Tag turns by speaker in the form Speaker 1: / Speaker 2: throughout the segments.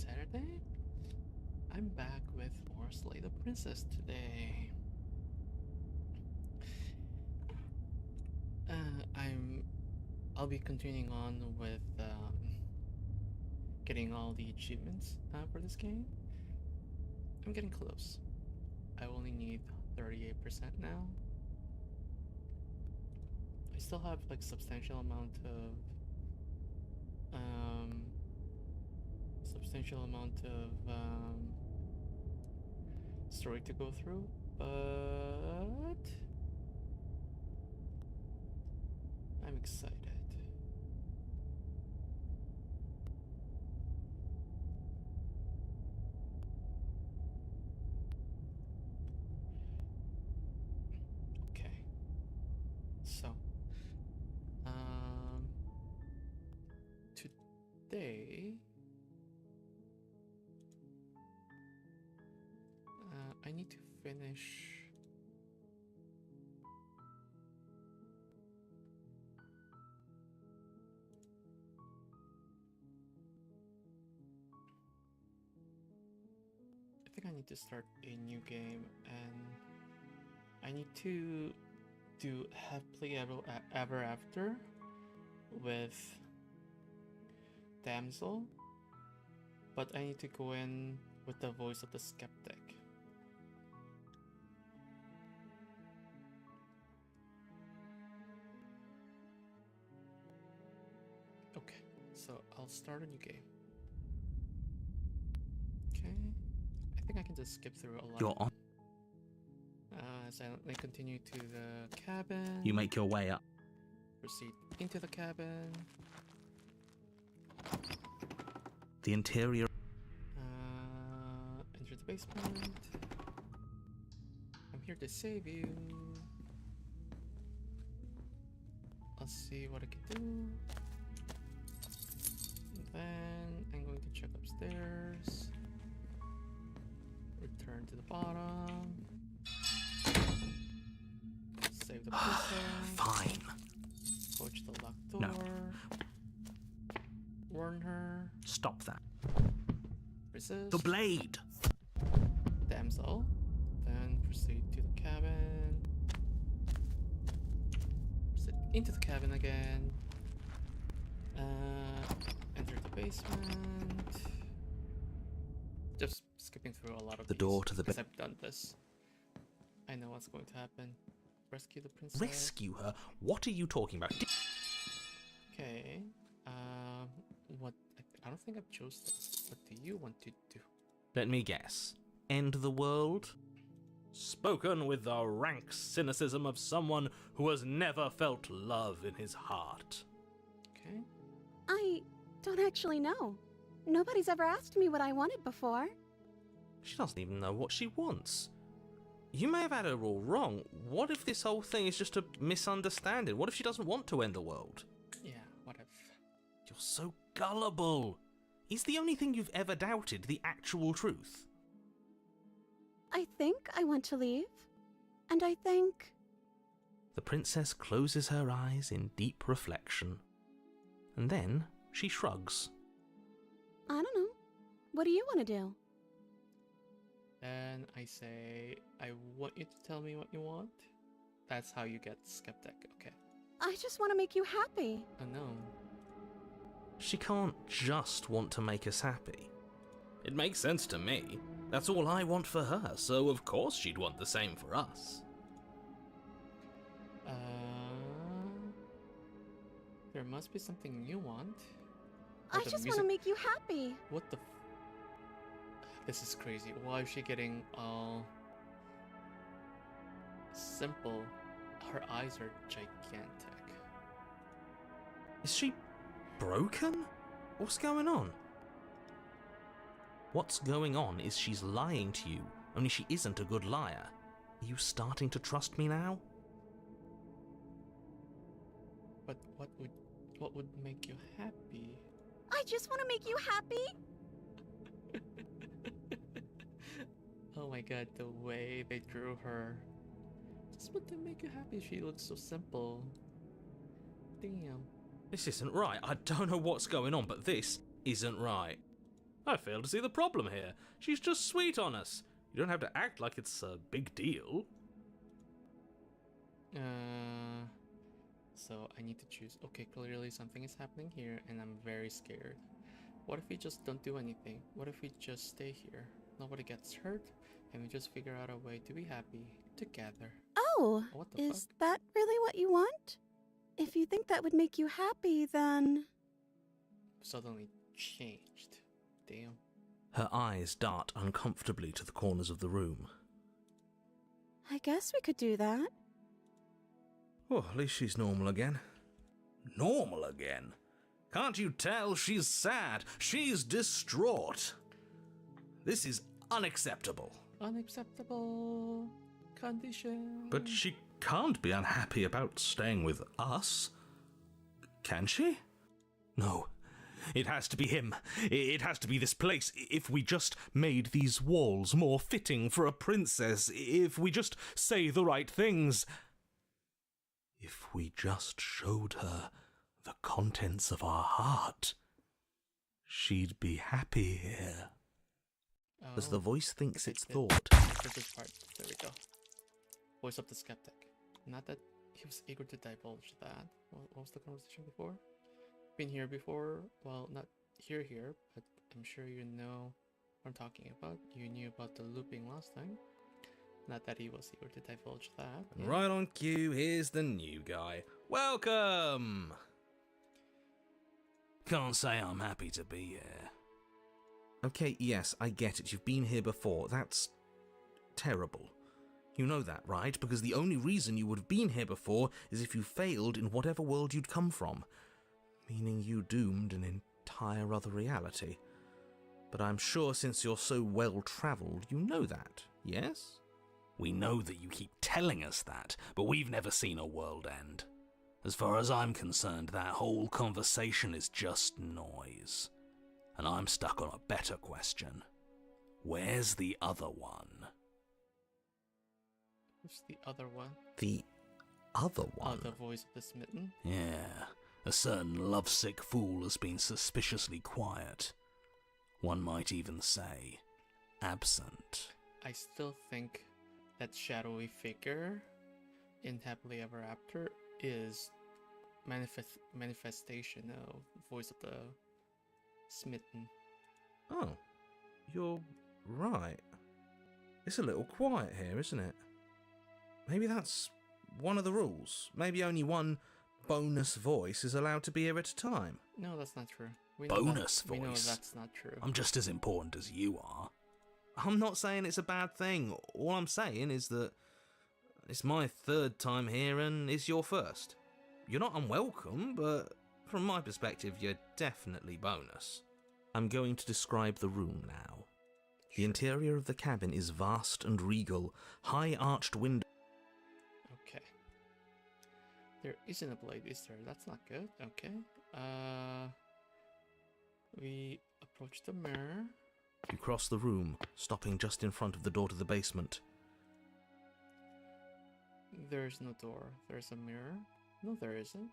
Speaker 1: Saturday. I'm back with more Slay the Princess today. I'll be continuing on with getting all the achievements for this game. I'm getting close. I only need 38% now. I still have like substantial amount of story to go through, but I'm excited. Okay, so today I need to finish I think I need to start a new game, and I need to do Happily Ever After with Damsel, but I need to go in with the voice of the skeptic. Okay, so I'll start a new game. Okay, I think I can just skip through a lot.
Speaker 2: You're on.
Speaker 1: Silently continue to the cabin.
Speaker 2: You make your way up.
Speaker 1: Proceed into the cabin.
Speaker 2: The interior.
Speaker 1: Enter the basement. I'm here to save you. I'll see what I can do. Then I'm going to check upstairs. Return to the bottom. Save the princess.
Speaker 2: Fine.
Speaker 1: Approach the locked door.
Speaker 2: No.
Speaker 1: Warn her.
Speaker 2: Stop that.
Speaker 1: Resist.
Speaker 2: The blade.
Speaker 1: Damsel. Then proceed to the cabin. Proceed into the cabin again. Enter the basement. Just skipping through a lot of
Speaker 2: The
Speaker 1: these,
Speaker 2: door to the
Speaker 1: because I've done this. I know what's going to happen. Rescue the princess.
Speaker 2: Rescue her? What are you talking about?
Speaker 1: Okay. What? I don't think I've chosen this. What do you want to do?
Speaker 2: Let me guess. End the world? Spoken with the rank cynicism of someone who has never felt love in his heart.
Speaker 1: Okay.
Speaker 3: I don't actually know. Nobody's ever asked me what I wanted before.
Speaker 2: She doesn't even know what she wants. You may have had her all wrong. What if this whole thing is just a misunderstanding? What if she doesn't want to end the world?
Speaker 1: Yeah, what if?
Speaker 2: You're so gullible. Is the only thing you've ever doubted the actual truth?
Speaker 3: I think I want to leave. And I think...
Speaker 2: The princess closes her eyes in deep reflection. And then she shrugs.
Speaker 3: I don't know. What do you want to do?
Speaker 1: And I say, I want you to tell me what you want. That's how you get skeptic, okay.
Speaker 3: I just want to make you happy.
Speaker 1: Oh no.
Speaker 2: She can't just want to make us happy. It makes sense to me. That's all I want for her, so of course she'd want the same for us.
Speaker 1: There must be something you want.
Speaker 3: I just want to make you happy.
Speaker 1: What the This is crazy. Why is she getting all simple? Her eyes are gigantic.
Speaker 2: Is she broken? What's going on? What's going on is she's lying to you, only she isn't a good liar. Are you starting to trust me now?
Speaker 1: But what would make you happy?
Speaker 3: I just want to make you happy.
Speaker 1: Oh my god, the way they drew her. Just want to make you happy. She looks so simple. Damn.
Speaker 2: This isn't right. I don't know what's going on, but this isn't right. I fail to see the problem here. She's just sweet on us. You don't have to act like it's a big deal.
Speaker 1: So I need to choose. Okay, clearly something is happening here and I'm very scared. What if we just don't do anything? What if we just stay here? Nobody gets hurt and we just figure out a way to be happy together.
Speaker 3: Oh,
Speaker 1: What the
Speaker 3: is
Speaker 1: fuck?
Speaker 3: that really what you want? If you think that would make you happy, then...
Speaker 1: Suddenly changed. Damn.
Speaker 2: Her eyes dart uncomfortably to the corners of the room.
Speaker 3: I guess we could do that.
Speaker 2: Oh, at least she's normal again. Normal again? Can't you tell she's sad? She's distraught. This is unacceptable.
Speaker 1: Unacceptable condition.
Speaker 2: But she can't be unhappy about staying with us. Can she? No. It has to be him. It has to be this place. If we just made these walls more fitting for a princess, if we just say the right things, if we just showed her the contents of our heart, she'd be happy here. As the voice thinks its thought.
Speaker 1: This part. There we go. Voice of the skeptic. Not that he was eager to divulge that. What was the conversation before? Been here before? Well, not here, but I'm sure you know what I'm talking about. You knew about the looping last time. Not that he was eager to divulge that. Yeah.
Speaker 2: Right on cue, here's the new guy. Welcome! Can't say I'm happy to be here. Okay, yes, I get it. You've been here before. That's terrible. You know that, right? Because the only reason you would have been here before is if you failed in whatever world you'd come from. Meaning you doomed an entire other reality. But I'm sure since you're so well-travelled, you know that, yes? We know that you keep telling us that, but we've never seen a world end. As far as I'm concerned, that whole conversation is just noise. And I'm stuck on a better question. Where's the other one?
Speaker 1: Who's the other one?
Speaker 2: The other one?
Speaker 1: Oh, the voice of the smitten?
Speaker 2: Yeah, a certain lovesick fool has been suspiciously quiet. One might even say, absent.
Speaker 1: I still think that shadowy figure in Happily Ever After is manifestation of voice of the smitten.
Speaker 2: Oh, you're right. It's a little quiet here, isn't it? Maybe that's one of the rules. Maybe only one bonus voice is allowed to be here at a time.
Speaker 1: No, that's not true.
Speaker 2: Bonus voice?
Speaker 1: We know that's not true.
Speaker 2: I'm just as important as you are. I'm not saying it's a bad thing. All I'm saying is that it's my third time here and it's your first. You're not unwelcome, but from my perspective, you're definitely bonus. I'm going to describe the room now. The interior of the cabin is vast and regal, high-arched windows.
Speaker 1: Okay. There isn't a blade, is there? That's not good. Okay. We approach the mirror.
Speaker 2: You cross the room, stopping just in front of the door to the basement.
Speaker 1: There's no door. There's a mirror. No, there isn't.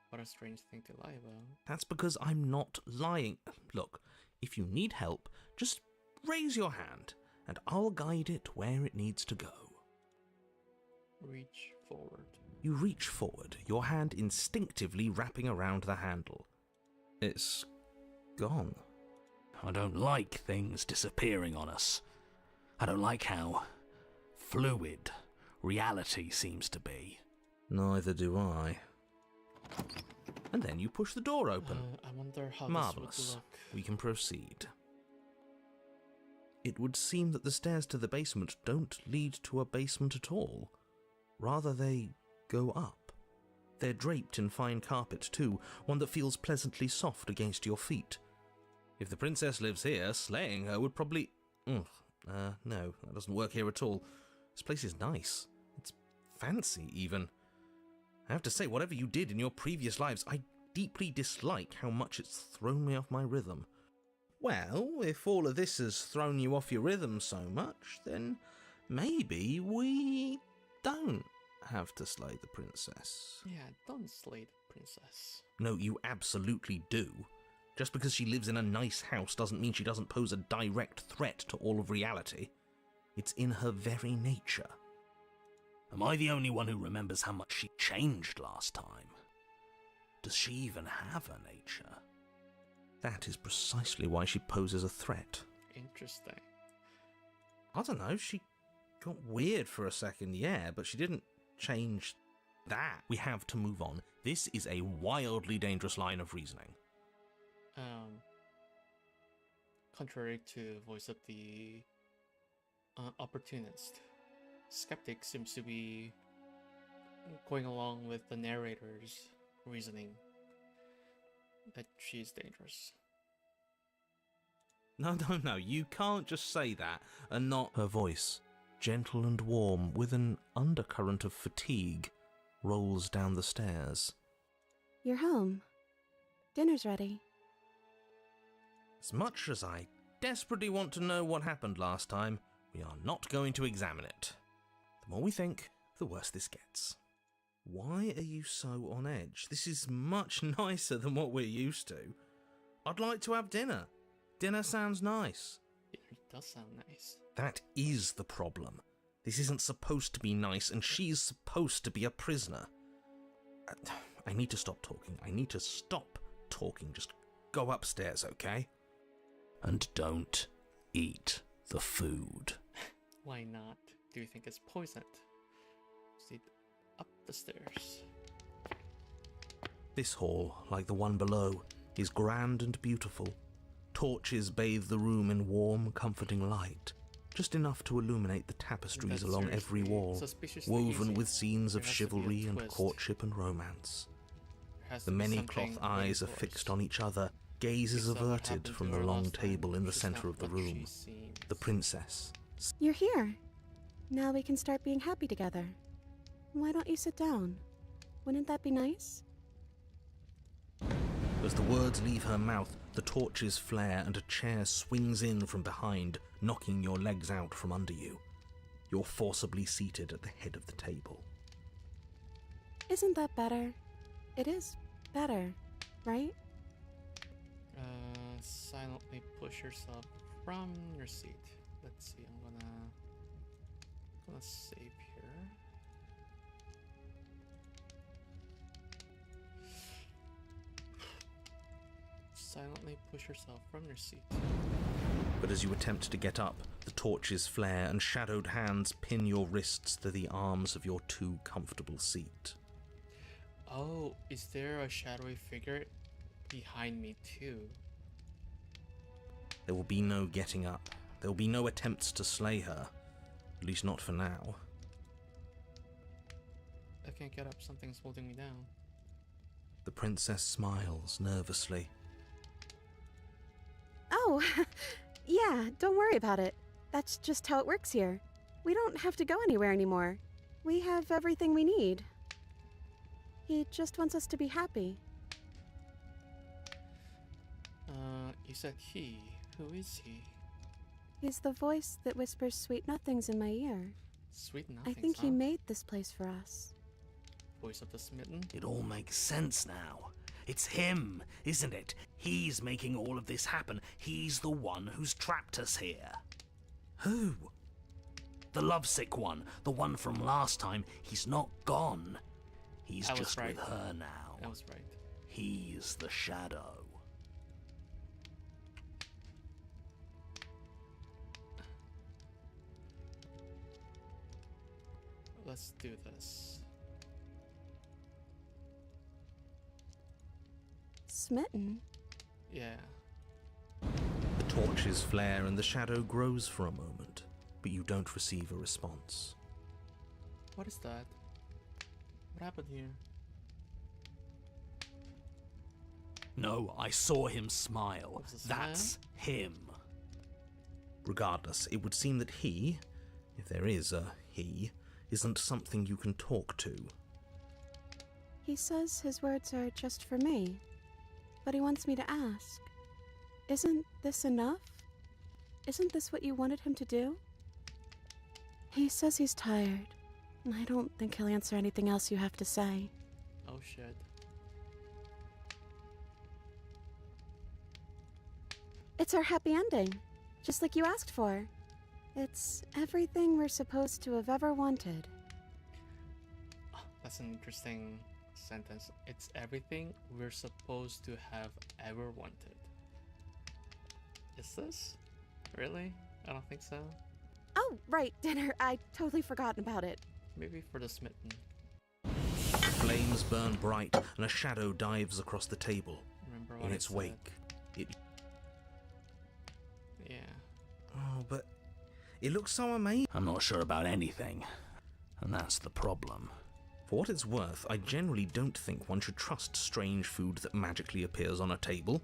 Speaker 1: What a strange thing to lie about.
Speaker 2: That's because I'm not lying. Look, if you need help, just raise your hand, and I'll guide it where it needs to go.
Speaker 1: Reach forward.
Speaker 2: You reach forward, your hand instinctively wrapping around the handle. It's gone. I don't like things disappearing on us. I don't like how fluid reality seems to be. Neither do I. And then you push the door open.
Speaker 1: I wonder how
Speaker 2: Marvellous.
Speaker 1: this would look.
Speaker 2: We can proceed. It would seem that the stairs to the basement don't lead to a basement at all. Rather, they go up. They're draped in fine carpet too, one that feels pleasantly soft against your feet. If the princess lives here, slaying her would probably... no, that doesn't work here at all. This place is nice. It's fancy, even. I have to say, whatever you did in your previous lives, I deeply dislike how much it's thrown me off my rhythm. Well, if all of this has thrown you off your rhythm so much, then maybe we don't have to slay the princess.
Speaker 1: Yeah, don't slay the princess.
Speaker 2: No, you absolutely do. Just because she lives in a nice house doesn't mean she doesn't pose a direct threat to all of reality. It's in her very nature.
Speaker 4: Am I the only one who remembers how much she changed last time? Does she even have a nature?
Speaker 2: That is precisely why she poses a threat.
Speaker 1: Interesting.
Speaker 2: I don't know, she got weird for a second, yeah, but she didn't change that. We have to move on. This is a wildly dangerous line of reasoning.
Speaker 1: Contrary to voice of the opportunist, skeptic seems to be going along with the narrator's reasoning that she's dangerous.
Speaker 2: No, you can't just say that and not... Her voice, gentle and warm, with an undercurrent of fatigue, rolls down the stairs.
Speaker 3: You're home. Dinner's ready.
Speaker 2: As much as I desperately want to know what happened last time, we are not going to examine it. The more we think, the worse this gets. Why are you so on edge? This is much nicer than what we're used to. I'd like to have dinner. Dinner sounds nice.
Speaker 1: It does sound nice.
Speaker 2: That is the problem. This isn't supposed to be nice, and she's supposed to be a prisoner. I need to stop talking. Just go upstairs, okay?
Speaker 4: And don't eat the food.
Speaker 1: Why not? Do you think it's poisoned? Proceed up the stairs.
Speaker 2: This hall, like the one below, is grand and beautiful. Torches bathe the room in warm, comforting light, just enough to illuminate the tapestries
Speaker 1: That's
Speaker 2: along every
Speaker 1: seriously
Speaker 2: wall,
Speaker 1: suspiciously
Speaker 2: woven
Speaker 1: easy.
Speaker 2: with scenes of
Speaker 1: There has to be a
Speaker 2: chivalry and
Speaker 1: twist.
Speaker 2: courtship and romance.
Speaker 1: There has
Speaker 2: The
Speaker 1: to be
Speaker 2: many
Speaker 1: something
Speaker 2: cloth eyes are
Speaker 1: reinforced.
Speaker 2: fixed on each other, gazes
Speaker 1: Because of what
Speaker 2: averted
Speaker 1: happened
Speaker 2: from
Speaker 1: to
Speaker 2: the
Speaker 1: her
Speaker 2: long
Speaker 1: last time,
Speaker 2: table in the
Speaker 1: she's
Speaker 2: centre
Speaker 1: not
Speaker 2: of the
Speaker 1: what she
Speaker 2: room.
Speaker 1: seems.
Speaker 2: The princess.
Speaker 3: You're here. Now we can start being happy together. Why don't you sit down? Wouldn't that be nice?
Speaker 2: As the words leave her mouth, the torches flare and a chair swings in from behind, knocking your legs out from under you. You're forcibly seated at the head of the table.
Speaker 3: Isn't that better? It is better, right?
Speaker 1: Silently push yourself from your seat. Let's see, I'm gonna save here. Silently push yourself from your seat.
Speaker 2: But as you attempt to get up, the torches flare and shadowed hands pin your wrists to the arms of your too comfortable seat.
Speaker 1: Oh, is there a shadowy figure behind me too?
Speaker 2: There will be no getting up. There will be no attempts to slay her. At least not for now.
Speaker 1: I can't get up, something's holding me down.
Speaker 2: The princess smiles nervously.
Speaker 3: Oh, yeah, don't worry about it. That's just how it works here. We don't have to go anywhere anymore. We have everything we need. He just wants us to be happy.
Speaker 1: You said he. Who is he?
Speaker 3: He's the voice that whispers sweet nothings in my ear.
Speaker 1: Sweet
Speaker 3: I
Speaker 1: nothings,
Speaker 3: think he
Speaker 1: huh?
Speaker 3: made this place for us.
Speaker 1: Voice of the smitten?
Speaker 4: It all makes sense now. It's him, isn't it? He's making all of this happen. He's the one who's trapped us here.
Speaker 2: Who?
Speaker 4: The lovesick one. The one from last time. He's not gone. He's
Speaker 1: I was
Speaker 4: just
Speaker 1: right.
Speaker 4: with her now.
Speaker 1: I was right.
Speaker 4: He's the shadow.
Speaker 1: Let's do this.
Speaker 3: Smitten?
Speaker 1: Yeah.
Speaker 2: The torches flare and the shadow grows for a moment, but you don't receive a response.
Speaker 1: What is that? What happened here?
Speaker 4: No, I saw him smile.
Speaker 1: Was it a smile?
Speaker 4: That's him.
Speaker 2: Regardless, it would seem that he, if there is a he, isn't something you can talk to.
Speaker 3: He says his words are just for me, but he wants me to ask. Isn't this enough? Isn't this what you wanted him to do? He says he's tired, and I don't think he'll answer anything else you have to say.
Speaker 1: Oh shit.
Speaker 3: It's our happy ending, just like you asked for. It's everything we're supposed to have ever wanted.
Speaker 1: Oh, that's an interesting sentence. It's everything we're supposed to have ever wanted. Is this? Really? I don't think so.
Speaker 3: Oh, right, dinner. I'd totally forgotten about it.
Speaker 1: Maybe for the smitten.
Speaker 2: Flames burn bright, and a shadow dives across the table.
Speaker 1: Remember what
Speaker 2: In
Speaker 1: I
Speaker 2: its
Speaker 1: said?
Speaker 2: wake, it...
Speaker 1: Yeah.
Speaker 2: Oh, but it looks so amazing.
Speaker 4: I'm not sure about anything, and that's the problem.
Speaker 2: For what it's worth, I generally don't think one should trust strange food that magically appears on a table.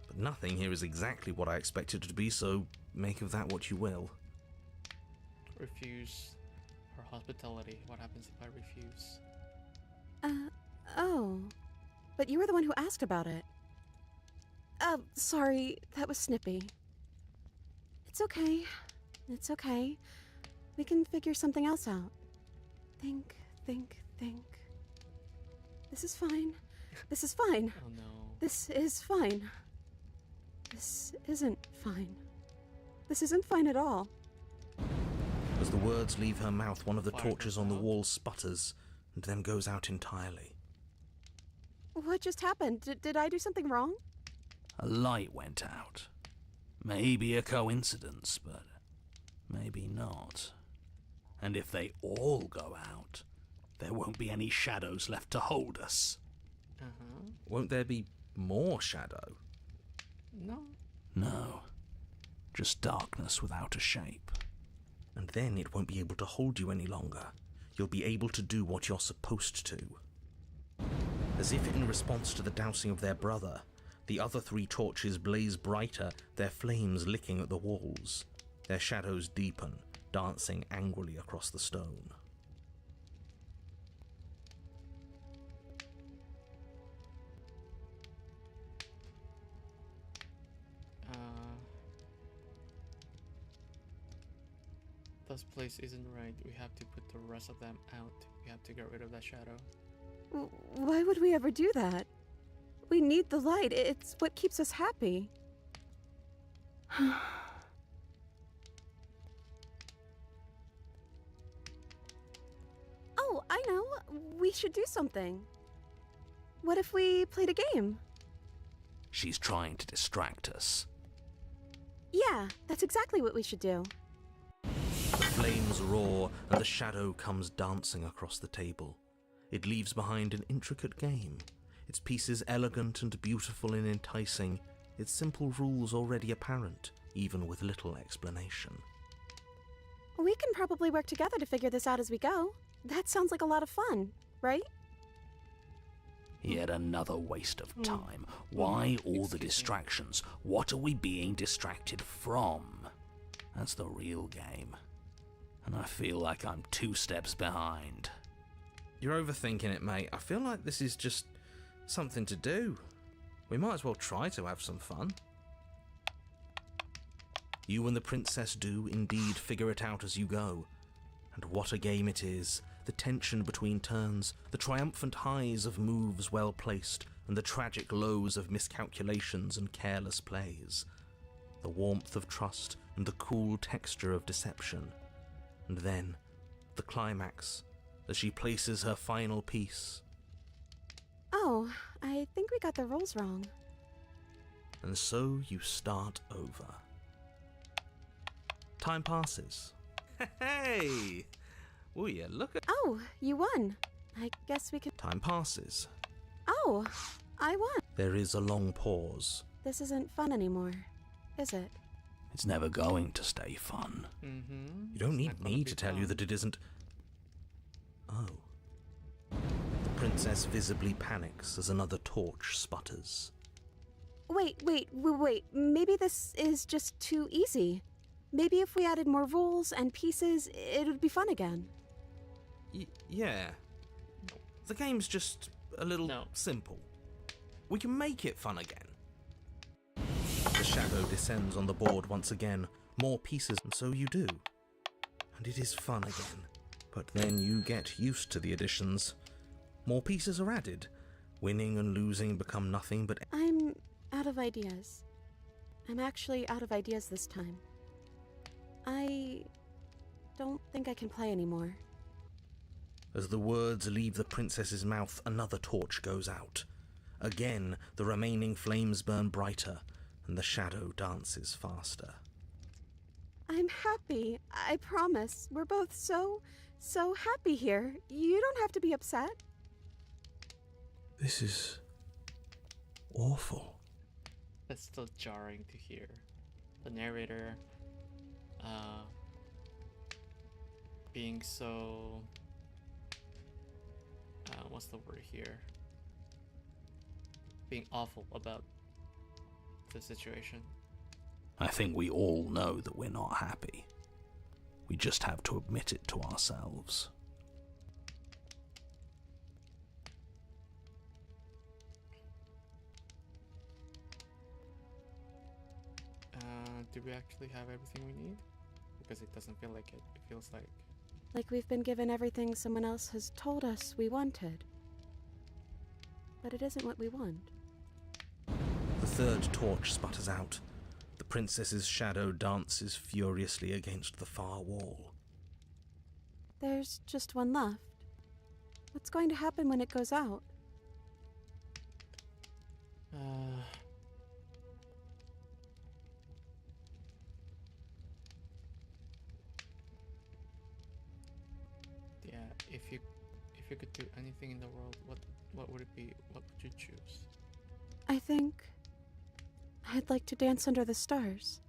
Speaker 2: But nothing here is exactly what I expected it to be, so make of that what you will.
Speaker 1: Refuse her hospitality. What happens if I refuse?
Speaker 3: Oh. But you were the one who asked about it. Sorry, that was snippy. It's okay. It's okay. We can figure something else out. Think. This is fine. This is fine.
Speaker 1: Oh no.
Speaker 3: This is fine. This isn't fine. This isn't fine at all.
Speaker 2: As the words leave her mouth, one of the
Speaker 1: Fire
Speaker 2: torches
Speaker 1: goes
Speaker 2: on the
Speaker 1: out.
Speaker 2: wall sputters, and then goes out entirely.
Speaker 3: What just happened? Did I do something wrong?
Speaker 4: A light went out. Maybe a coincidence, but maybe not. And if they all go out, there won't be any shadows left to hold us.
Speaker 1: Uh-huh.
Speaker 2: Won't there be more shadow?
Speaker 1: No.
Speaker 4: No, just darkness without a shape.
Speaker 2: And then it won't be able to hold you any longer. You'll be able to do what you're supposed to. As if in response to the dousing of their brother, the other 3 torches blaze brighter, their flames licking at the walls. Their shadows deepen, dancing angrily across the stone.
Speaker 1: This place isn't right. We have to put the rest of them out. We have to get rid of that shadow.
Speaker 3: Why would we ever do that? We need the light. It's what keeps us happy. Oh, I know. We should do something. What if we played a game?
Speaker 4: She's trying to distract us.
Speaker 3: Yeah, that's exactly what we should do.
Speaker 2: The flames roar, and the shadow comes dancing across the table. It leaves behind an intricate game, its pieces elegant and beautiful and enticing, its simple rules already apparent, even with little explanation.
Speaker 3: We can probably work together to figure this out as we go. That sounds like a lot of fun, right?
Speaker 4: Yet another waste of time. Why all the
Speaker 1: Excuse me.
Speaker 4: distractions? What are we being distracted from? That's the real game. And I feel like I'm 2 steps behind.
Speaker 2: You're overthinking it, mate. I feel like this is just something to do. We might as well try to have some fun. You and the princess do indeed figure it out as you go. And what a game it is. The tension between turns, the triumphant highs of moves well placed, and the tragic lows of miscalculations and careless plays. The warmth of trust and the cool texture of deception. And then, the climax, as she places her final piece.
Speaker 3: Oh, I think we got the rules wrong.
Speaker 2: And so you start over. Time passes. Hey! Oh yeah, look at...
Speaker 3: Oh, you won. I guess we can...
Speaker 2: Time passes.
Speaker 3: Oh, I won.
Speaker 2: There is a long pause.
Speaker 3: This isn't fun anymore, is it?
Speaker 4: It's never going to stay fun.
Speaker 1: Mm-hmm.
Speaker 2: You don't need me to tell you that it isn't... Oh. The princess visibly panics as another torch sputters.
Speaker 3: Wait. Maybe this is just too easy. Maybe if we added more rules and pieces, it would be fun again.
Speaker 2: Yeah. The game's just a little
Speaker 1: No.
Speaker 2: simple. We can make it fun again. The shadow descends on the board once again. More pieces, and so you do. And it is fun again. But then you get used to the additions. More pieces are added. Winning and losing become nothing but...
Speaker 3: I'm out of ideas. I'm actually out of ideas this time. I don't think I can play anymore.
Speaker 2: As the words leave the princess's mouth, another torch goes out. Again, the remaining flames burn brighter, and the shadow dances faster.
Speaker 3: I'm happy, I promise. We're both so happy here. You don't have to be upset.
Speaker 2: This is awful.
Speaker 1: That's still jarring to hear. The narrator being so what's the word here? Being awful about the situation.
Speaker 4: I think we all know that we're not happy. We just have to admit it to ourselves.
Speaker 1: Do we actually have everything we need? Because it doesn't feel like it. It feels
Speaker 3: Like we've been given everything someone else has told us we wanted. But it isn't what we want.
Speaker 2: The third torch sputters out. The princess's shadow dances furiously against the far wall.
Speaker 3: There's just one left. What's going to happen when it goes out?
Speaker 1: Yeah, if you could do anything in the world, what would it be? What would you choose?
Speaker 3: I think I'd like to dance under the stars.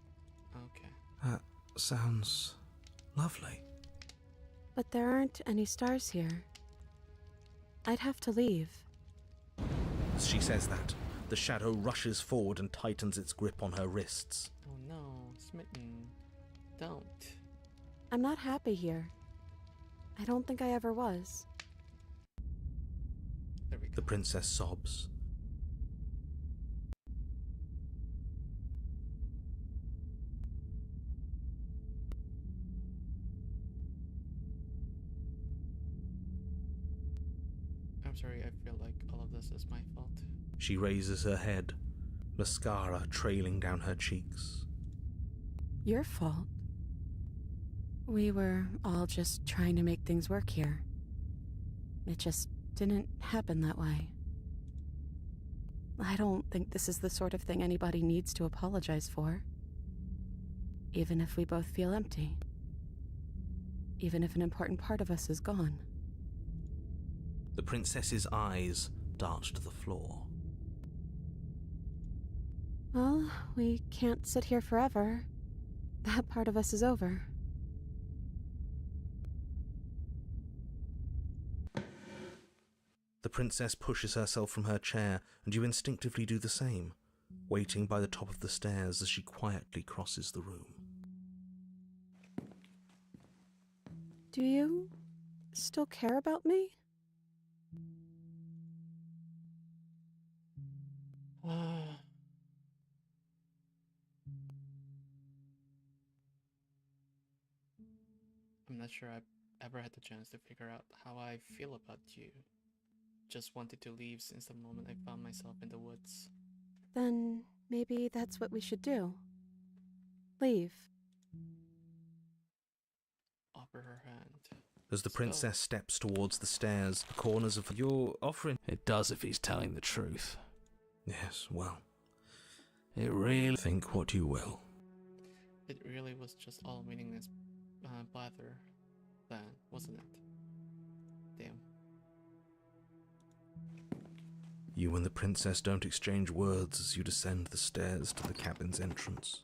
Speaker 1: Okay.
Speaker 2: That sounds lovely.
Speaker 3: But there aren't any stars here. I'd have to leave.
Speaker 2: As she says that, the shadow rushes forward and tightens its grip on her wrists.
Speaker 1: Oh no, Smitten. Don't.
Speaker 3: I'm not happy here. I don't think I ever was.
Speaker 1: There we go.
Speaker 2: The princess sobs.
Speaker 1: I'm sorry, I feel like all of this is my fault.
Speaker 2: She raises her head, mascara trailing down her cheeks.
Speaker 3: Your fault. We were all just trying to make things work here. It just didn't happen that way. I don't think this is the sort of thing anybody needs to apologize for. Even if we both feel empty. Even if an important part of us is gone.
Speaker 2: The princess's eyes dart to the floor.
Speaker 3: Well, we can't sit here forever. That part of us is over.
Speaker 2: The princess pushes herself from her chair, and you instinctively do the same, waiting by the top of the stairs as she quietly crosses the room.
Speaker 3: Do you still care about me?
Speaker 1: I'm not sure I've ever had the chance to figure out how I feel about you. Just wanted to leave since the moment I found myself in the woods.
Speaker 3: Then maybe that's what we should do. Leave.
Speaker 1: Offer her hand.
Speaker 2: As the
Speaker 1: Let's go.
Speaker 2: princess steps towards the stairs, the corners of your offering.
Speaker 4: It does if he's telling the truth.
Speaker 2: Yes, well,
Speaker 4: It really...
Speaker 2: think what you will.
Speaker 1: It really was just all meaningless blather then, wasn't it? Damn.
Speaker 2: You and the princess don't exchange words as you descend the stairs to the cabin's entrance.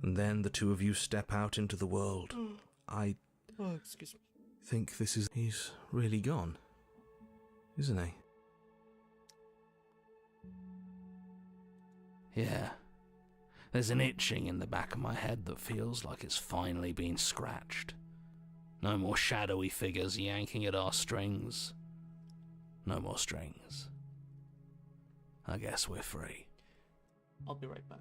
Speaker 2: And then the two of you step out into the world. I
Speaker 1: Oh, excuse me.
Speaker 2: think this is... He's really gone, isn't he?
Speaker 4: Yeah. There's an itching in the back of my head that feels like it's finally been scratched. No more shadowy figures yanking at our strings. No more strings. I guess we're free.
Speaker 1: I'll be right back.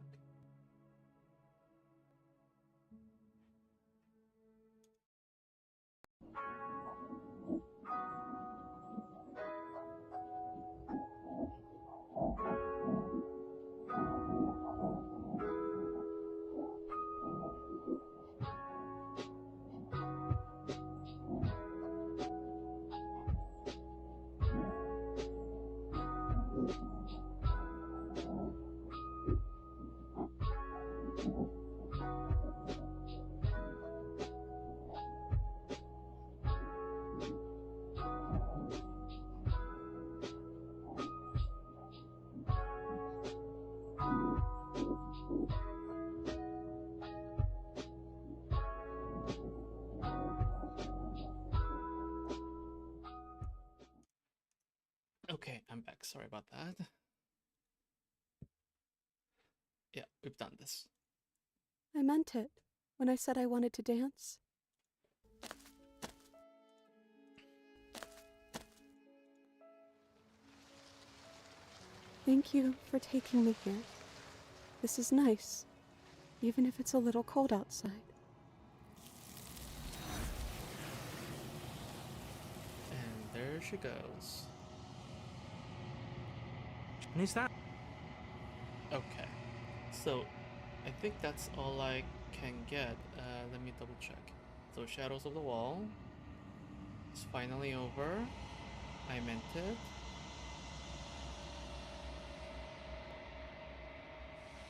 Speaker 1: back. Sorry about that. Yeah, we've done this.
Speaker 3: I meant it when I said I wanted to dance. Thank you for taking me here. This is nice, even if it's a little cold outside.
Speaker 1: And there she goes.
Speaker 2: And is that?
Speaker 1: Okay, so I think that's all I can get. Let me double check. So Shadows of the Wall is finally over. I meant it.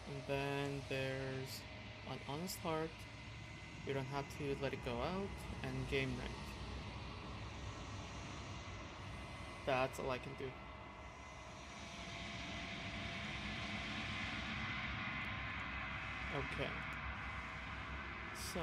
Speaker 1: And then there's An Honest Heart, We Don't Have to Let It Go Out, and Game Night. That's all I can do. Okay. So...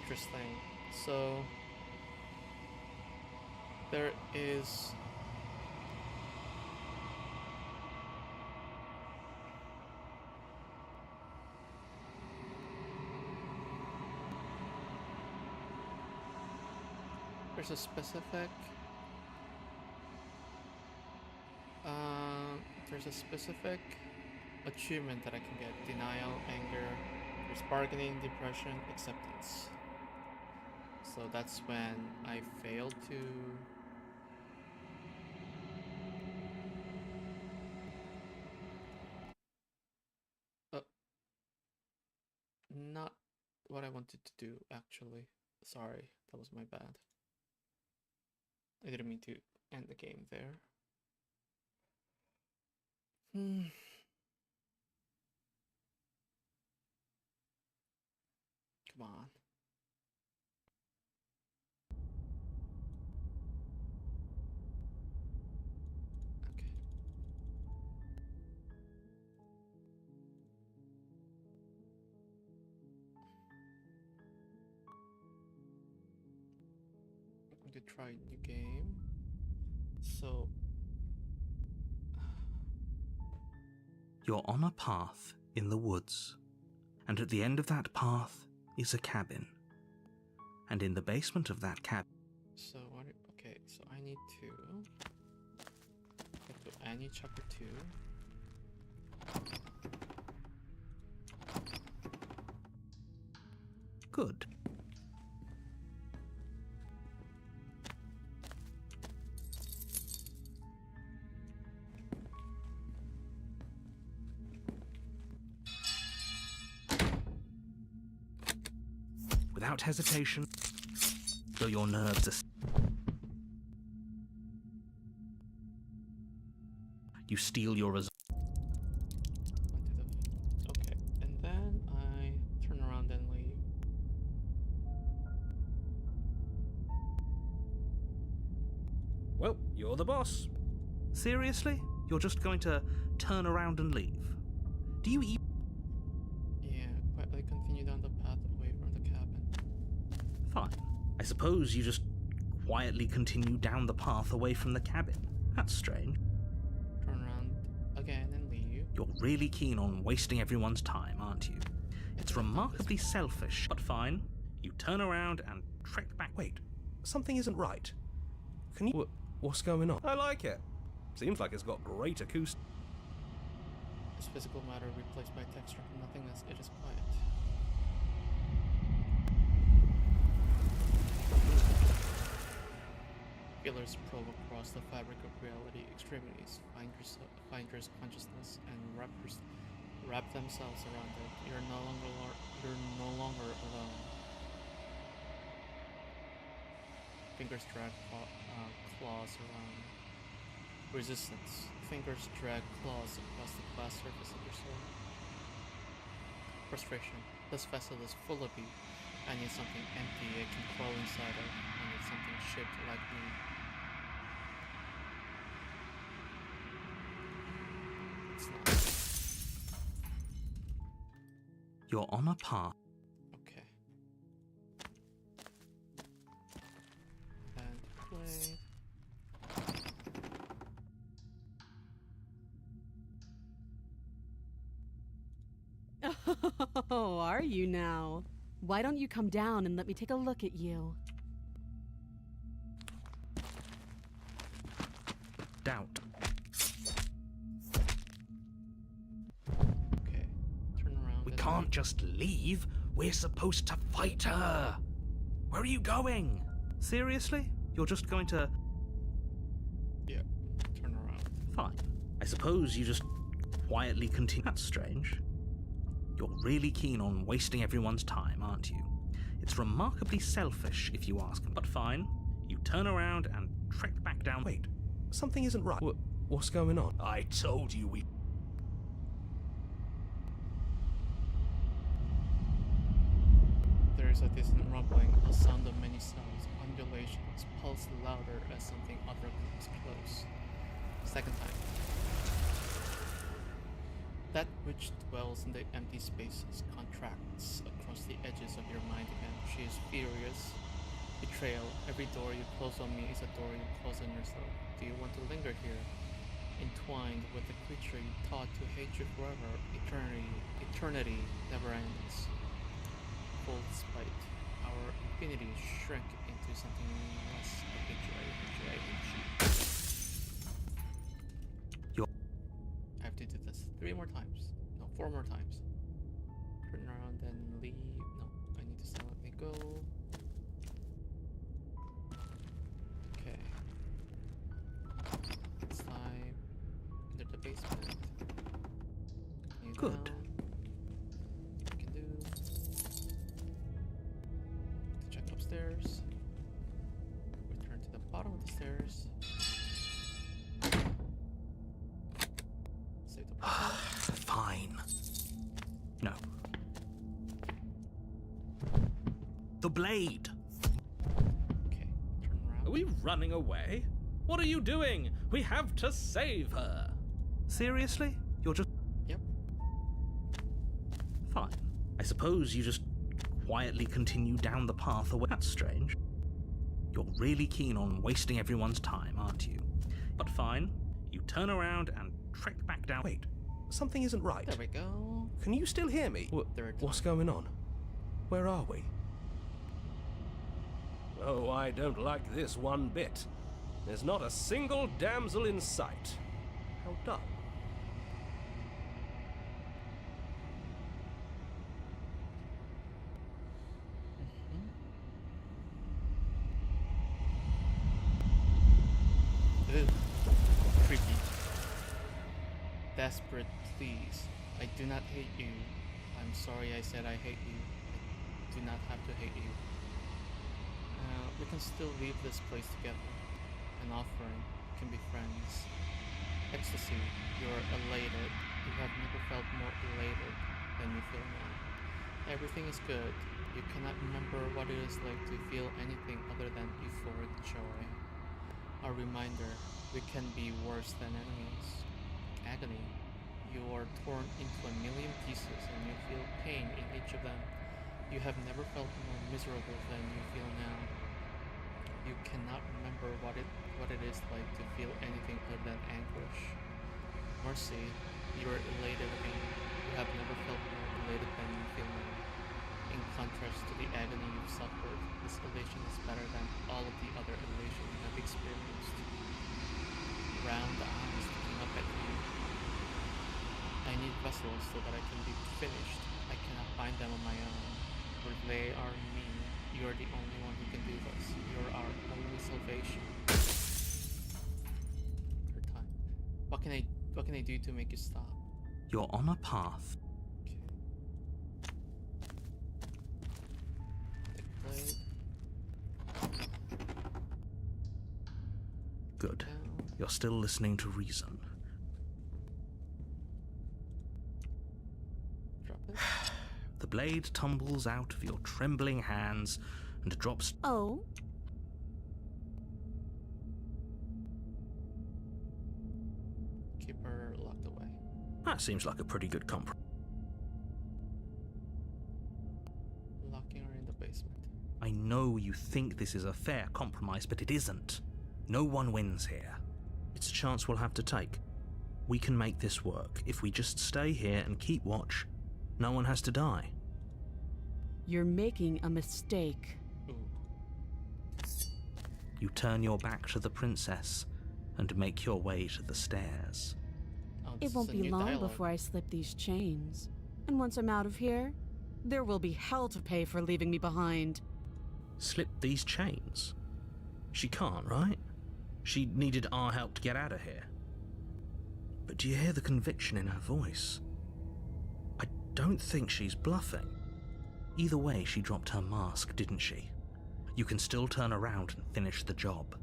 Speaker 1: Interesting. So there is a specific there's a specific achievement that I can get: denial, anger, there's bargaining, depression, acceptance. So that's when I failed to not what I wanted to do, actually. Sorry, that was my bad. I didn't mean to end the game there. Come on. Okay. I'm going to try a new game. So
Speaker 2: You're on a path in the woods, and at the end of that path is a cabin. And in the basement of that cabin...
Speaker 1: So what? Okay, so I need to go to Annie chapter 2.
Speaker 2: Good. Without hesitation, though your nerves are... You steal your result.
Speaker 1: Okay, and then I turn around and leave.
Speaker 2: Well, you're the boss. Seriously? You're just going to turn around and leave? Do you even...
Speaker 1: Yeah, quietly continue down the path away from the cabin.
Speaker 2: Fine. I suppose you just quietly continue down the path away from the cabin. That's strange.
Speaker 1: Turn around again and leave.
Speaker 2: You're really keen on wasting everyone's time, aren't you? It's remarkably selfish, but fine. You turn around and trek back.
Speaker 5: Wait, something isn't right. Can you... What's going on? I like it. Seems like it's got great acoustics.
Speaker 1: Is physical matter replaced by texture from nothingness? It is quiet. Feelers probe across the fabric of reality, extremities, finders consciousness, and wrap themselves around it. You're no longer alone. Fingers drag claws around. Resistance. Fingers drag claws across the glass surface of your soul. Frustration. This vessel is full of you. I need something empty I can crawl inside of. I need something shaped like me. It's not.
Speaker 2: You're on a path.
Speaker 1: Okay. And play.
Speaker 6: Oh, are you now? Why don't you come down and let me take a look at you?
Speaker 2: Doubt.
Speaker 1: Okay. Turn around.
Speaker 4: We
Speaker 1: and
Speaker 4: can't just leave. We're supposed to fight her. Where are you going?
Speaker 2: Seriously? You're just going to...
Speaker 1: Yeah. Turn around.
Speaker 2: Fine. I suppose you just quietly continue. That's strange. You're really keen on wasting everyone's time, aren't you? It's remarkably selfish, if you ask me. But fine. You turn around and trek back down.
Speaker 5: Wait, something isn't right. What's going on?
Speaker 4: I told you we...
Speaker 1: There is a distant rumbling, a sound of many sounds, undulations, pulse louder as something other comes close. Second time. That which dwells in the empty spaces contracts across the edges of your mind again. She is furious. Betrayal. Every door you close on me is a door you close on yourself. Do you want to linger here? Entwined with the creature you taught to hate you forever. Eternity never ends. Full spite. Our infinity shrink into something less. I hate you, I hate you, I hate you. I have to do this 3 more times. No, 4 more times. Turn around and leave. No, I need to silently go. Okay. Slime. Enter the basement. Continue
Speaker 2: Good.
Speaker 1: down. I can do. Check upstairs. Return to the bottom of the stairs. Save the process.
Speaker 4: Fine.
Speaker 2: No.
Speaker 4: The blade.
Speaker 1: Okay, turn around.
Speaker 4: Are we running away? What are you doing? We have to save her.
Speaker 2: Seriously? You're just...
Speaker 1: Yep.
Speaker 2: Fine. I suppose you just quietly continue down the path away. That's strange. You're really keen on wasting everyone's time, aren't you? But fine. You turn around and trek back down.
Speaker 5: Wait, something isn't right.
Speaker 1: There we go.
Speaker 5: Can you still hear me?
Speaker 1: Third
Speaker 5: What's
Speaker 1: time.
Speaker 5: going on? Where are we? Oh, I don't like this one bit. There's not a single damsel in sight. How dull.
Speaker 1: Ew. Creepy. Desperate, please. I do not hate you. I'm sorry I said I hate you. I do not have to hate you. We can still leave this place together. An offering. Can be friends. Ecstasy. You are elated. You have never felt more elated than you feel now. Everything is good. You cannot remember what it is like to feel anything other than euphoric joy. A reminder, we can be worse than enemies. Agony. You are torn into a million pieces and you feel pain in each of them. You have never felt more miserable than you feel now. You cannot remember what it is like to feel anything other than anguish. Mercy. You are elated again. You have never felt more elated than you feel now. In contrast to the agony you've suffered, this elation is better than all of the other elation you have experienced. Round eyes looking up at you. I need vessels so that I can be finished. I cannot find them on my own. For they are me. You are the only one who can do this. You are our only salvation. Her time. What can I do to make you stop?
Speaker 2: You're on a path.
Speaker 1: Okay. Take the blade.
Speaker 2: Good.
Speaker 1: Down.
Speaker 2: You're still listening to reason.
Speaker 1: Drop it.
Speaker 2: The blade tumbles out of your trembling hands and drops.
Speaker 3: Oh,
Speaker 1: Keep her locked away.
Speaker 2: That seems like a pretty good compromise.
Speaker 1: Locking her in the basement.
Speaker 2: I know you think this is a fair compromise, but it isn't. No one wins here. It's a chance we'll have to take. We can make this work. If we just stay here and keep watch, no one has to die.
Speaker 6: You're making a mistake.
Speaker 1: Ooh.
Speaker 2: You turn your back to the princess and make your way to the stairs.
Speaker 1: Oh,
Speaker 6: It
Speaker 1: this
Speaker 6: won't
Speaker 1: is a
Speaker 6: be
Speaker 1: new
Speaker 6: long
Speaker 1: dialogue.
Speaker 6: before I slip these chains. And once I'm out of here, there will be hell to pay for leaving me behind.
Speaker 2: Slip these chains? She can't, right? She needed our help to get out of here. But do you hear the conviction in her voice? I don't think she's bluffing. Either way, she dropped her mask, didn't she? You can still turn around and finish the job.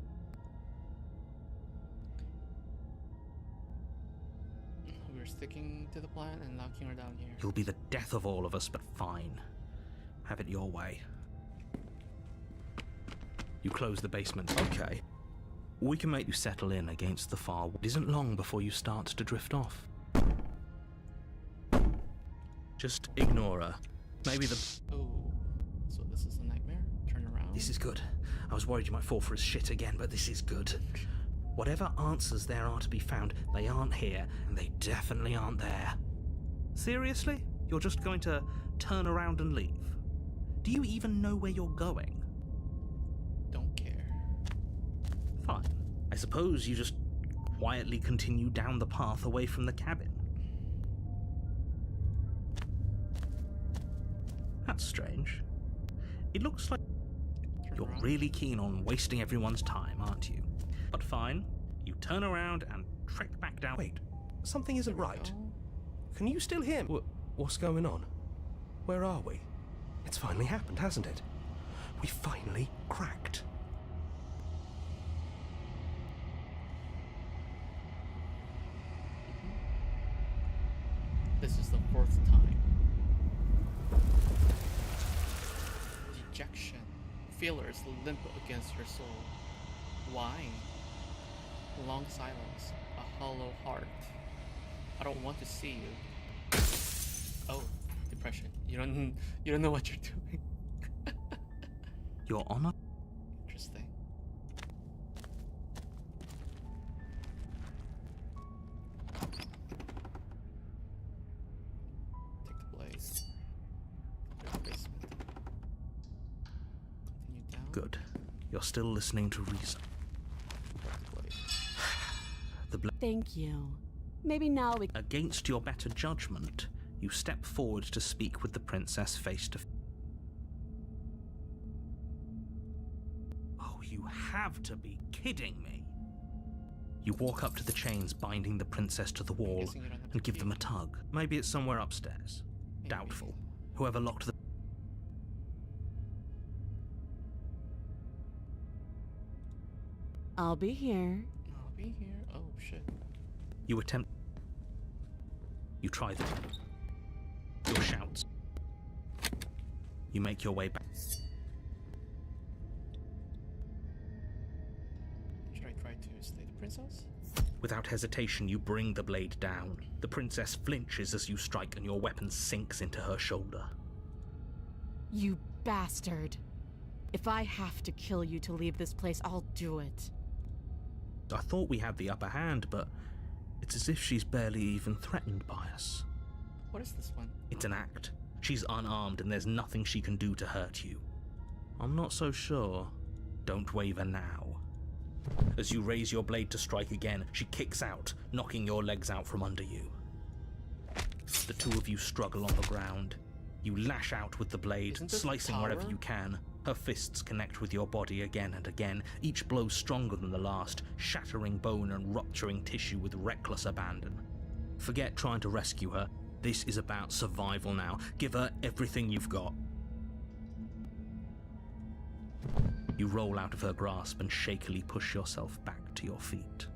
Speaker 1: We're sticking to the plan and locking her down here.
Speaker 2: You'll be the death of all of us, but fine. Have it your way. You close the basement. Okay. We can make you settle in against the far wall. It isn't long before you start to drift off. Just ignore her. Maybe the...
Speaker 1: Oh, so this is a nightmare? Turn around.
Speaker 2: This is good. I was worried you might fall for his shit again, but this is good. Whatever answers there are to be found, they aren't here, and they definitely aren't there. Seriously? You're just going to turn around and leave? Do you even know where you're going?
Speaker 1: Don't care.
Speaker 2: Fine. I suppose you just quietly continue down the path away from the cabin. That's strange. It looks like
Speaker 1: Turn
Speaker 2: you're
Speaker 1: around.
Speaker 2: really keen on wasting everyone's time, aren't you? But fine, you turn around and trek back down.
Speaker 5: Wait, something isn't
Speaker 1: There we
Speaker 5: right.
Speaker 1: go.
Speaker 5: Can you still hear me? What's going on? Where are we? It's finally happened, hasn't it? We finally cracked.
Speaker 1: This is the fourth time. Dejection. Feelers limp against her soul. Why? Long silence. A hollow heart. I don't want to see you. Oh, depression. You don't know what you're doing.
Speaker 2: You're on a...
Speaker 1: Interesting. Take the blaze. Clear the basement. Continue down.
Speaker 2: Good. You're still listening to reason.
Speaker 1: Grab the blade.
Speaker 2: The
Speaker 6: Thank you. Maybe now we...
Speaker 2: Against your better judgment, you step forward to speak with the princess face to face. Oh, you have to be kidding me. You walk up to the chains binding the princess to the wall
Speaker 1: guessing you don't have
Speaker 2: and
Speaker 1: the
Speaker 2: give them a
Speaker 1: key.
Speaker 2: tug. Maybe it's somewhere upstairs.
Speaker 1: Maybe.
Speaker 2: Doubtful. Whoever locked the...
Speaker 6: I'll be here.
Speaker 1: I'll be here. Oh shit.
Speaker 2: You attempt... You try them. Your shouts. You make your way back.
Speaker 1: Should I try to slay the princess?
Speaker 2: Without hesitation, you bring the blade down. The princess flinches as you strike and your weapon sinks into her shoulder.
Speaker 6: You bastard. If I have to kill you to leave this place, I'll do it.
Speaker 2: I thought we had the upper hand, but it's as if she's barely even threatened by us.
Speaker 1: What is this one?
Speaker 2: It's an act. She's unarmed and there's nothing she can do to hurt you. I'm not so sure. Don't waver now. As you raise your blade to strike again, she kicks out, knocking your legs out from under you. The two of you struggle on the ground. You lash out with the blade,
Speaker 1: Isn't this
Speaker 2: slicing
Speaker 1: Tower?
Speaker 2: wherever you can. Her fists connect with your body again and again, each blow stronger than the last, shattering bone and rupturing tissue with reckless abandon. Forget trying to rescue her. This is about survival now. Give her everything you've got. You roll out of her grasp and shakily push yourself back to your feet.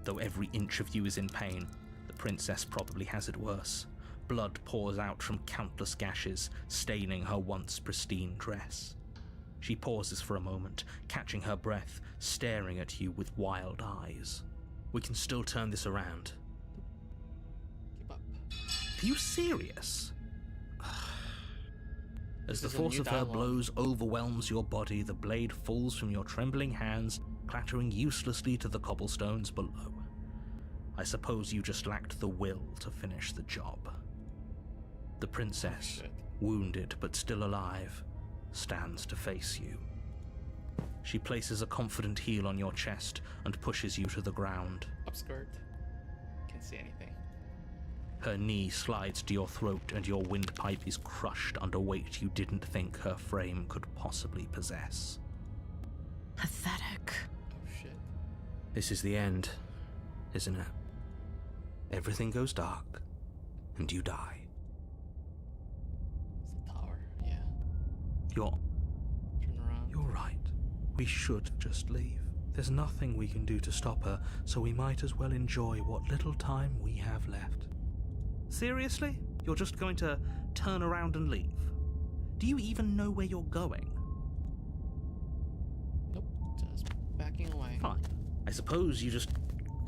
Speaker 2: Though every inch of you is in pain, the princess probably has it worse. Blood pours out from countless gashes, staining her once pristine dress. She pauses for a moment, catching her breath, staring at you with wild eyes. We can still turn this around.
Speaker 1: Keep up.
Speaker 2: Are you serious? As the
Speaker 1: This is a
Speaker 2: force
Speaker 1: new
Speaker 2: of her
Speaker 1: dialogue.
Speaker 2: blows overwhelms your body, the blade falls from your trembling hands, clattering uselessly to the cobblestones below. I suppose you just lacked the will to finish the job. The princess,
Speaker 1: Shit.
Speaker 2: wounded but still alive, stands to face you. She places a confident heel on your chest and pushes you to the ground.
Speaker 1: Upskirt. Can't see anything.
Speaker 2: Her knee slides to your throat and your windpipe is crushed under weight you didn't think her frame could possibly possess.
Speaker 6: Pathetic.
Speaker 1: Oh shit.
Speaker 2: This is the end, isn't it? Everything goes dark, and you die.
Speaker 1: It's the tower. Yeah.
Speaker 2: You're
Speaker 1: Turn around.
Speaker 2: right. We should just leave. There's nothing we can do to stop her, so we might as well enjoy what little time we have left. Seriously? You're just going to turn around and leave? Do you even know where you're going?
Speaker 1: Nope. Just backing away.
Speaker 2: Fine. I suppose you just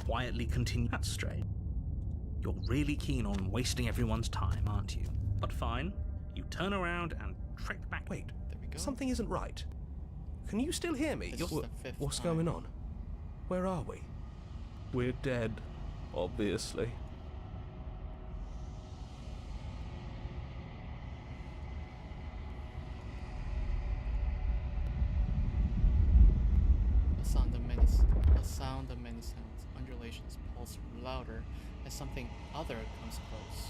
Speaker 2: quietly continue. That's straight. You're really keen on wasting everyone's time, aren't you? But fine. You turn around and trek back.
Speaker 5: Wait,
Speaker 1: There we go.
Speaker 5: something isn't right. Can you still hear me?
Speaker 1: This is the fifth
Speaker 5: What's
Speaker 1: time.
Speaker 5: going on? Where are we? We're dead, obviously.
Speaker 1: A sound of many sounds. Undulations pulse louder as something other comes close.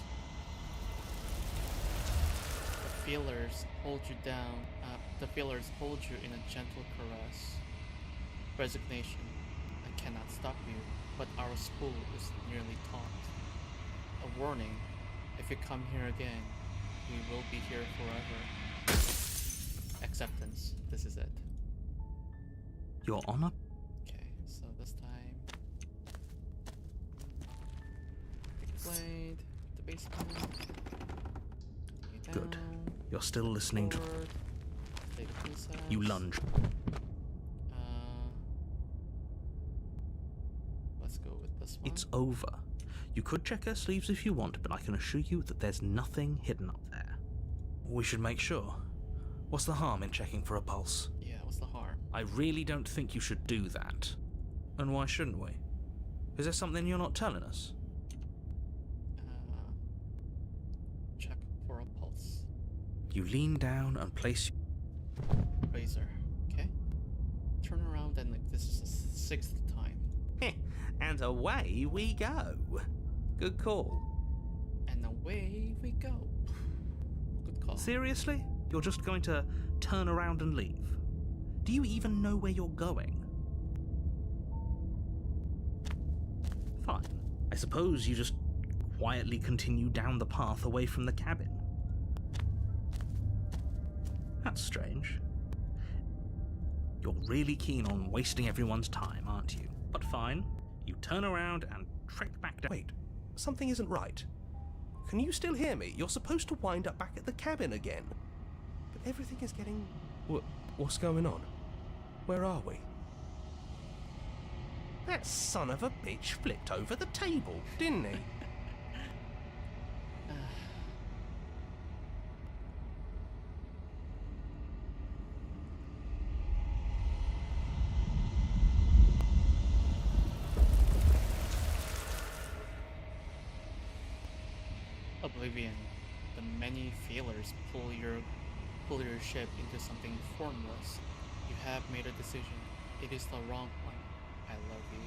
Speaker 1: The feelers hold you down. The feelers hold you in a gentle caress. Resignation. I cannot stop you, but our school is nearly taught. A warning. If you come here again, we will be here forever. Acceptance. This is it.
Speaker 2: Your Honor?
Speaker 1: Okay, so this time pick a blade, the basement.
Speaker 2: Good.
Speaker 1: Down,
Speaker 2: You're still listening to...
Speaker 1: forward, take the princess.
Speaker 2: You lunge.
Speaker 1: Let's go with this one.
Speaker 2: It's over. You could check her sleeves if you want, but I can assure you that there's nothing hidden up there. We should make sure. What's the harm in checking for a pulse?
Speaker 1: Yeah, what's the harm?
Speaker 2: I really don't think you should do that. And why shouldn't we? Is there something you're not telling us?
Speaker 1: Check for a pulse.
Speaker 2: You lean down and place...
Speaker 1: Razor. Okay. Turn around and like, this is the sixth time.
Speaker 2: and away we go. Good call.
Speaker 1: And away we go. Good call.
Speaker 2: Seriously? You're just going to turn around and leave? Do you even know where you're going? Fine. I suppose you just quietly continue down the path away from the cabin. That's strange. You're really keen on wasting everyone's time, aren't you? But fine. You turn around and trek back down.
Speaker 5: Wait, something isn't right. Can you still hear me? You're supposed to wind up back at the cabin again. But everything is getting... What's going on? Where are we? That son of a bitch flipped over the table, didn't he?
Speaker 1: Oblivion. The many feelers pull your ship into something formless. You have made a decision. It is the wrong one. I love you.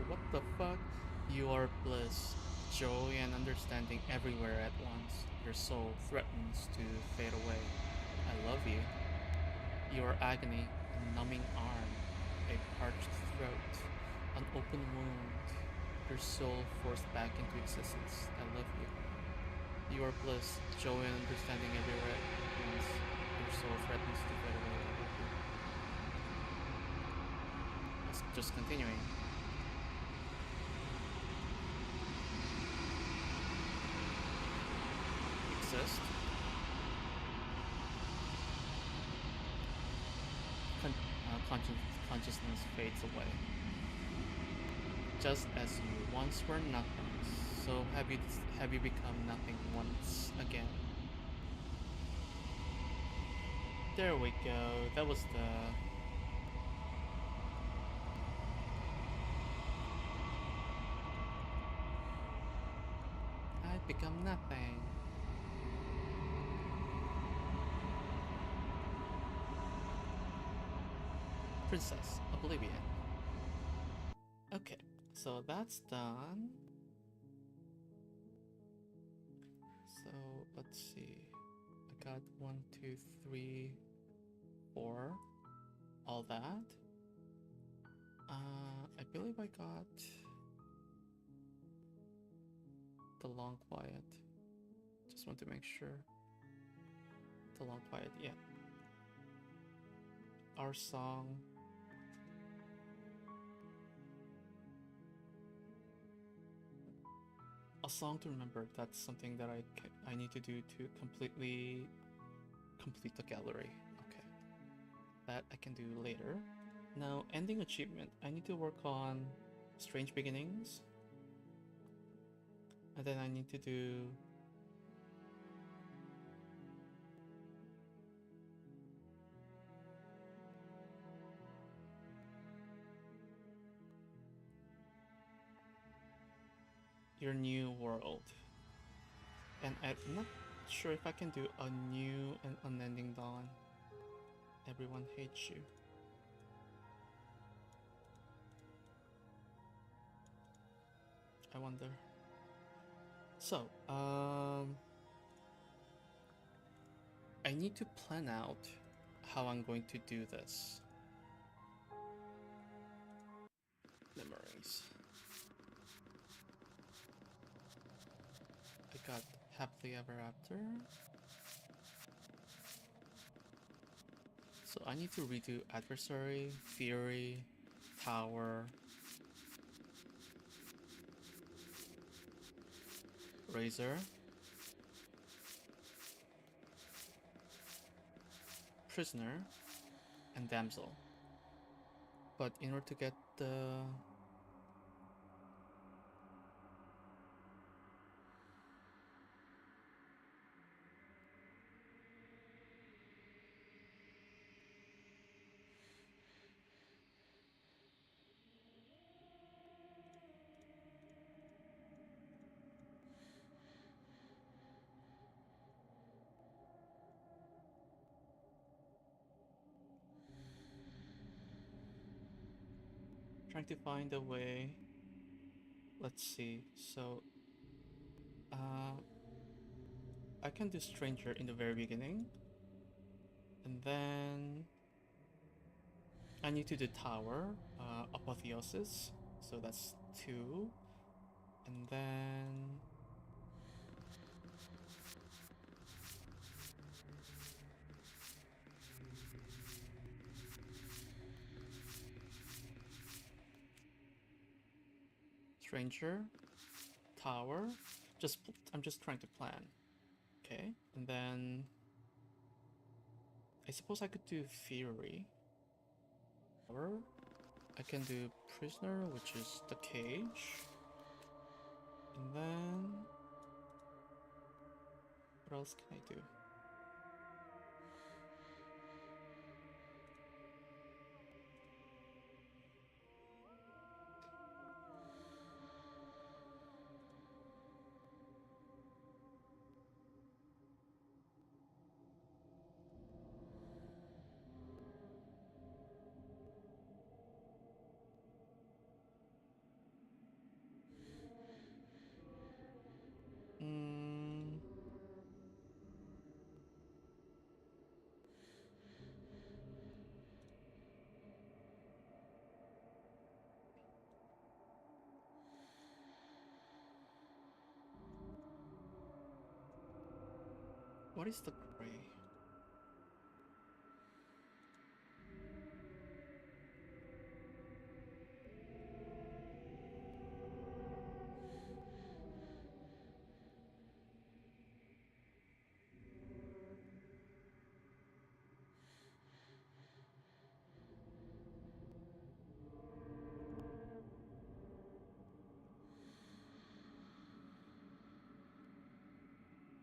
Speaker 1: What the fuck? You are bliss, joy, and understanding everywhere at once. Your soul threatens to fade away. I love you. You are agony, a numbing arm, a parched throat, an open wound. Your soul forced back into existence. I love you. You are bliss, joy, and understanding everywhere at once. Your soul threatens to fade away. I love you. Just continuing. Exist. Consciousness fades away. Just as you once were nothing, so have you become nothing once again. There we go. That was the I've become nothing. Princess Oblivion. Okay, so that's done. So let's see. I got 1, 2, 3, 4. All that. I believe I got the long quiet. Just want to make sure. The long quiet, yeah. Our song. A song to remember. That's something that I need to do to complete the gallery. Okay, that I can do later. Now, ending achievement. I need to work on strange beginnings, and then I need to do your new world. And I'm not sure if I can do a new and unending dawn. Everyone hates you. I wonder. So, I need to plan out how I'm going to do this. Memories. I got happily ever after. So I need to redo adversary, theory, tower, razor, prisoner, and damsel. But in order to get the trying to find a way. Let's see. So I can do stranger in the very beginning, and then I need to do tower, apotheosis, so that's 2, and then stranger, tower. I'm just trying to plan. Okay, and then I suppose I could do theory. Or I can do prisoner, which is the cage. And then what else can I do? What is the gray?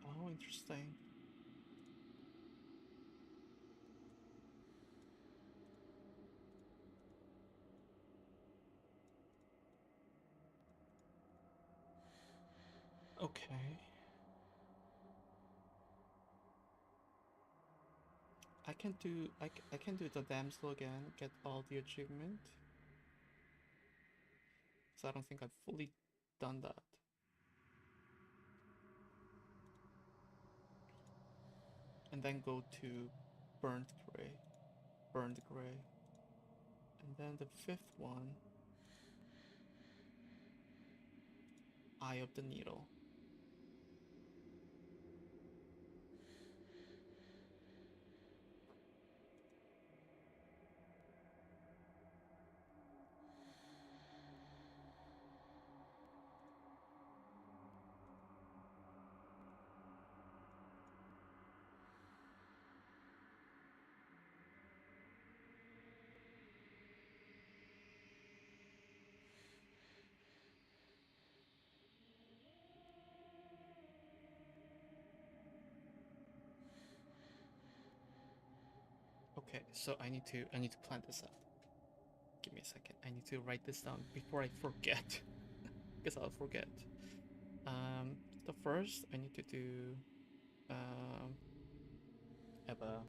Speaker 1: Oh, interesting. Okay. I can do the damsel again, get all the achievement. So I don't think I've fully done that. And then go to burnt gray. Burned gray. And then the fifth one, Eye of the Needle. Okay, so I need to plan this out. Give me a second. I need to write this down before I forget. Because I'll forget. The first I need to do have a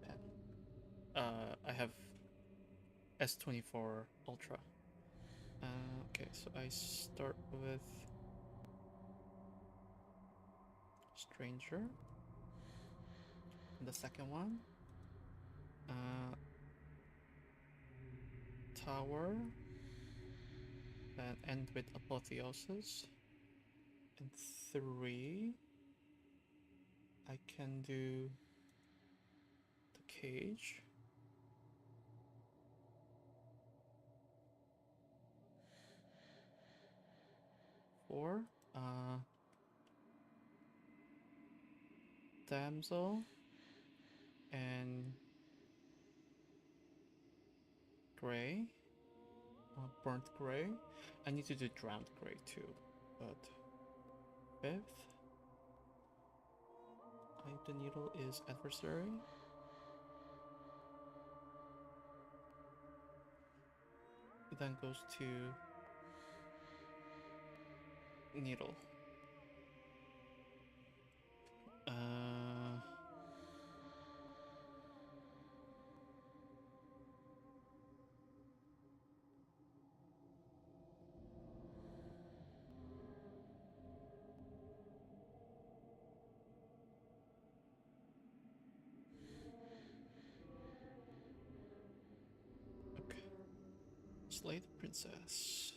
Speaker 1: pen. I have S24 Ultra. Okay, so I start with Stranger. And the second one, uh, Tower, and end with Apotheosis. And 3, I can do the Cage. 4, Damsel, and Gray, Burnt Gray. I need to do Drowned Gray too, but 5th, Eye of the Needle is Adversary. It then goes to Needle. Okay. Slay the Princess.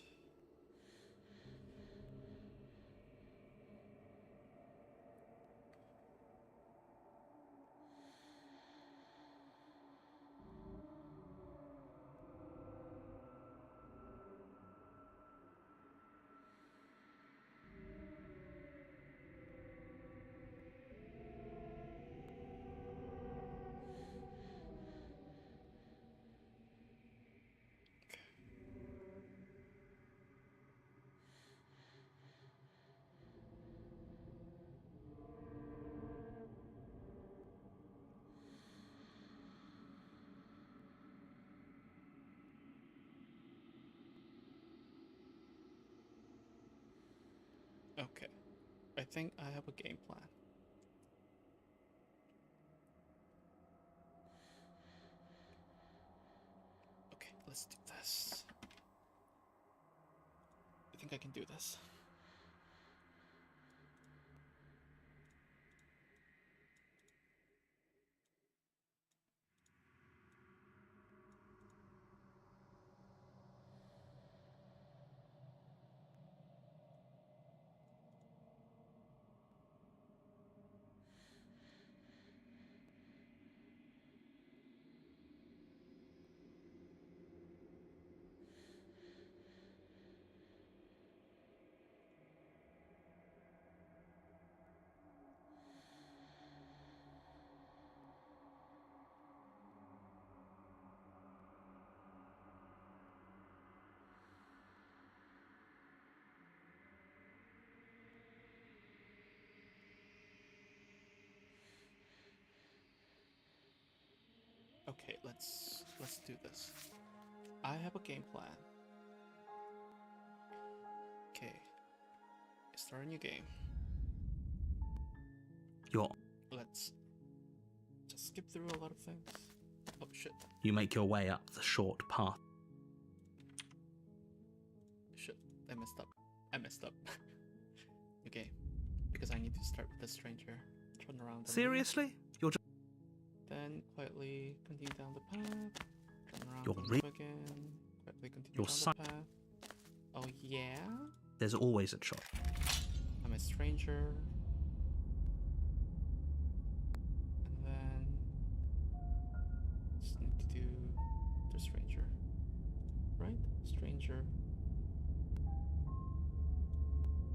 Speaker 1: Okay. I think I have a game plan. Okay, let's do this. I think I can do this. Okay, let's do this. I have a game plan. Okay. Start a new game. Let's just skip through a lot of things. Oh shit.
Speaker 2: You make your way up the short path.
Speaker 1: Shit. I messed up. Okay. Because I need to start with the stranger. Turn around.
Speaker 2: Seriously? You're just...
Speaker 1: Then quietly continue down the path. Turn around
Speaker 2: You're
Speaker 1: and
Speaker 2: re-
Speaker 1: move again. Quietly continue
Speaker 2: You're
Speaker 1: down the path. Oh yeah?
Speaker 2: There's always a choice.
Speaker 1: I'm a stranger. And then just need to do the stranger. Right? Stranger.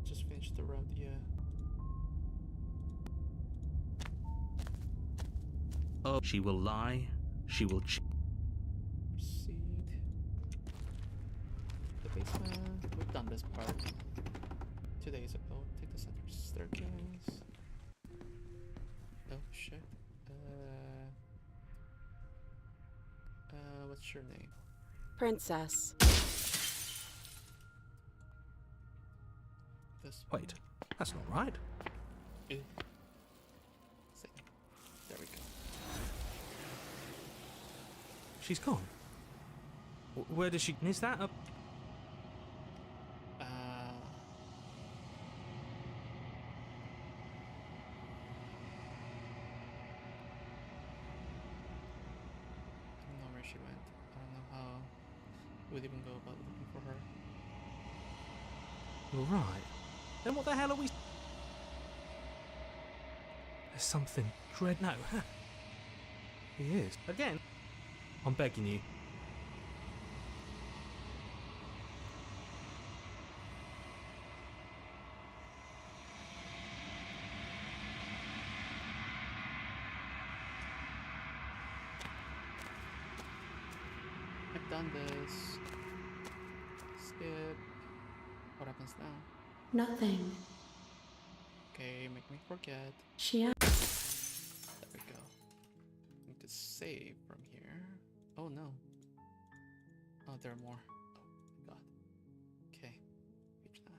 Speaker 1: Just finish the route, yeah.
Speaker 2: Oh, she will lie. She will
Speaker 1: Proceed. The basement. We've done this part 2 days ago. Take the center staircase. Oh shit. What's your name?
Speaker 3: Princess.
Speaker 1: This
Speaker 5: Wait, that's not right.
Speaker 1: one. See. There we go.
Speaker 5: She's gone. Where does she... Is that a...
Speaker 1: I don't know where she went. I don't know how we would even go about looking for her.
Speaker 5: You're right. Then what the hell are we... There's something dread... No. He is. Again. I'm begging you.
Speaker 1: I've done this. Skip. What happens now?
Speaker 3: Nothing.
Speaker 1: Okay, make me forget.
Speaker 3: She
Speaker 1: There we go. Need to save from here. Oh no. Oh, there are more. Oh my god. Okay. Page 9.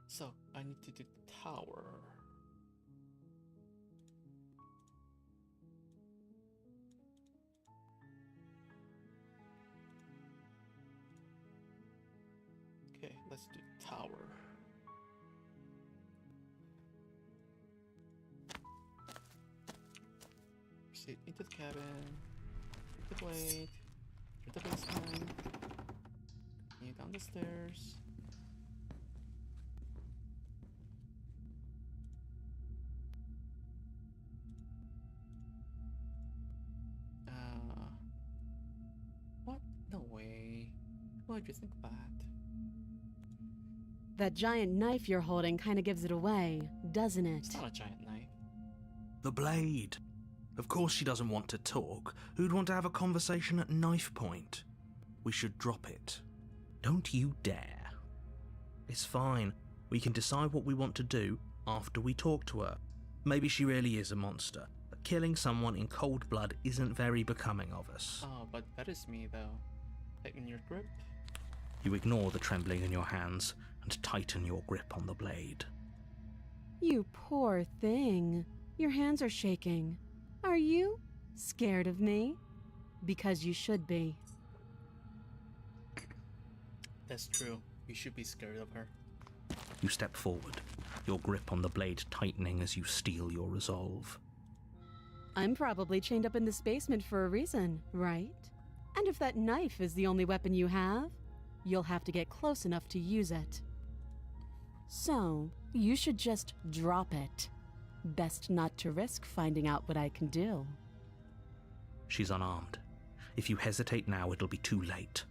Speaker 1: So, I need to do the tower. Okay, let's do tower. Proceed into the cabin, take the blade, through the basement, continue down the stairs. What? No way. Why'd you think that?
Speaker 6: That giant knife you're holding kinda gives it away, doesn't it?
Speaker 1: It's not a giant knife.
Speaker 2: The blade. Of course she doesn't want to talk. Who'd want to have a conversation at knife point? We should drop it. Don't you dare. It's fine. We can decide what we want to do after we talk to her. Maybe she really is a monster, but killing someone in cold blood isn't very becoming of us.
Speaker 1: Oh, but that is me though. Tighten your grip.
Speaker 2: You ignore the trembling in your hands and tighten your grip on the blade.
Speaker 6: You poor thing. Your hands are shaking. Are you scared of me? Because you should be.
Speaker 1: That's true. You should be scared of her.
Speaker 2: You step forward, your grip on the blade tightening as you steel your resolve.
Speaker 6: I'm probably chained up in this basement for a reason, right? And if that knife is the only weapon you have, you'll have to get close enough to use it. So, you should just drop it. Best not to risk finding out what I can do.
Speaker 2: She's unarmed. If you hesitate now, it'll be too late.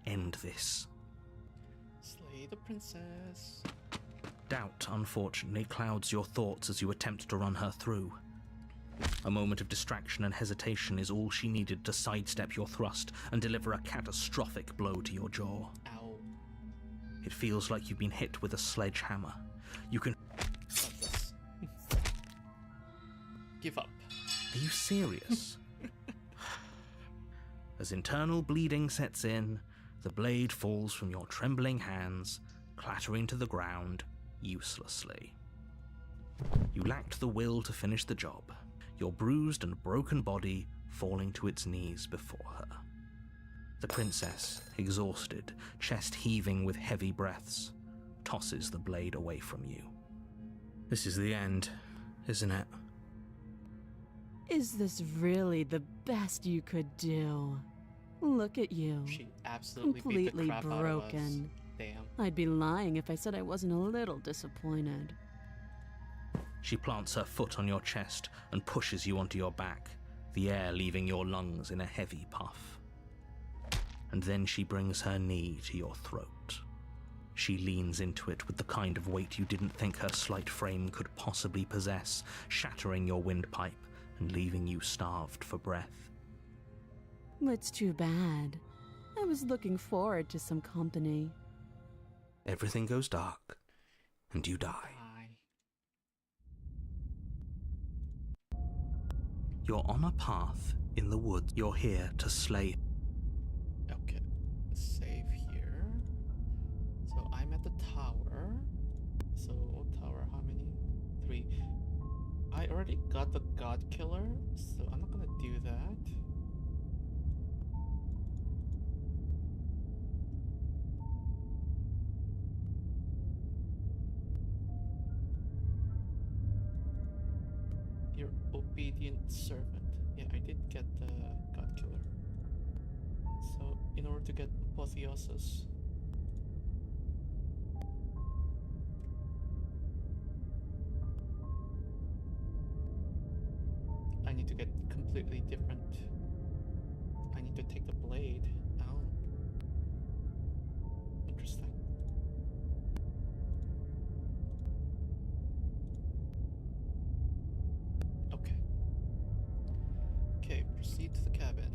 Speaker 2: End this.
Speaker 1: Slay the princess.
Speaker 2: Doubt, unfortunately, clouds your thoughts as you attempt to run her through. A moment of distraction and hesitation is all she needed to sidestep your thrust and deliver a catastrophic blow to your jaw.
Speaker 1: Ow.
Speaker 2: It feels like you've been hit with a sledgehammer. You can...
Speaker 1: Stop this. give up.
Speaker 2: Are you serious? As internal bleeding sets in, the blade falls from your trembling hands, clattering to the ground uselessly. You lacked the will to finish the job, your bruised and broken body falling to its knees before her. The princess, exhausted, chest heaving with heavy breaths, tosses the blade away from you. This is the end, isn't it?
Speaker 6: Is this really the best you could do? Look at you.
Speaker 1: She absolutely beat the
Speaker 6: Completely
Speaker 1: crap
Speaker 6: broken.
Speaker 1: out of us. Damn.
Speaker 6: I'd be lying if I said I wasn't a little disappointed.
Speaker 2: She plants her foot on your chest and pushes you onto your back, the air leaving your lungs in a heavy puff. And then she brings her knee to your throat. She leans into it with the kind of weight you didn't think her slight frame could possibly possess, shattering your windpipe and leaving you starved for breath.
Speaker 6: It's too bad. I was looking forward to some company.
Speaker 2: Everything goes dark, and you die.
Speaker 1: Bye.
Speaker 2: You're on a path in the woods. You're here to slay.
Speaker 1: Okay, save here. So I'm at the tower. So tower, how many? 3. I already got the god killer, so I'm not gonna do that. Your obedient servant. Yeah, I did get the god killer. So, in order to get apotheosis, I need to get completely different. I need to take the blade. Oh. Interesting. Okay. Okay, proceed to the cabin.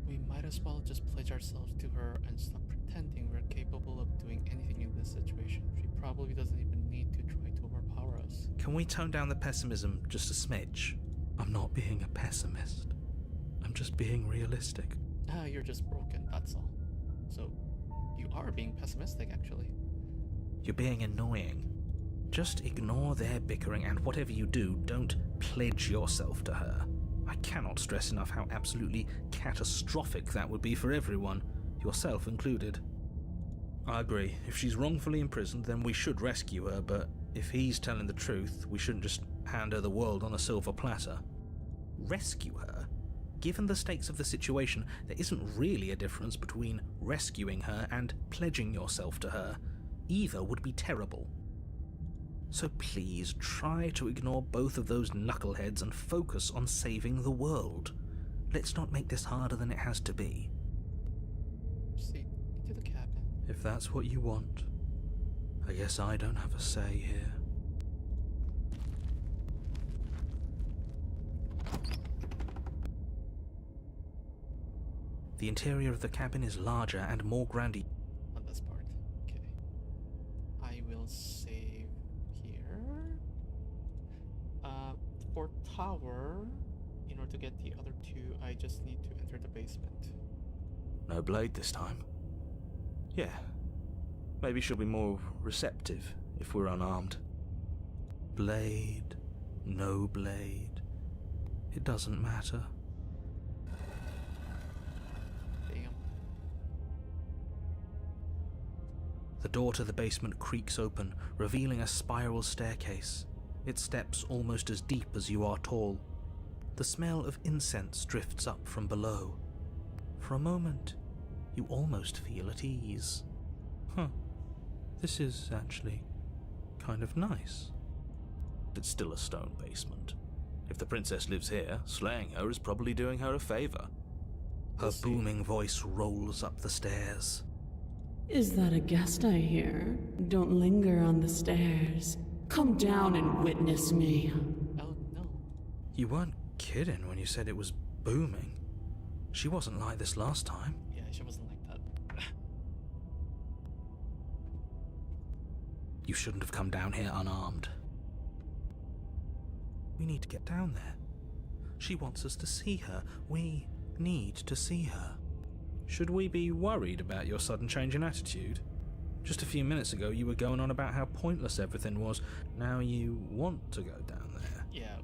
Speaker 1: We might as well just pledge ourselves to her and stop pretending we're capable of doing anything in this situation. She probably doesn't even need to try to overpower us.
Speaker 2: Can we tone down the pessimism just a smidge? I'm not being a pessimist. I'm just being realistic.
Speaker 1: Ah, you're just broken, that's all. So, you are being pessimistic, actually.
Speaker 2: You're being annoying. Just ignore their bickering, and whatever you do, don't pledge yourself to her. I cannot stress enough how absolutely catastrophic that would be for everyone, yourself included. I agree. If she's wrongfully imprisoned, then we should rescue her, but if he's telling the truth, we shouldn't just hand her the world on a silver platter. Rescue her? Given the stakes of the situation, there isn't really a difference between rescuing her and pledging yourself to her. Either would be terrible. So please try to ignore both of those knuckleheads and focus on saving the world. Let's not make this harder than it has to be.
Speaker 1: Proceed to the cabin.
Speaker 2: If that's what you want, I guess I don't have a say here. The interior of the cabin is larger and more grandiose.
Speaker 1: On this part. Okay. I will save here. For tower, in order to get the other 2, I just need to enter the basement.
Speaker 2: No blade this time. Yeah. Maybe she'll be more receptive if we're unarmed. Blade, no blade. It doesn't matter.
Speaker 1: Damn.
Speaker 2: The door to the basement creaks open, revealing a spiral staircase. Its steps almost as deep as you are tall. The smell of incense drifts up from below. For a moment, you almost feel at ease. Huh. This is actually kind of nice. It's still a stone basement. If the princess lives here, slaying her is probably doing her a favor. Her booming voice rolls up the stairs.
Speaker 6: Is that a guest I hear? Don't linger on the stairs. Come down and witness me.
Speaker 1: Oh no.
Speaker 2: You weren't kidding when you said it was booming. She wasn't like this last time.
Speaker 1: Yeah, she wasn't like that.
Speaker 4: You shouldn't have come down here unarmed.
Speaker 2: We need to get down there. She wants us to see her. We need to see her.
Speaker 4: Should we be worried about your sudden change in attitude? Just a few minutes ago you were going on about how pointless everything was. Now you want to go down there.
Speaker 1: Yeah,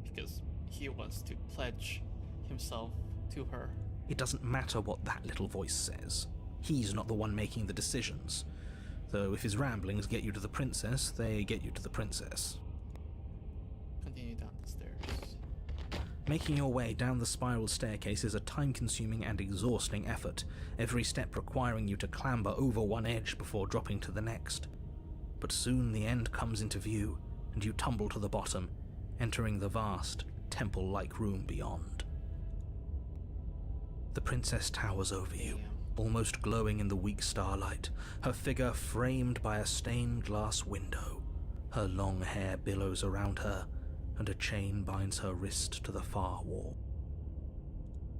Speaker 1: because he wants to pledge himself to her.
Speaker 2: It doesn't matter what that little voice says. He's not the one making the decisions. Though if his ramblings get you to the princess, they get you to the princess.
Speaker 1: Continue down the stairs.
Speaker 2: Making your way down the spiral staircase is a time-consuming and exhausting effort, every step requiring you to clamber over one edge before dropping to the next. But soon the end comes into view, and you tumble to the bottom, entering the vast, temple-like room beyond. The princess towers over you, almost glowing in the weak starlight, her figure framed by a stained glass window. Her long hair billows around her, and a chain binds her wrist to the far wall.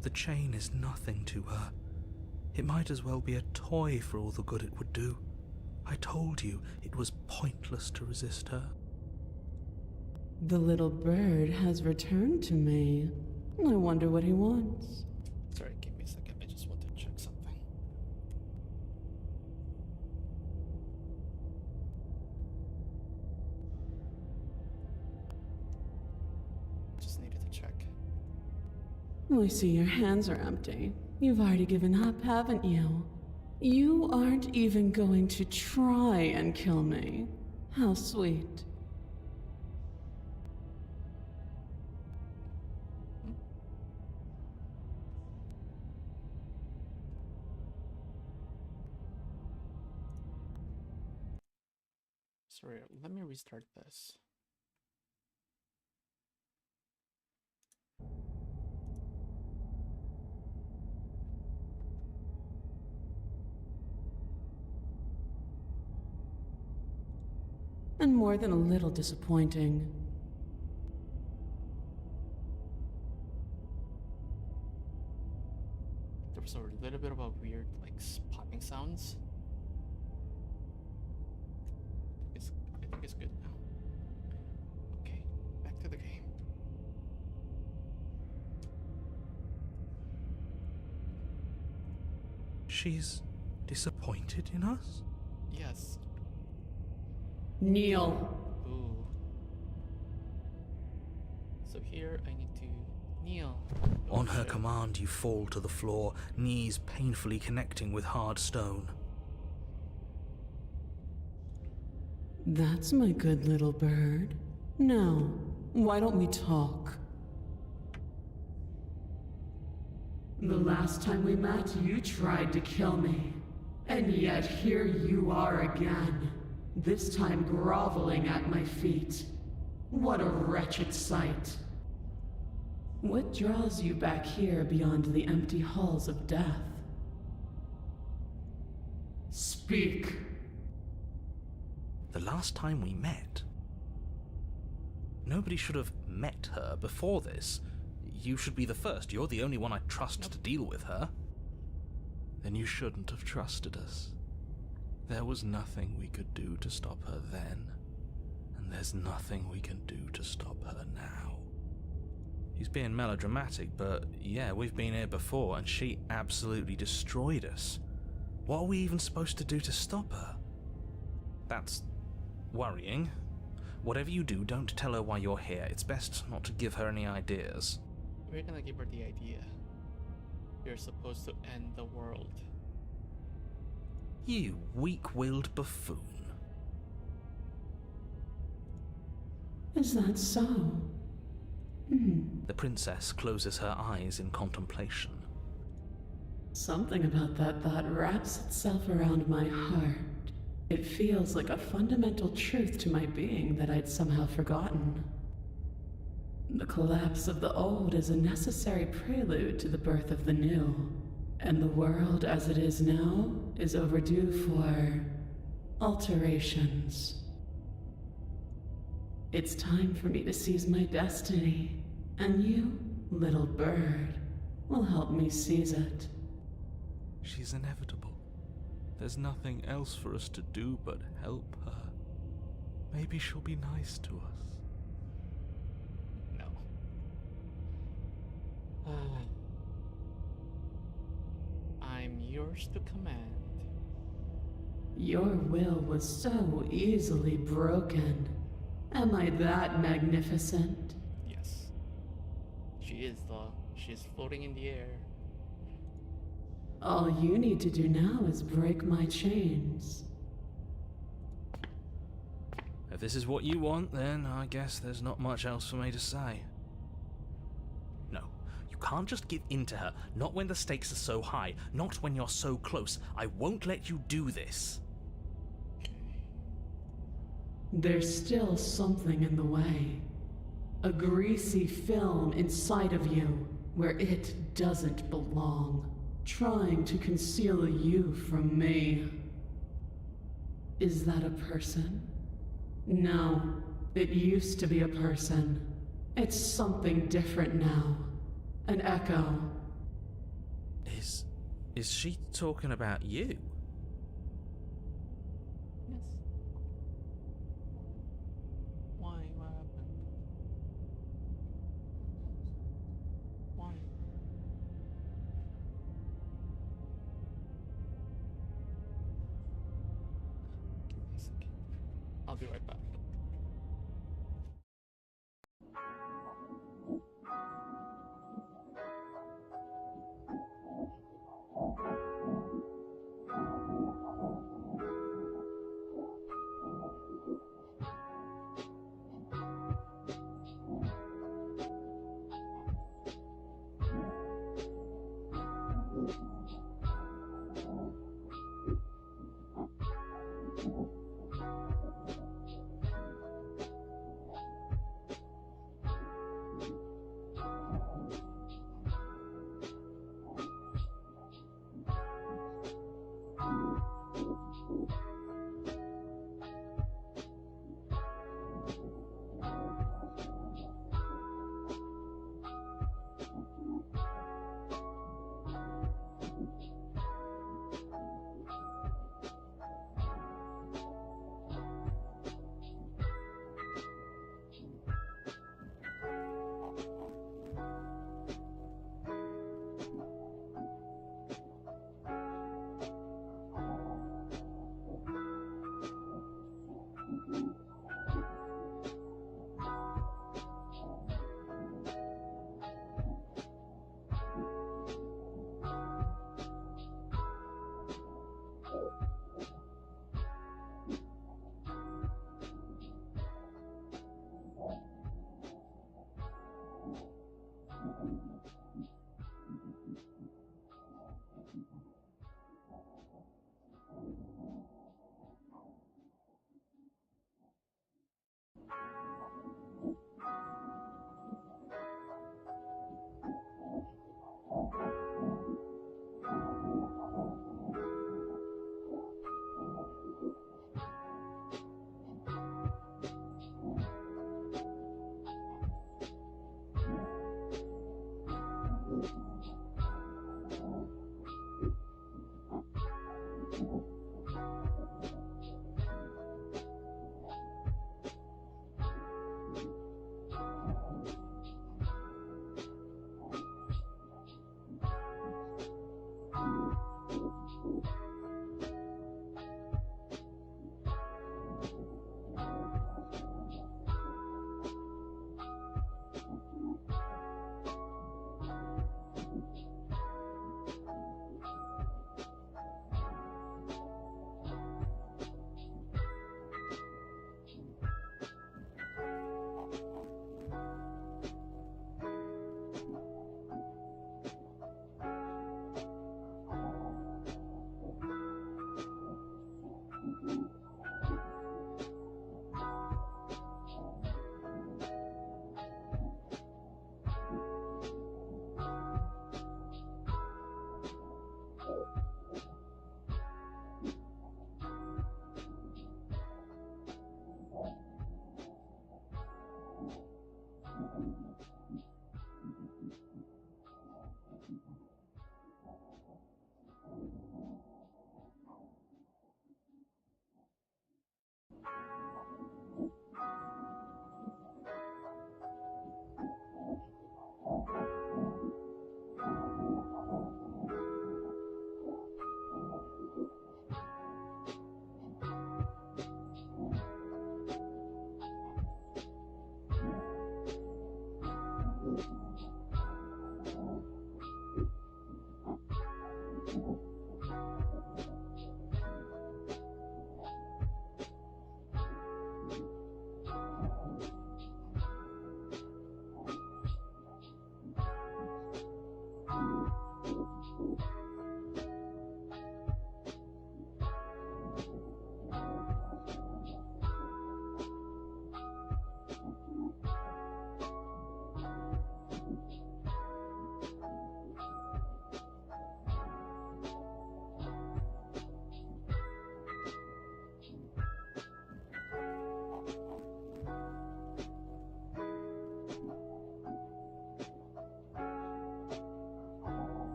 Speaker 2: The chain is nothing to her. It might as well be a toy for all the good it would do. I told you it was pointless to resist her.
Speaker 6: The little bird has returned to me. I wonder what he wants.
Speaker 1: Sorry, give me a second. I just want to check something. Just needed to check.
Speaker 6: I see your hands are empty. You've already given up, haven't you? You aren't even going to try and kill me. How sweet.
Speaker 1: Sorry, let me restart this.
Speaker 6: And more than a little disappointing.
Speaker 1: There was a little bit of a weird, like, popping sounds. I think it's good now. Okay, back to the game.
Speaker 2: She's disappointed in us?
Speaker 1: Yes.
Speaker 6: Kneel.
Speaker 1: Ooh. So here I need to kneel. Oh,
Speaker 2: On her
Speaker 1: shit.
Speaker 2: command, you fall to the floor, knees painfully connecting with hard stone.
Speaker 6: That's my good little bird. Now, why don't we talk? The last time we met, you tried to kill me. And yet here you are again. This time groveling at my feet. What a wretched sight. What draws you back here beyond the empty halls of death? Speak.
Speaker 2: The last time we met. Nobody should have met her before this. You should be the first. You're the only one I trust to deal with her.
Speaker 5: Then you shouldn't have trusted us. There was nothing we could do to stop her then, and there's nothing we can do to stop her now.
Speaker 2: He's being melodramatic, but yeah, we've been here before, and she absolutely destroyed us. What are we even supposed to do to stop her? That's worrying. Whatever you do, don't tell her why you're here. It's best not to give her any ideas.
Speaker 1: We're gonna give her the idea. You're supposed to end the world.
Speaker 2: You weak-willed buffoon.
Speaker 6: Is that so?
Speaker 2: The princess closes her eyes in contemplation.
Speaker 6: Something about that thought wraps itself around my heart. It feels like a fundamental truth to my being that I'd somehow forgotten. The collapse of the old is a necessary prelude to the birth of the new, and the world as it is now is overdue for alterations. It's time for me to seize my destiny, and you, little bird, will help me seize it.
Speaker 2: She's inevitable. There's nothing else for us to do but help her. Maybe she'll be nice to us.
Speaker 1: No. I'm yours to command.
Speaker 6: Your will was so easily broken. Am I that magnificent?
Speaker 1: Yes. She is, though. She is floating in the air.
Speaker 6: All you need to do now is break my chains.
Speaker 4: If this is what you want, then I guess there's not much else for me to say. No, you can't just give in to her, not when the stakes are so high, not when you're so close. I won't let you do this.
Speaker 6: There's still something in the way. A greasy film inside of you where it doesn't belong, trying to conceal you from me. Is that a person? No, it used to be a person. It's something different now. An echo.
Speaker 4: Is she talking about you?
Speaker 1: Yes. Why? What happened? Why? Give me a second. I'll be right back.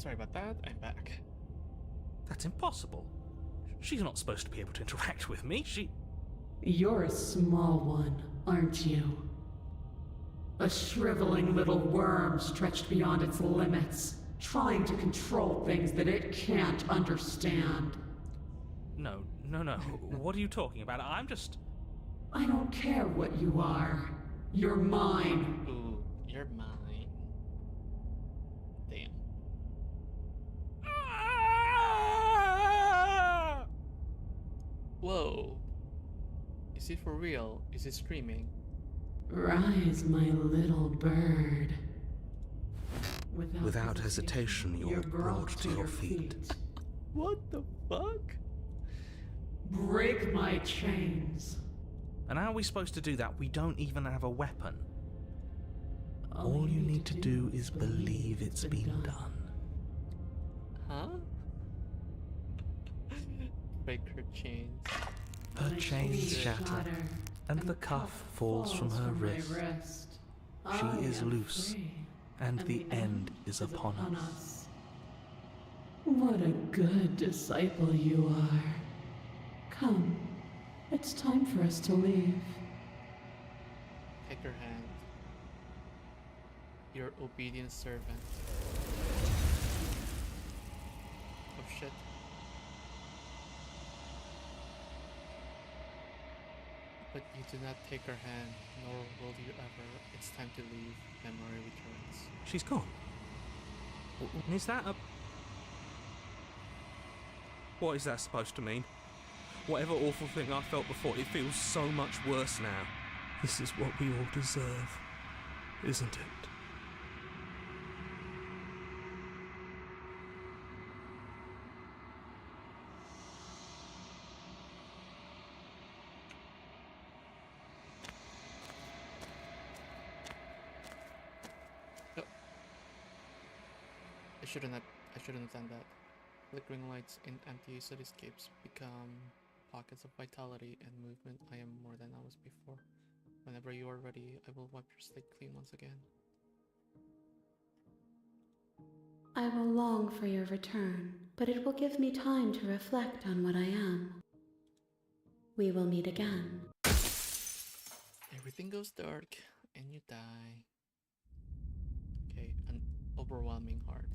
Speaker 1: Sorry about that, I'm back.
Speaker 4: That's impossible. She's not supposed to be able to interact with me.
Speaker 6: You're a small one, aren't you? A shriveling little worm stretched beyond its limits, trying to control things that it can't understand.
Speaker 4: No. What are you talking about? I'm just...
Speaker 6: I don't care what you are. You're mine.
Speaker 1: Ooh, you're mine. Damn. Whoa. Is it for real? Is it screaming?
Speaker 6: Rise, my little bird.
Speaker 2: Without hesitation, you're brought to your feet.
Speaker 1: What the fuck?
Speaker 6: Break my chains.
Speaker 4: And how are we supposed to do that? We don't even have a weapon.
Speaker 2: All you need to do is believe it's been done.
Speaker 1: Huh? Break her chains.
Speaker 2: Her chains shatter, and the cuff falls from her wrist. She is loose, and the end is upon us.
Speaker 6: What a good disciple you are. Come, it's time for us to leave.
Speaker 1: Take her hand. Your obedient servant. Oh shit. But you do not take her hand, nor will you ever. It's time to leave. Memory returns.
Speaker 2: She's gone. Is that a... What is that supposed to mean? Whatever awful thing I felt before, it feels so much worse now. This is what we all deserve, isn't it?
Speaker 1: I shouldn't have done that. Flickering lights in empty cityscapes become pockets of vitality and movement. I am more than I was before. Whenever you are ready, I will wipe your slate clean once again.
Speaker 3: I will long for your return, but it will give me time to reflect on what I am. We will meet again.
Speaker 1: Everything goes dark and you die. Okay, an overwhelming heart.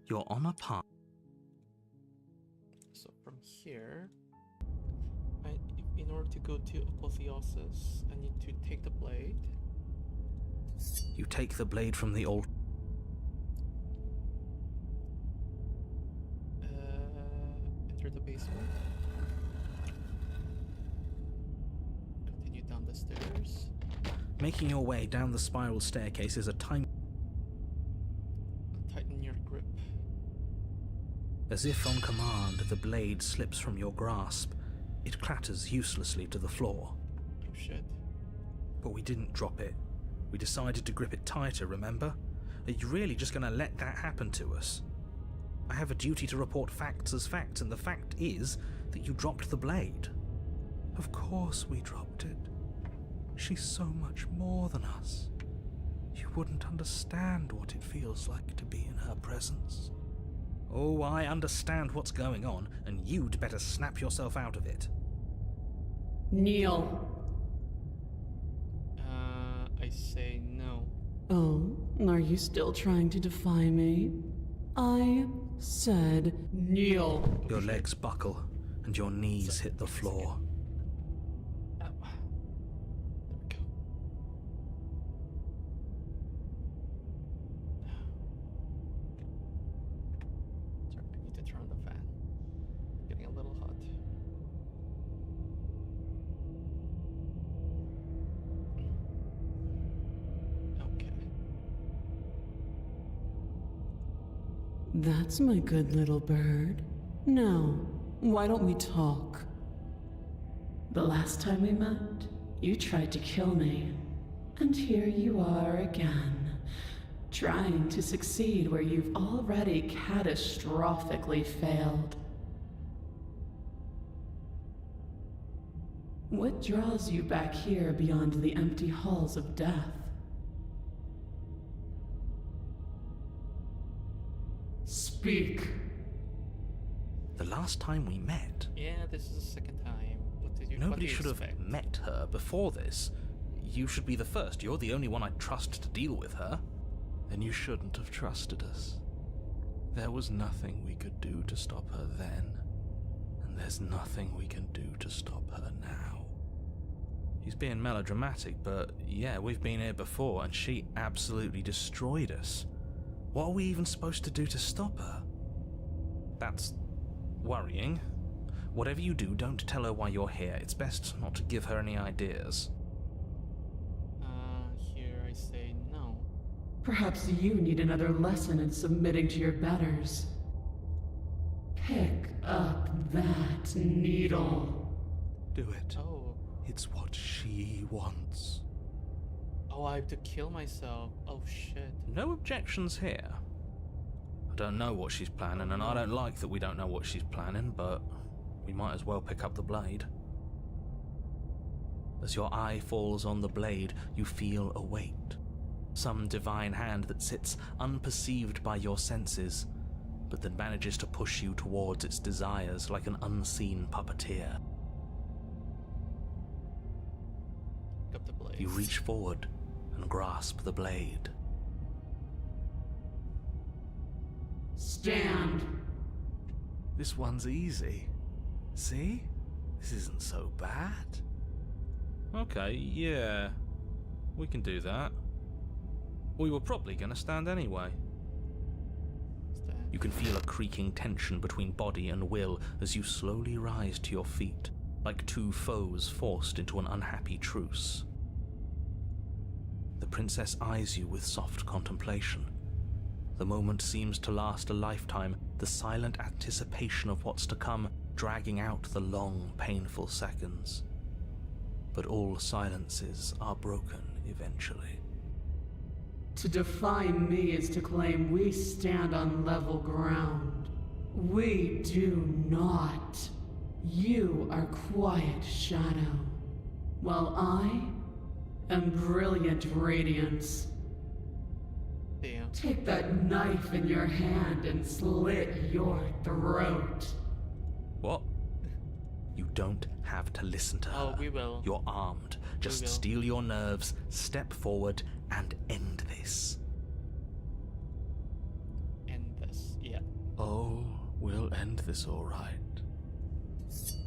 Speaker 2: You're on a path.
Speaker 1: So from here, in order to go to apotheosis, I need to take the blade.
Speaker 2: You take the blade from the old...
Speaker 1: Enter the basement. Continue down the stairs.
Speaker 2: Making your way down the spiral staircase is a time...
Speaker 1: Tighten your grip.
Speaker 2: As if on command, the blade slips from your grasp. It clatters uselessly to the floor.
Speaker 1: Oh shit.
Speaker 2: But we didn't drop it. We decided to grip it tighter, remember? Are you really just going to let that happen to us? I have a duty to report facts as facts, and the fact is that you dropped the blade. Of course we dropped it. She's so much more than us. You wouldn't understand what it feels like to be in her presence.
Speaker 4: Oh, I understand what's going on, and you'd better snap yourself out of it.
Speaker 6: Kneel.
Speaker 1: I say no.
Speaker 6: Oh, are you still trying to defy me? I said kneel.
Speaker 2: Your legs buckle, and your knees hit the floor.
Speaker 1: There we go. Sorry, I need to turn on the fan. It's getting a little hot. Okay.
Speaker 6: That's my good little bird. Now, why don't we talk? The last time we met, you tried to kill me. And here you are again, trying to succeed where you've already catastrophically failed. What draws you back here beyond the empty halls of death?
Speaker 4: Speak.
Speaker 2: The last time we met,
Speaker 1: Yeah, this is the second time. What did you? what
Speaker 2: nobody
Speaker 1: do you
Speaker 2: should have
Speaker 1: expect?
Speaker 2: met her before this. You should be the first. You're the only one I'd trust to deal with her.
Speaker 5: Then you shouldn't have trusted us. There was nothing we could do to stop her then, and there's nothing we can do to stop her now.
Speaker 2: He's being melodramatic, but yeah, we've been here before, and she absolutely destroyed us. What are we even supposed to do to stop her? That's worrying. Whatever you do, don't tell her why you're here. It's best not to give her any ideas.
Speaker 1: Here I say no.
Speaker 7: Perhaps you need another lesson in submitting to your betters. Pick up that needle.
Speaker 5: Do it.
Speaker 1: Oh.
Speaker 5: It's what she wants.
Speaker 1: Oh, I have to kill myself. Oh shit.
Speaker 2: No objections here. I don't know what she's planning, and I don't like that we don't know what she's planning, but we might as well pick up the blade. As your eye falls on the blade, you feel a weight. Some divine hand that sits unperceived by your senses, but that manages to push you towards its desires like an unseen puppeteer.
Speaker 1: Pick up the blade.
Speaker 2: You reach forward and grasp the blade.
Speaker 7: Stand.
Speaker 2: This one's easy. See? This isn't so bad. Okay, yeah. We can do that. We were probably gonna stand anyway.
Speaker 1: Stand.
Speaker 2: You can feel a creaking tension between body and will as you slowly rise to your feet, like two foes forced into an unhappy truce. The princess eyes you with soft contemplation. The moment seems to last a lifetime, the silent anticipation of what's to come dragging out the long, painful seconds. But all silences are broken eventually.
Speaker 7: To define me is to claim we stand on level ground. We do not. You are quiet shadow, while I am brilliant radiance.
Speaker 1: Damn.
Speaker 7: Take that knife in your hand and slit your throat.
Speaker 2: What? You don't have to listen to her.
Speaker 1: Oh, we will.
Speaker 2: You're armed. Just
Speaker 1: will.
Speaker 2: steel your nerves, step forward, and end this.
Speaker 1: End this. Yeah.
Speaker 5: Oh, we'll end this all right.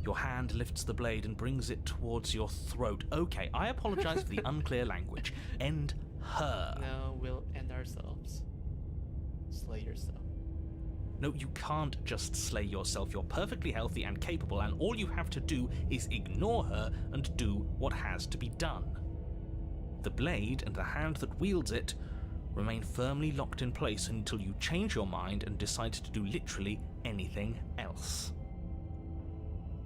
Speaker 2: Your hand lifts the blade and brings it towards your throat. Okay, I apologize for the unclear language. End her.
Speaker 1: No, we'll end ourselves. Slay yourself.
Speaker 2: No, you can't just slay yourself. You're perfectly healthy and capable, and all you have to do is ignore her and do what has to be done. The blade and the hand that wields it remain firmly locked in place until you change your mind and decide to do literally anything else.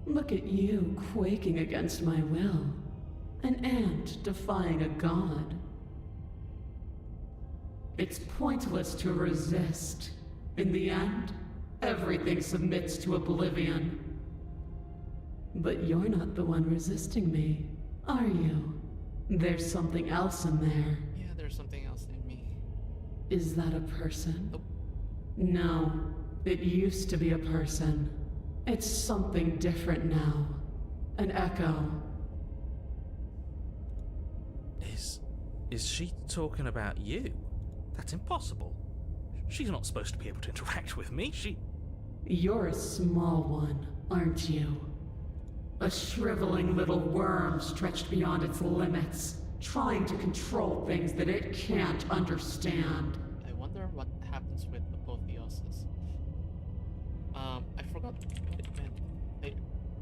Speaker 7: Look at you quaking against my will. An ant defying a god. It's pointless to resist. In the end, everything submits to oblivion. But you're not the one resisting me, are you? There's something else in there.
Speaker 1: Yeah, there's something else in me.
Speaker 7: Is that a person?
Speaker 1: Nope.
Speaker 7: No, it used to be a person. It's something different now. An echo.
Speaker 2: Is she talking about you? That's impossible. She's not supposed to be able to interact with me.
Speaker 7: You're a small one, aren't you? A shriveling little worm stretched beyond its limits, trying to control things that it can't understand.
Speaker 1: I wonder what happens with apotheosis. I forgot what it meant.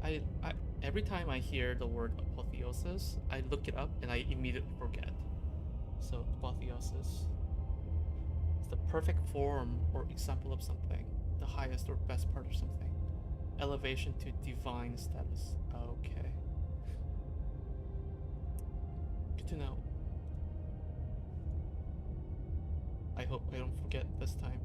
Speaker 1: I every time I hear the word apotheosis, I look it up and I immediately forget. So apotheosis. It's the perfect form or example of something, the highest or best part of something. Elevation to divine status. Okay. Good to know. I hope I don't forget this time.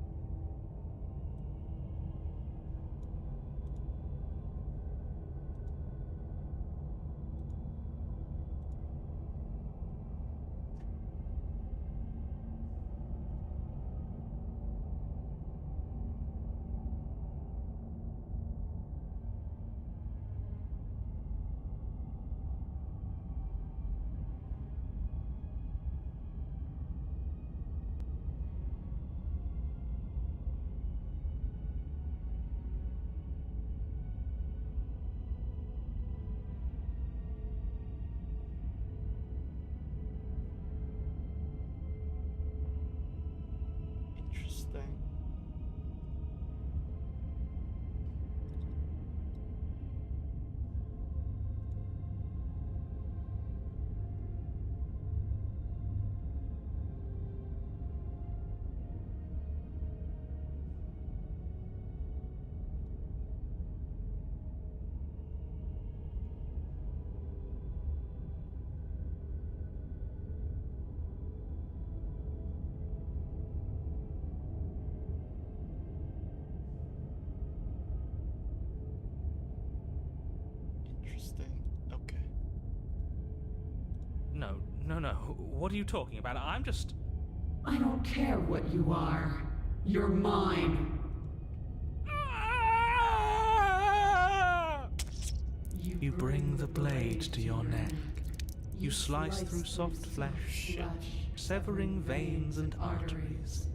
Speaker 1: Interesting. Interesting. Okay.
Speaker 4: No. What are you talking about? I'm just...
Speaker 7: I don't care what you are. You're mine.
Speaker 4: You bring the blade to your neck. You slice through soft flesh, severing veins and arteries.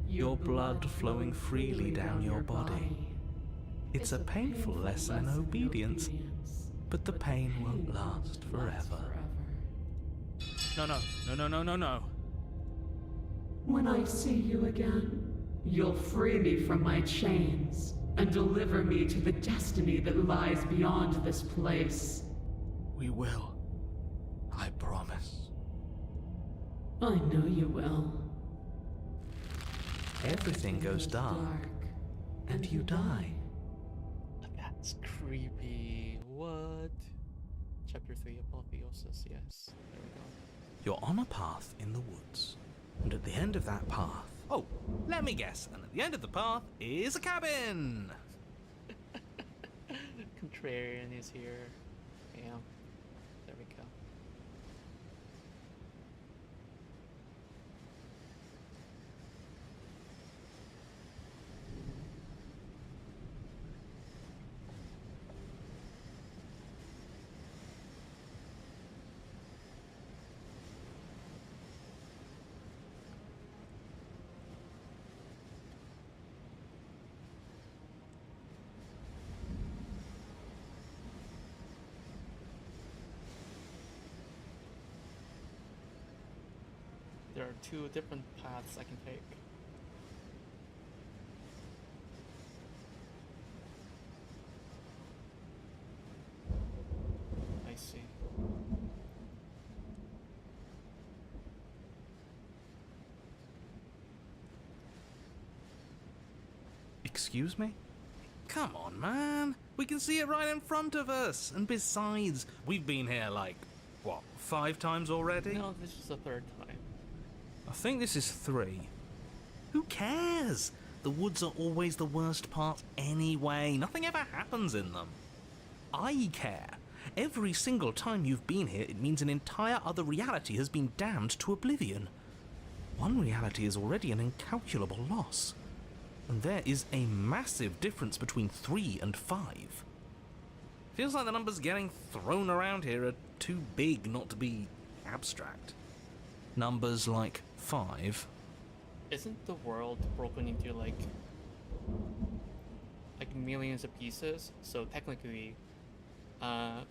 Speaker 4: Your blood flowing freely down your body. It's a painful lesson in obedience, but the pain won't last forever. No.
Speaker 7: When I see you again, you'll free me from my chains and deliver me to the destiny that lies beyond this place.
Speaker 4: We will. I promise.
Speaker 7: I know you will.
Speaker 4: Everything goes dark, and you die.
Speaker 1: That's creepy. What? Chapter 3, Apotheosis, yes. There we go.
Speaker 2: You're on a path in the woods, and at the end of that path...
Speaker 4: Oh, let me guess. And at the end of the path is a cabin!
Speaker 1: Contrarian is here. Yeah. There we go. There are 2 different paths I can take. I see.
Speaker 2: Excuse me?
Speaker 4: Come on, man. We can see it right in front of us. And besides, we've been here like, what, 5 times already?
Speaker 1: No, this is the 3rd time.
Speaker 2: I think this is 3.
Speaker 4: Who cares? The woods are always the worst part anyway. Nothing ever happens in them. I care. Every single time you've been here, it means an entire other reality has been damned to oblivion. One reality is already an incalculable loss. And there is a massive difference between 3 and 5. Feels like the numbers getting thrown around here are too big not to be abstract. Numbers like 5.
Speaker 1: Isn't the world broken into like millions of pieces? So technically, there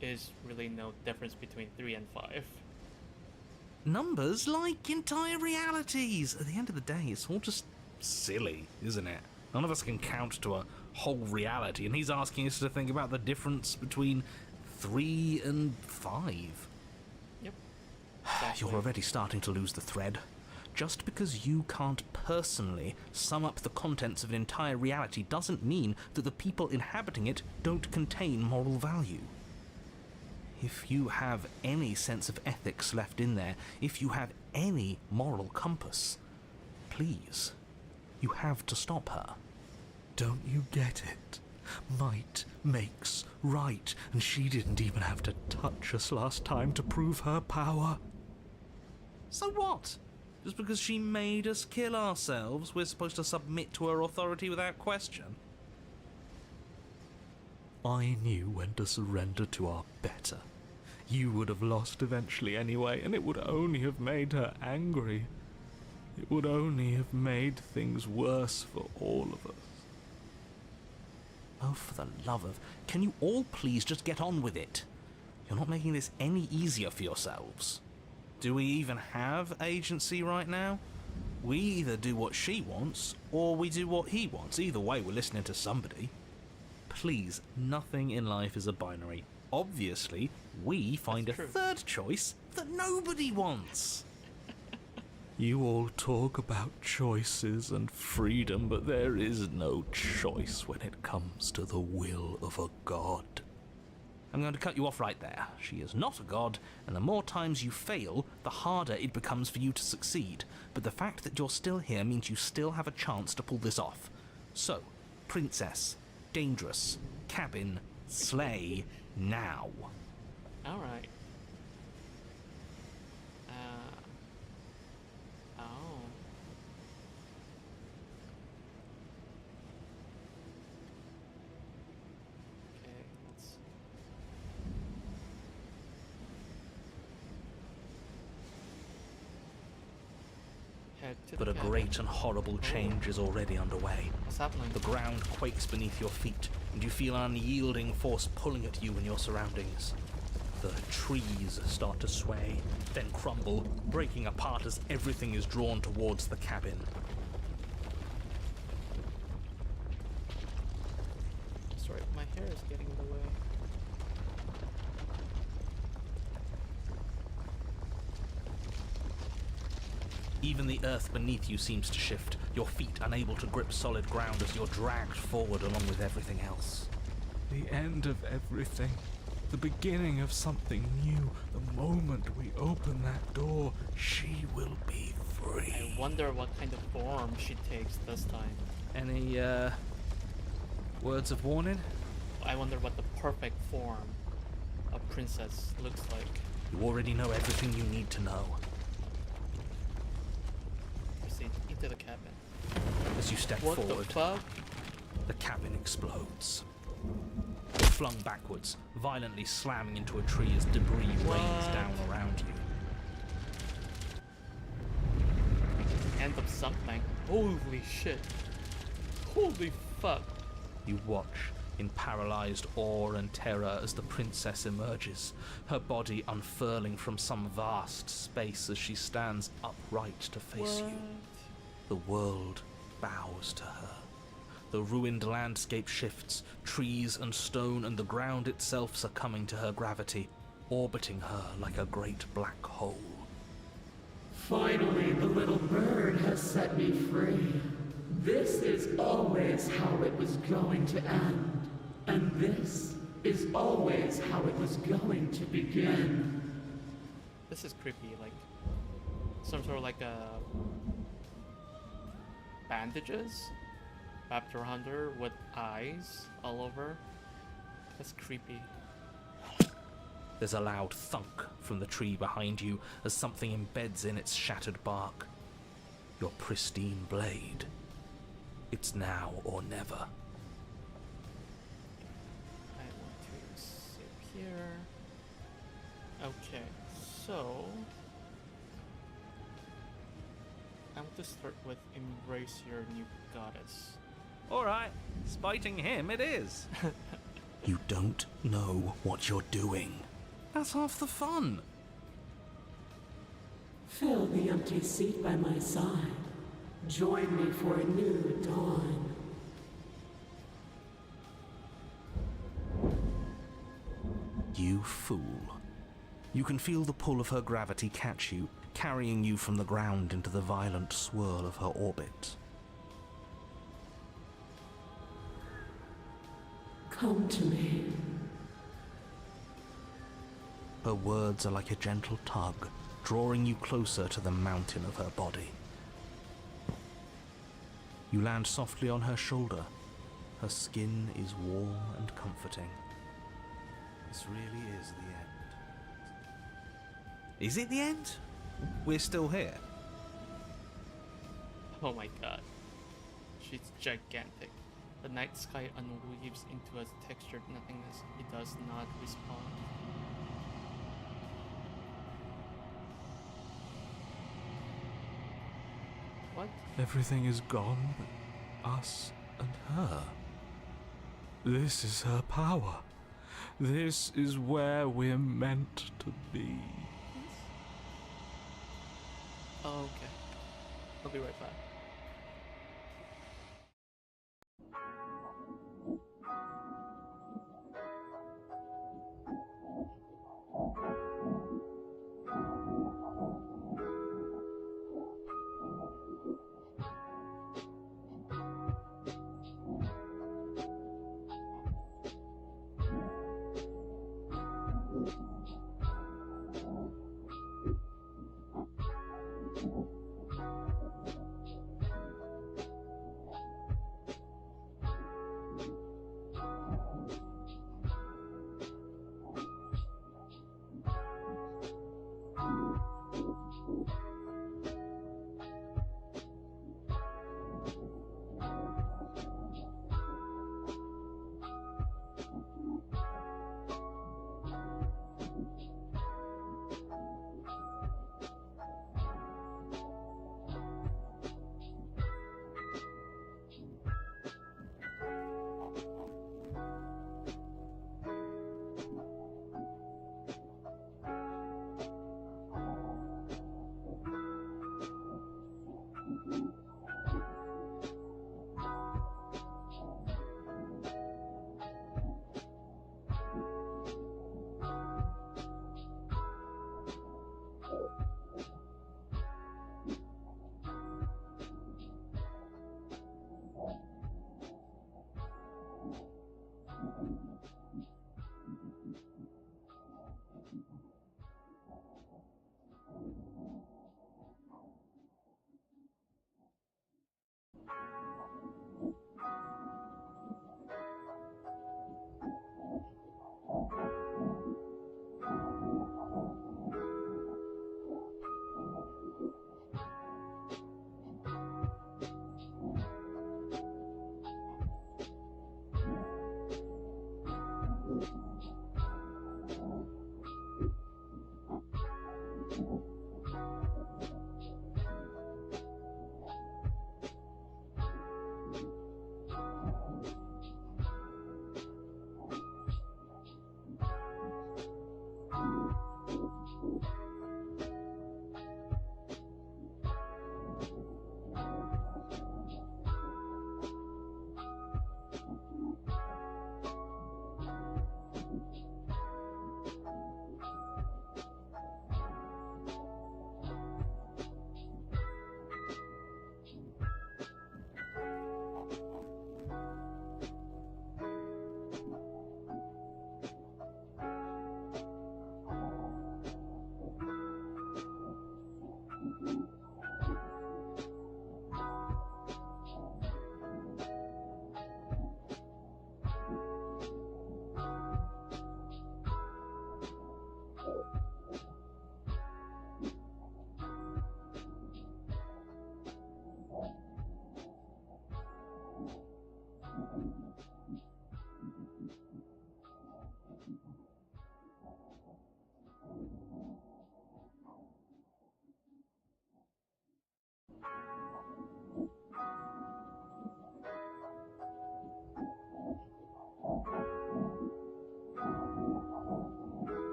Speaker 1: is really no difference between 3 and 5.
Speaker 4: Numbers like entire realities. At the end of the day, it's all just silly, isn't it? None of us can count to a whole reality, and he's asking us to think about the difference between 3 and 5.
Speaker 1: Yep.
Speaker 2: You're already starting to lose the thread. Just because you can't personally sum up the contents of an entire reality doesn't mean that the people inhabiting it don't contain moral value. If you have any sense of ethics left in there, if you have any moral compass, please, you have to stop her. Don't you get it? Might makes right, and she didn't even have to touch us last time to prove her power.
Speaker 4: So what? Just because she made us kill ourselves, we're supposed to submit to her authority without question?
Speaker 2: I knew when to surrender to our better. You would have lost eventually anyway, and it would only have made her angry. It would only have made things worse for all of us.
Speaker 4: Oh, for the love of... Can you all please just get on with it? You're not making this any easier for yourselves. Do we even have agency right now? We either do what she wants, or we do what he wants. Either way, we're listening to somebody. Please, nothing in life is a binary. Obviously, we find a third choice that nobody wants. You all talk about choices and freedom, but there is no choice when it comes to the will of a god. I'm going to cut you off right there. She is not a god, and the more times you fail, the harder it becomes for you to succeed. But the fact that you're still here means you still have a chance to pull this off. So, princess, dangerous, cabin, slay, now.
Speaker 1: Alright. Oh. Okay, let's... Head to
Speaker 4: But
Speaker 1: the
Speaker 4: a
Speaker 1: cabin.
Speaker 4: great and horrible change is already underway.
Speaker 1: What's happening?
Speaker 4: The ground quakes beneath your feet, and you feel an unyielding force pulling at you and your surroundings. The trees start to sway, then crumble, breaking apart as everything is drawn towards the cabin.
Speaker 1: Sorry, my hair is getting in the way.
Speaker 4: Even the earth beneath you seems to shift, your feet unable to grip solid ground as you're dragged forward along with everything else.
Speaker 8: The end of everything. The beginning of something new. The moment we open that door, she will be free.
Speaker 1: I wonder what kind of form she takes this time.
Speaker 4: Any, words of warning?
Speaker 1: I wonder what the perfect form of princess looks like.
Speaker 4: You already know everything you need to know.
Speaker 1: Proceed into the cabin.
Speaker 4: As you step
Speaker 1: What
Speaker 4: forward,
Speaker 1: the fuck?
Speaker 4: the cabin explodes. You're flung backwards, violently slamming into a tree as debris rains down around you.
Speaker 1: End of something. Holy shit. Holy fuck.
Speaker 4: You watch in paralyzed awe and terror as the princess emerges, her body unfurling from some vast space as she stands upright to face you. The world bows to her. The ruined landscape shifts, trees and stone and the ground itself succumbing to her gravity, orbiting her like a great black hole.
Speaker 7: Finally, the little bird has set me free. This is always how it was going to end. And this is always how it was going to begin.
Speaker 1: This is creepy, like some sort of like bandages wrapped around her with eyes all over. That's creepy.
Speaker 4: There's a loud thunk from the tree behind you as something embeds in its shattered bark. Your pristine blade. It's now or never.
Speaker 1: I want to save here. Okay, so I want to start with embrace your new goddess.
Speaker 4: Alright, spiting him it is. You don't know what you're doing. That's half the fun.
Speaker 7: Fill the empty seat by my side. Join me for a new dawn.
Speaker 4: You fool. You can feel the pull of her gravity catch you, carrying you from the ground into the violent swirl of her orbit.
Speaker 7: Come to me.
Speaker 4: Her words are like a gentle tug, drawing you closer to the mountain of her body. You land softly on her shoulder. Her skin is warm and comforting. This really is the end. Is it the end? We're still here.
Speaker 1: Oh my god. She's gigantic. The night sky unweaves into a textured nothingness. It does not respond. What?
Speaker 8: Everything is gone but us and her. This is her power. This is where we're meant to be.
Speaker 1: Oh, okay. be right back.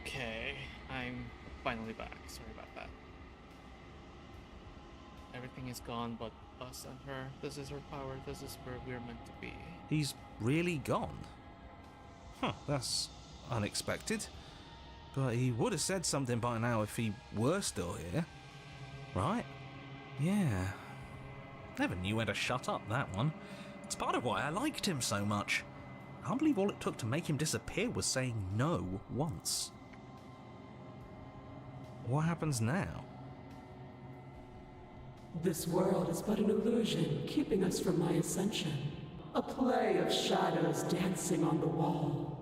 Speaker 1: Okay, I'm finally back. Sorry about that. Everything is gone but us and her. This is her power. This is where we're meant to be.
Speaker 2: He's really gone? Huh, that's unexpected. But he would have said something by now if he were still here. Right? Yeah. Never knew when to shut up, that one. It's part of why I liked him so much. I can't believe all it took to make him disappear was saying no once. What happens now?
Speaker 7: This world is but an illusion, keeping us from my ascension. A play of shadows dancing on the wall.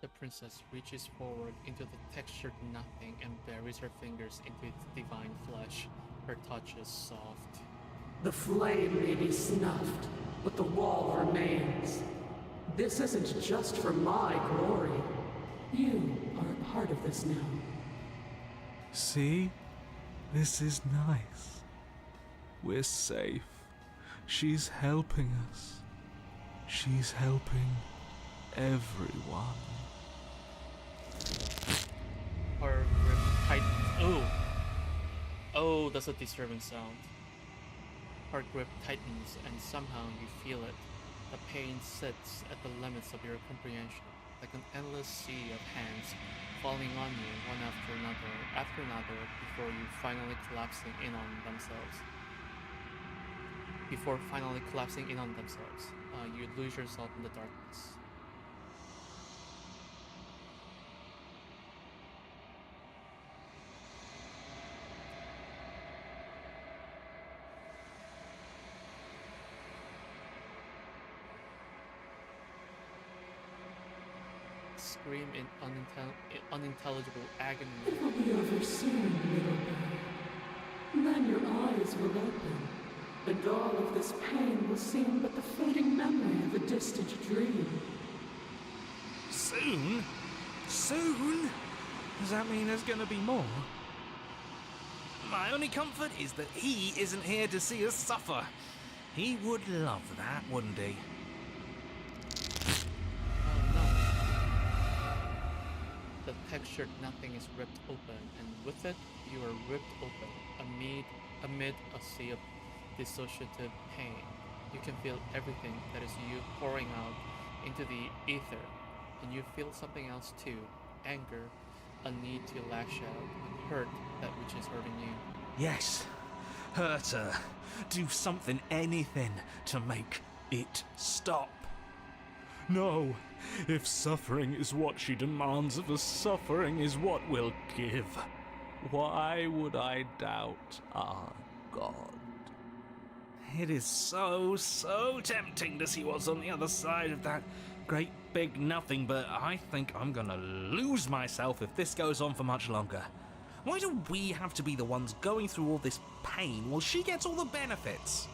Speaker 1: The princess reaches forward into the textured nothing and buries her fingers into its divine flesh. Her touch is soft.
Speaker 7: The flame may be snuffed, but the wall remains. This isn't just for my glory. You are a part of this now.
Speaker 8: See? This is nice. We're safe. She's helping us. She's helping everyone.
Speaker 1: Her grip tightens. Oh, that's a disturbing sound. Her grip tightens and somehow you feel it. The pain sits at the limits of your comprehension, like an endless sea of hands falling on you one after another before you finally collapsing in on themselves. You lose yourself in the darkness. Scream in unintelligible agony.
Speaker 7: It will be over soon, little boy. Then your eyes will open, and all of this pain will seem but the fleeting memory of a distant dream.
Speaker 2: Soon? Soon? Does that mean there's gonna be more? My only comfort is that he isn't here to see us suffer. He would love that, wouldn't he?
Speaker 1: The textured nothing is ripped open, and with it, you are ripped open amid a sea of dissociative pain. You can feel everything that is you pouring out into the ether, and you feel something else too: anger, a need to lash out, and hurt that which is hurting you.
Speaker 2: Yes. Hurt her. Do something, anything, to make it stop.
Speaker 8: No, if suffering is what she demands of us, suffering is what we'll give. Why would I doubt our God?
Speaker 2: It is so tempting to see what's on the other side of that great big nothing, but I think I'm gonna lose myself if this goes on for much longer. Why do we have to be the ones going through all this pain while she gets all the benefits?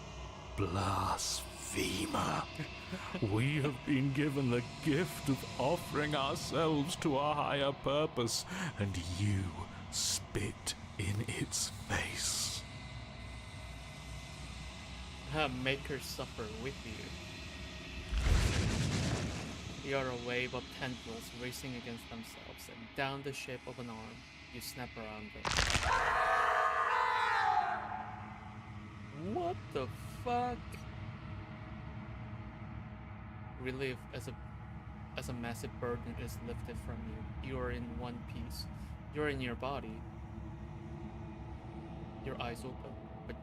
Speaker 8: Blasphemer. We have been given the gift of offering ourselves to a higher purpose, and you spit in its face.
Speaker 1: Make her suffer with you. You are a wave of tendrils racing against themselves, and down the shape of an arm, you snap around them. What the fuck? Relief as a massive burden is lifted from you. You are in one piece. You're in your body. Your eyes open, but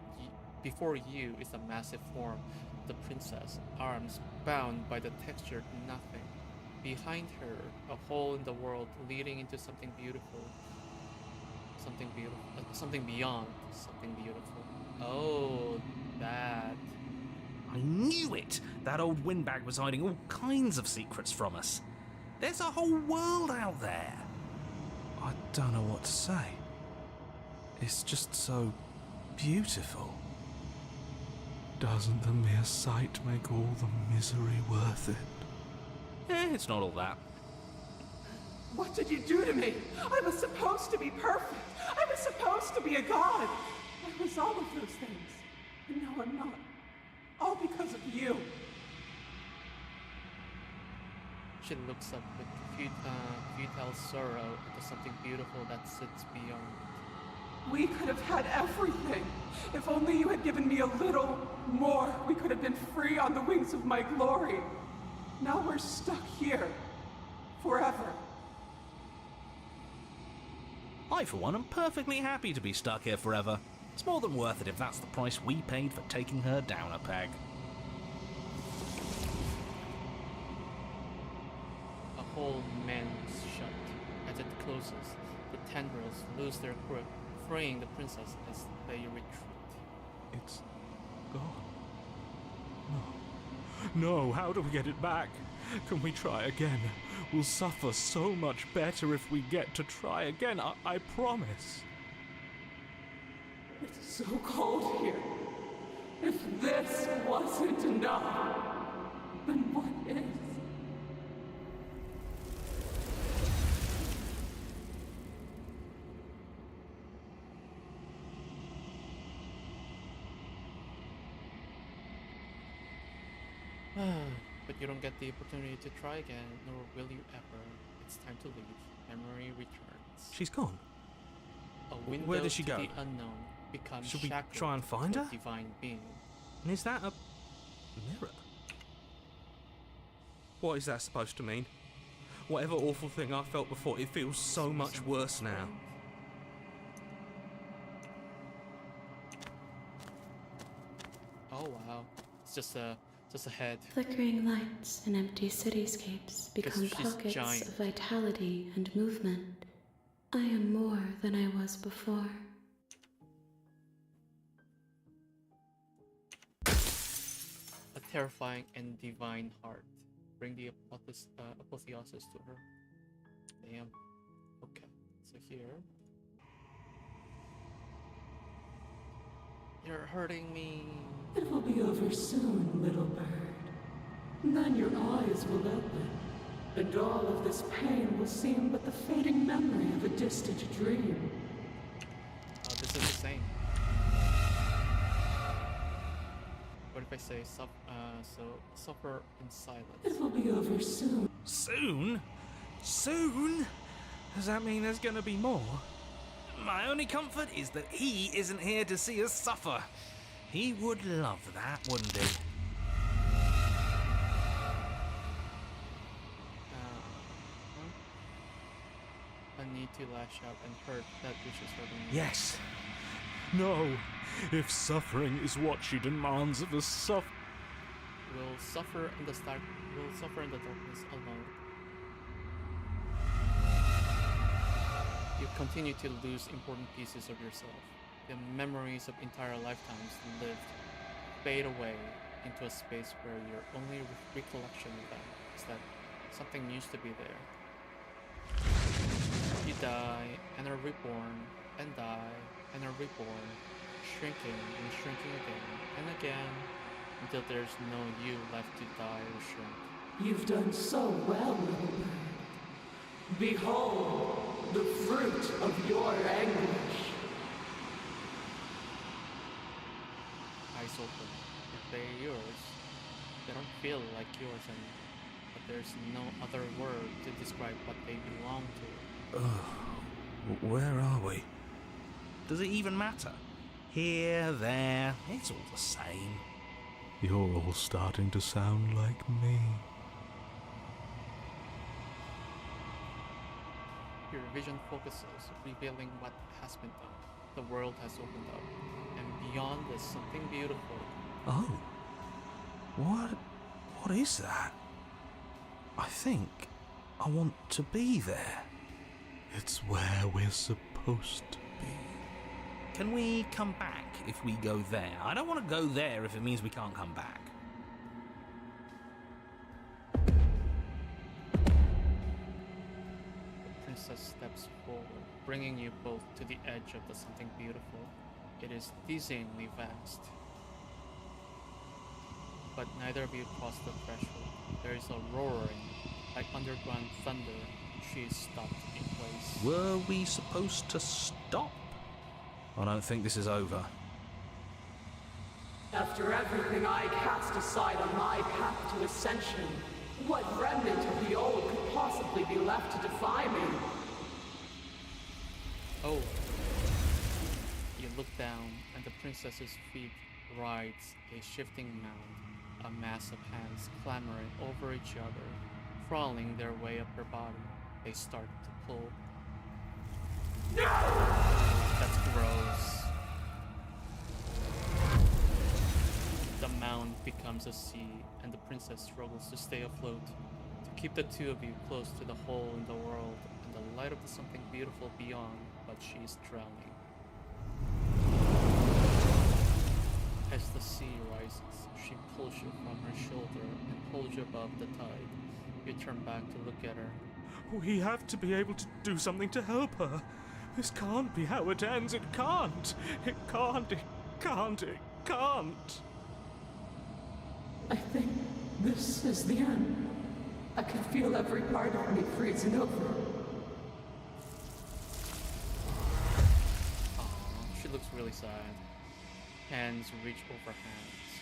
Speaker 1: before you is a massive form, the princess, arms bound by the textured nothing. Behind her, a hole in the world leading into something beautiful. Something beyond something beautiful. Oh, that.
Speaker 2: I knew it! That old windbag was hiding all kinds of secrets from us. There's a whole world out there.
Speaker 8: I don't know what to say. It's just so beautiful. Doesn't the mere sight make all the misery worth it?
Speaker 2: It's not all that.
Speaker 7: What did you do to me? I was supposed to be perfect. I was supposed to be a god. I was all of those things. And now I'm not. All because of you.
Speaker 1: She looks up with futile sorrow into something beautiful that sits beyond.
Speaker 7: We could have had everything. If only you had given me a little more, we could have been free on the wings of my glory. Now we're stuck here. Forever.
Speaker 4: I, for one, am perfectly happy to be stuck here forever. It's more than worth it if that's the price we paid for taking her down a peg.
Speaker 1: A hole mends shut. As it closes, the tendrils lose their grip, freeing the princess as they retreat.
Speaker 8: It's gone. No, how do we get it back? Can we try again? We'll suffer so much better if we get to try again, I promise.
Speaker 7: It's so cold here. If this wasn't enough, then what is?
Speaker 1: But you don't get the opportunity to try again, nor will you ever. It's time to leave. Memory returns.
Speaker 2: She's gone.
Speaker 1: A window
Speaker 2: Where did she
Speaker 1: to
Speaker 2: go?
Speaker 1: the unknown becomes
Speaker 2: Should we
Speaker 1: shackled
Speaker 2: try and find
Speaker 1: to a
Speaker 2: her?
Speaker 1: divine being.
Speaker 2: And is that a mirror? What is that supposed to mean? Whatever awful thing I felt before, it feels so much worse now.
Speaker 1: Oh wow, it's just a head.
Speaker 3: Flickering lights and empty cityscapes become
Speaker 1: she's
Speaker 3: pockets
Speaker 1: giant.
Speaker 3: of vitality and movement. I am more than I was before.
Speaker 1: A terrifying and divine heart. Bring the apotheosis to her. Damn. Okay, so here. You're hurting me.
Speaker 7: It will be over soon, little bird. Then your eyes will open, and all of this pain will seem but the fading memory of a distant dream.
Speaker 1: Oh, this is the same. What if I say suffer in silence?
Speaker 7: It will be over soon.
Speaker 2: Soon? Soon? Does that mean there's gonna be more? My only comfort is that he isn't here to see us suffer. He would love that, wouldn't he?
Speaker 1: I need to lash out and hurt that which is hurting me.
Speaker 2: Yes.
Speaker 8: No, if suffering is what she demands of us,
Speaker 1: Will suffer in the darkness alone. You continue to lose important pieces of yourself. The memories of entire lifetimes lived fade away into a space where your only recollection of them is that something used to be there. You die and are reborn, and die and are reborn, shrinking and shrinking again and again, until there's no you left to die or shrink.
Speaker 7: You've done so well, little bird. Behold, the fruit of your anguish.
Speaker 1: Eyes open. If they're yours, they don't feel like yours anymore. But there's no other word to describe what they belong to.
Speaker 2: Where are we?
Speaker 4: Does it even matter? Here, there, it's all the same.
Speaker 8: You're all starting to sound like me.
Speaker 1: Your vision focuses, revealing what has been done. The world has opened up, and beyond is something beautiful.
Speaker 2: Oh. What is that? I think I want to be there.
Speaker 8: It's where we're supposed to be.
Speaker 4: Can we come back if we go there? I don't want to go there if it means we can't come back.
Speaker 1: The princess steps forward, bringing you both to the edge of the something beautiful. It is dizzyingly vast. But neither of you cross the threshold. There is a roaring, like underground thunder. She is stopped in place.
Speaker 4: Were we supposed to stop?
Speaker 2: I don't think this is over.
Speaker 7: After everything I cast aside on my path to ascension, What remnant of the old could possibly be left to defy me?
Speaker 1: Oh. You look down, and the princess's feet rides a shifting mound, a mass of hands clambering over each other, crawling their way up her body. They start to pull. That's gross. The mound becomes a sea, and the princess struggles to stay afloat, to keep the two of you close to the hole in the world and the light of the something beautiful beyond, but she is drowning. As the sea rises, she pulls you from her shoulder and holds you above the tide. You turn back to look at her.
Speaker 8: We have to be able to do something to help her. This can't be how it ends. It can't. It can't. It can't. It can't.
Speaker 7: I think this is the end. I can feel every part of me freezing over.
Speaker 1: Aww, she looks really sad. Hands reach over hands,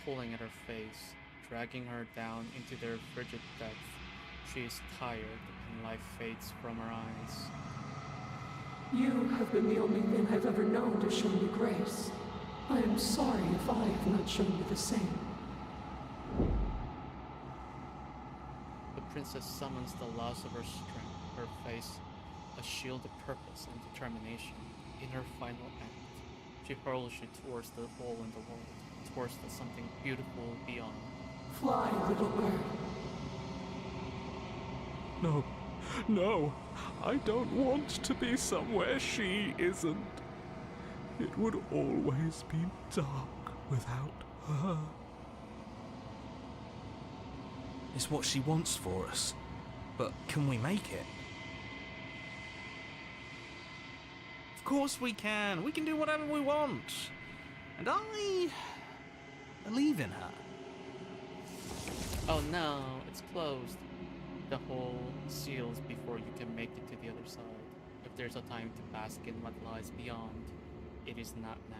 Speaker 1: pulling at her face, dragging her down into their frigid depth. She is tired, and life fades from her eyes.
Speaker 7: You have been the only thing I've ever known to show me grace. I am sorry if I have not shown you the same.
Speaker 1: The princess summons the loss of her strength, her face a shield of purpose and determination. In her final act, she hurls you towards the hole in the world, towards the something beautiful beyond.
Speaker 7: Fly, little bird.
Speaker 8: No. No. I don't want to be somewhere she isn't. It would always be dark without her.
Speaker 2: It's what she wants for us. But can we make it? Of course we can. We can do whatever we want. And I believe in her.
Speaker 1: Oh no, it's closed. The hole seals before you can make it to the other side. If there's a time to bask in what lies beyond, it is not now.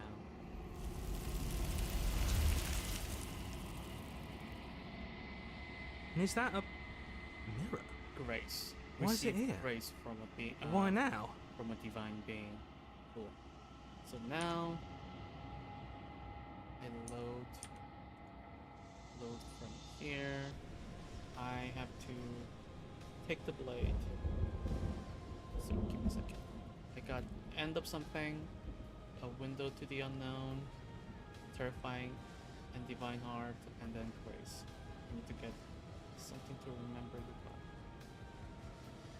Speaker 2: And is that a mirror?
Speaker 1: Grace.
Speaker 2: Why is it
Speaker 1: Receive
Speaker 2: here?
Speaker 1: Grace from a being.
Speaker 2: Why now?
Speaker 1: From a divine being. Cool. So now I load from here. I have to take the blade. So give me a second. I got end of something, a window to the unknown, terrifying and divine heart, and then grace. I need to get something to remember you by.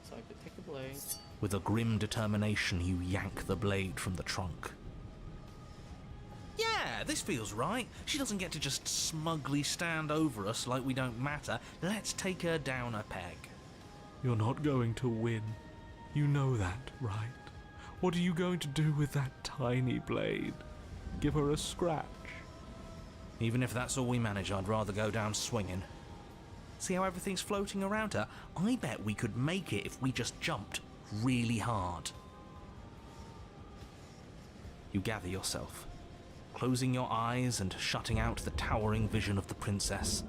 Speaker 1: So I could take the blade.
Speaker 2: With a grim determination, you yank the blade from the trunk. Yeah, this feels right. She doesn't get to just smugly stand over us like we don't matter. Let's take her down a peg.
Speaker 8: You're not going to win. You know that, right? What are you going to do with that tiny blade? Give her a scratch?
Speaker 2: Even if that's all we manage, I'd rather go down swinging. See how everything's floating around her? I bet we could make it if we just jumped really hard. You gather yourself, closing your eyes and shutting out the towering vision of the princess.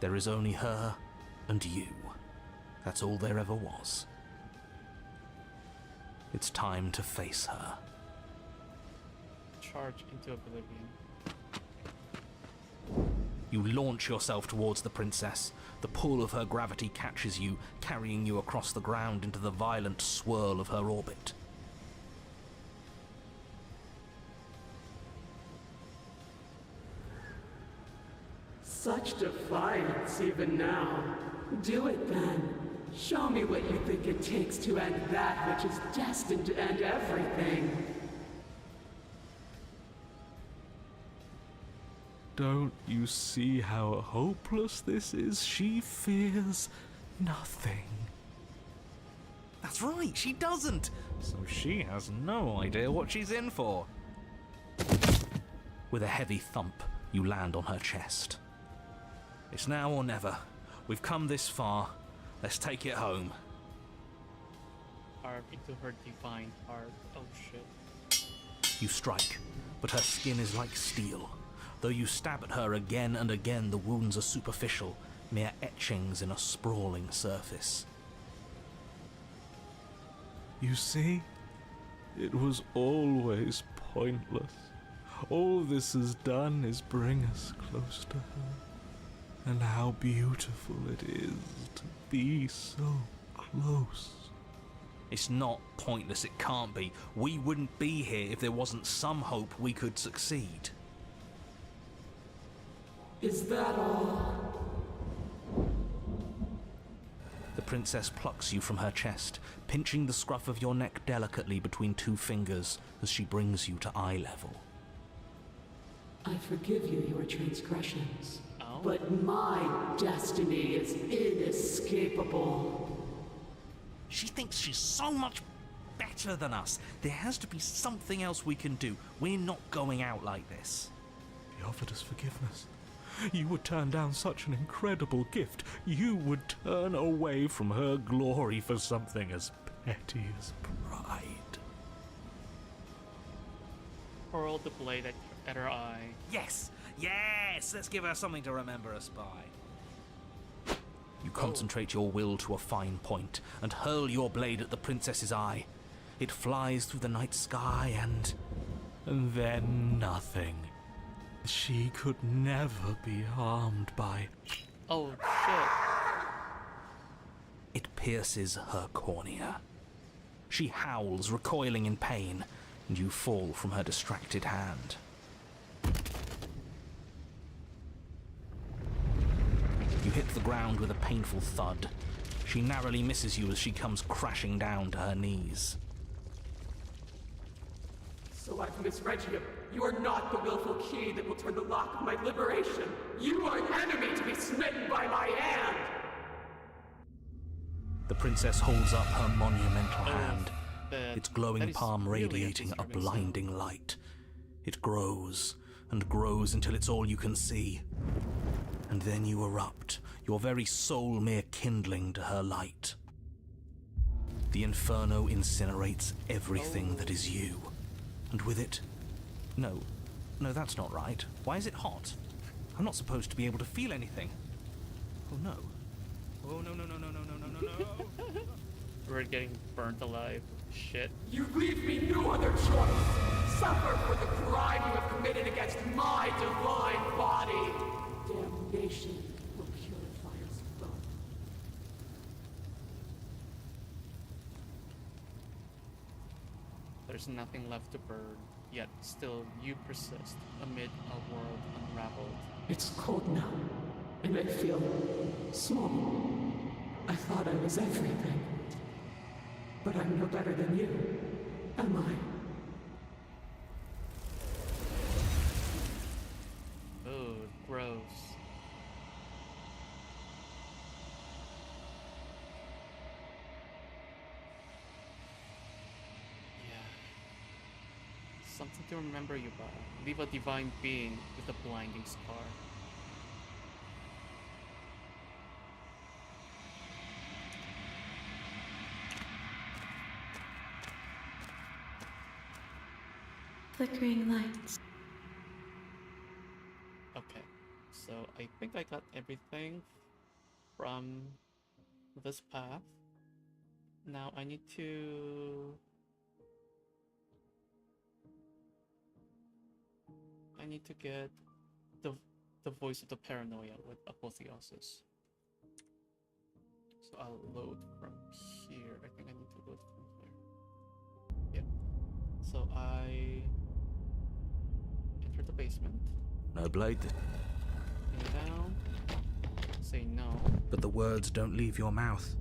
Speaker 2: There is only her and you. That's all there ever was. It's time to face her.
Speaker 1: Charge into oblivion.
Speaker 2: You launch yourself towards the princess. The pull of her gravity catches you, carrying you across the ground into the violent swirl of her orbit.
Speaker 7: Such defiance even now. Do it then. Show me what you think it takes to end that which is destined to end everything.
Speaker 8: Don't you see how hopeless this is? She fears nothing.
Speaker 2: That's right, she doesn't! So she has no idea what she's in for. With a heavy thump, you land on her chest. It's now or never. We've come this far. Let's take it home.
Speaker 1: Carve into her divine heart. Oh shit.
Speaker 2: You strike, but her skin is like steel. Though you stab at her again and again, the wounds are superficial. mere etchings in a sprawling surface.
Speaker 8: You see, it was always pointless. All this has done is bring us close to her. And how beautiful it is to be so close.
Speaker 2: It's not pointless, it can't be. We wouldn't be here if there wasn't some hope we could succeed.
Speaker 7: Is that all?
Speaker 2: The princess plucks you from her chest, pinching the scruff of your neck delicately between two fingers as she brings you to eye level.
Speaker 7: I forgive you your transgressions,
Speaker 1: Oh.
Speaker 7: but my destiny is inescapable.
Speaker 2: She thinks she's so much better than us. There has to be something else we can do. We're not going out like this.
Speaker 8: He offered us forgiveness. You would turn down such an incredible gift. You would turn away from her glory for something as petty as pride.
Speaker 1: Hurl the blade at her eye.
Speaker 2: Yes! Yes! Let's give her something to remember us by. You concentrate your will to a fine point and hurl your blade at the princess's eye. It flies through the night sky and
Speaker 8: then nothing. She could never be harmed by...
Speaker 1: Oh shit.
Speaker 2: it pierces her cornea. She howls, recoiling in pain, and you fall from her distracted hand. You hit the ground with a painful thud. She narrowly misses you as she comes crashing down to her knees.
Speaker 7: So I've misread you. You are not the willful key that will turn the lock of my liberation. You are an enemy to be smitten by my hand.
Speaker 2: The princess holds up her monumental hand, its
Speaker 1: That
Speaker 2: glowing
Speaker 1: is
Speaker 2: palm
Speaker 1: really
Speaker 2: radiating a
Speaker 1: disturbing
Speaker 2: blinding light. It grows and grows until it's all you can see. And then you erupt, your very soul mere kindling to her light. The inferno incinerates everything that is you. And with it... No, that's not right. Why is it hot? I'm not supposed to be able to feel anything. Oh no. Oh no.
Speaker 1: We're getting burnt alive. Shit.
Speaker 7: You leave me no other choice. Suffer for the crime you have committed against my divine body. Damnation will purify us both.
Speaker 1: There's nothing left to burn, yet still you persist amid a world unraveled.
Speaker 7: It's cold now, and I feel small. I thought I was everything. But I'm no better than you, am I?
Speaker 1: Oh, gross. Yeah. Something to remember you by. Leave a divine being with a blinding scar.
Speaker 3: Flickering lights.
Speaker 1: Okay, so I think I got everything from this path. Now I need to get the voice of the paranoia with apotheosis. So I'll load from here. I think I need to load from here. Yep. So I enter the basement.
Speaker 2: No blade,
Speaker 1: Kneel down. Say no.
Speaker 2: but the words don't leave your mouth.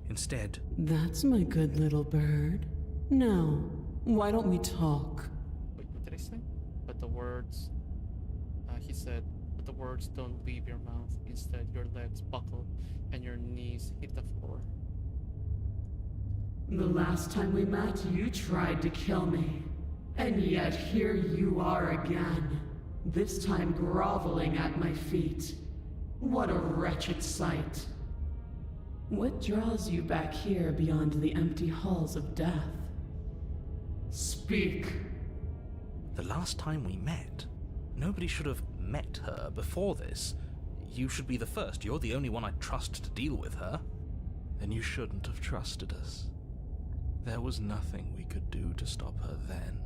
Speaker 2: Instead,
Speaker 7: That's my good little bird. Now, why don't we talk?
Speaker 1: Wait, what did I say? But the words. He said, but the words don't leave your mouth. Instead, your legs buckle and your knees hit the floor.
Speaker 7: The last time we met, you tried to kill me. And yet here you are again. This time groveling at my feet. What a wretched sight. What draws you back here beyond the empty halls of death? Speak.
Speaker 2: the last time we met, nobody should have met her before this. You should be the first. You're the only one I'd trust to deal with her.
Speaker 8: Then you shouldn't have trusted us. There was nothing we could do to stop her then,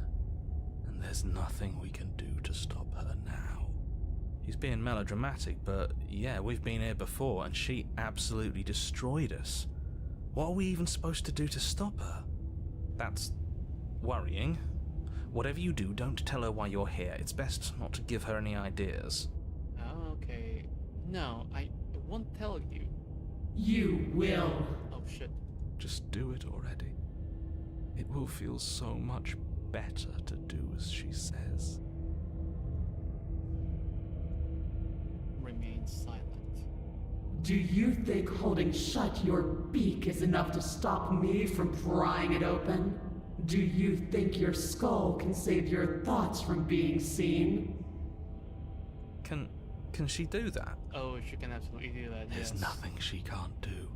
Speaker 8: and there's nothing we can do to stop her now.
Speaker 2: He's being melodramatic, but yeah, we've been here before, and she absolutely destroyed us. What are we even supposed to do to stop her? That's worrying. Whatever you do, don't tell her why you're here. It's best not to give her any ideas.
Speaker 1: Oh, okay. No, I won't tell you.
Speaker 7: You will.
Speaker 1: Oh shit.
Speaker 8: Just do it already. It will feel so much better to do as she says.
Speaker 1: Remain silent.
Speaker 7: Do you think holding shut your beak is enough to stop me from prying it open? Do you think your skull can save your thoughts from being seen?
Speaker 2: Can she do that?
Speaker 1: Oh, she can absolutely do that,
Speaker 8: There's
Speaker 1: yes.
Speaker 8: nothing she can't do.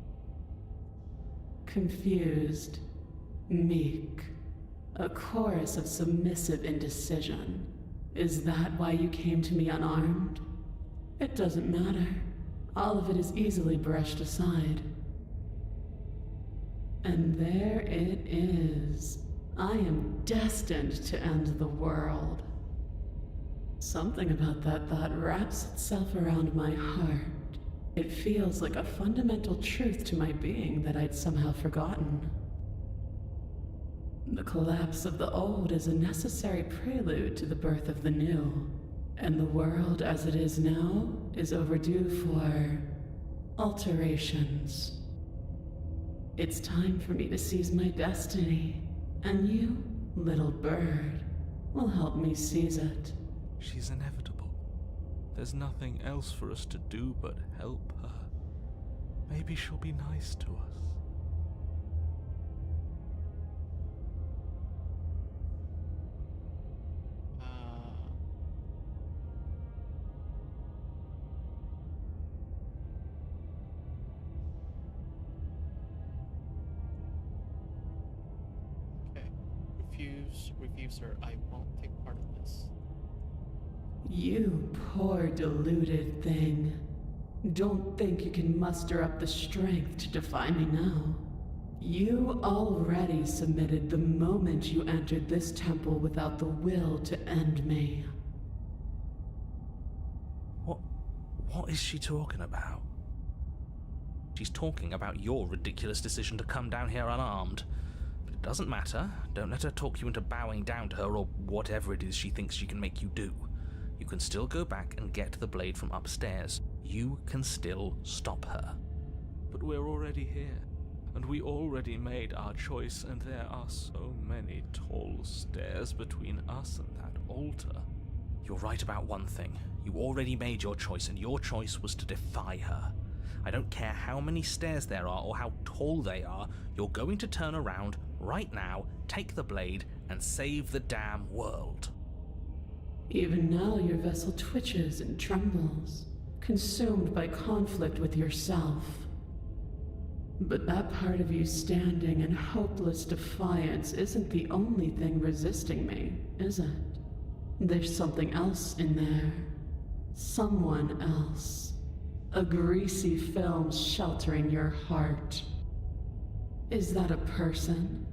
Speaker 7: Confused, meek, a chorus of submissive indecision. Is that why you came to me unarmed? It doesn't matter. All of it is easily brushed aside. And there it is. I am destined to end the world. Something about that thought wraps itself around my heart. It feels like a fundamental truth to my being that I'd somehow forgotten. The collapse of the old is a necessary prelude to the birth of the new, and the world as it is now is overdue for alterations. It's time for me to seize my destiny, and you, little bird, will help me seize it.
Speaker 8: She's inevitable. There's nothing else for us to do but help her. Maybe she'll be nice to us.
Speaker 1: Okay. Refuse, sir. I won't take part of this.
Speaker 7: You poor deluded thing. Don't think you can muster up the strength to defy me now. You already submitted the moment you entered this temple without the will to end me.
Speaker 2: What is she talking about? She's talking about your ridiculous decision to come down here unarmed. But it doesn't matter. Don't let her talk you into bowing down to her or whatever it is she thinks she can make you do. You can still go back and get the blade from upstairs. You can still stop her.
Speaker 8: But we're already here, and we already made our choice, and there are so many tall stairs between us and that altar.
Speaker 2: You're right about one thing. You already made your choice, and your choice was to defy her. I don't care how many stairs there are or how tall they are, you're going to turn around right now, take the blade, and save the damn world.
Speaker 7: Even now your vessel twitches and trembles, consumed by conflict with yourself. But that part of you standing in hopeless defiance isn't the only thing resisting me, is it? There's something else in there. Someone else. A greasy film sheltering your heart. Is that a person?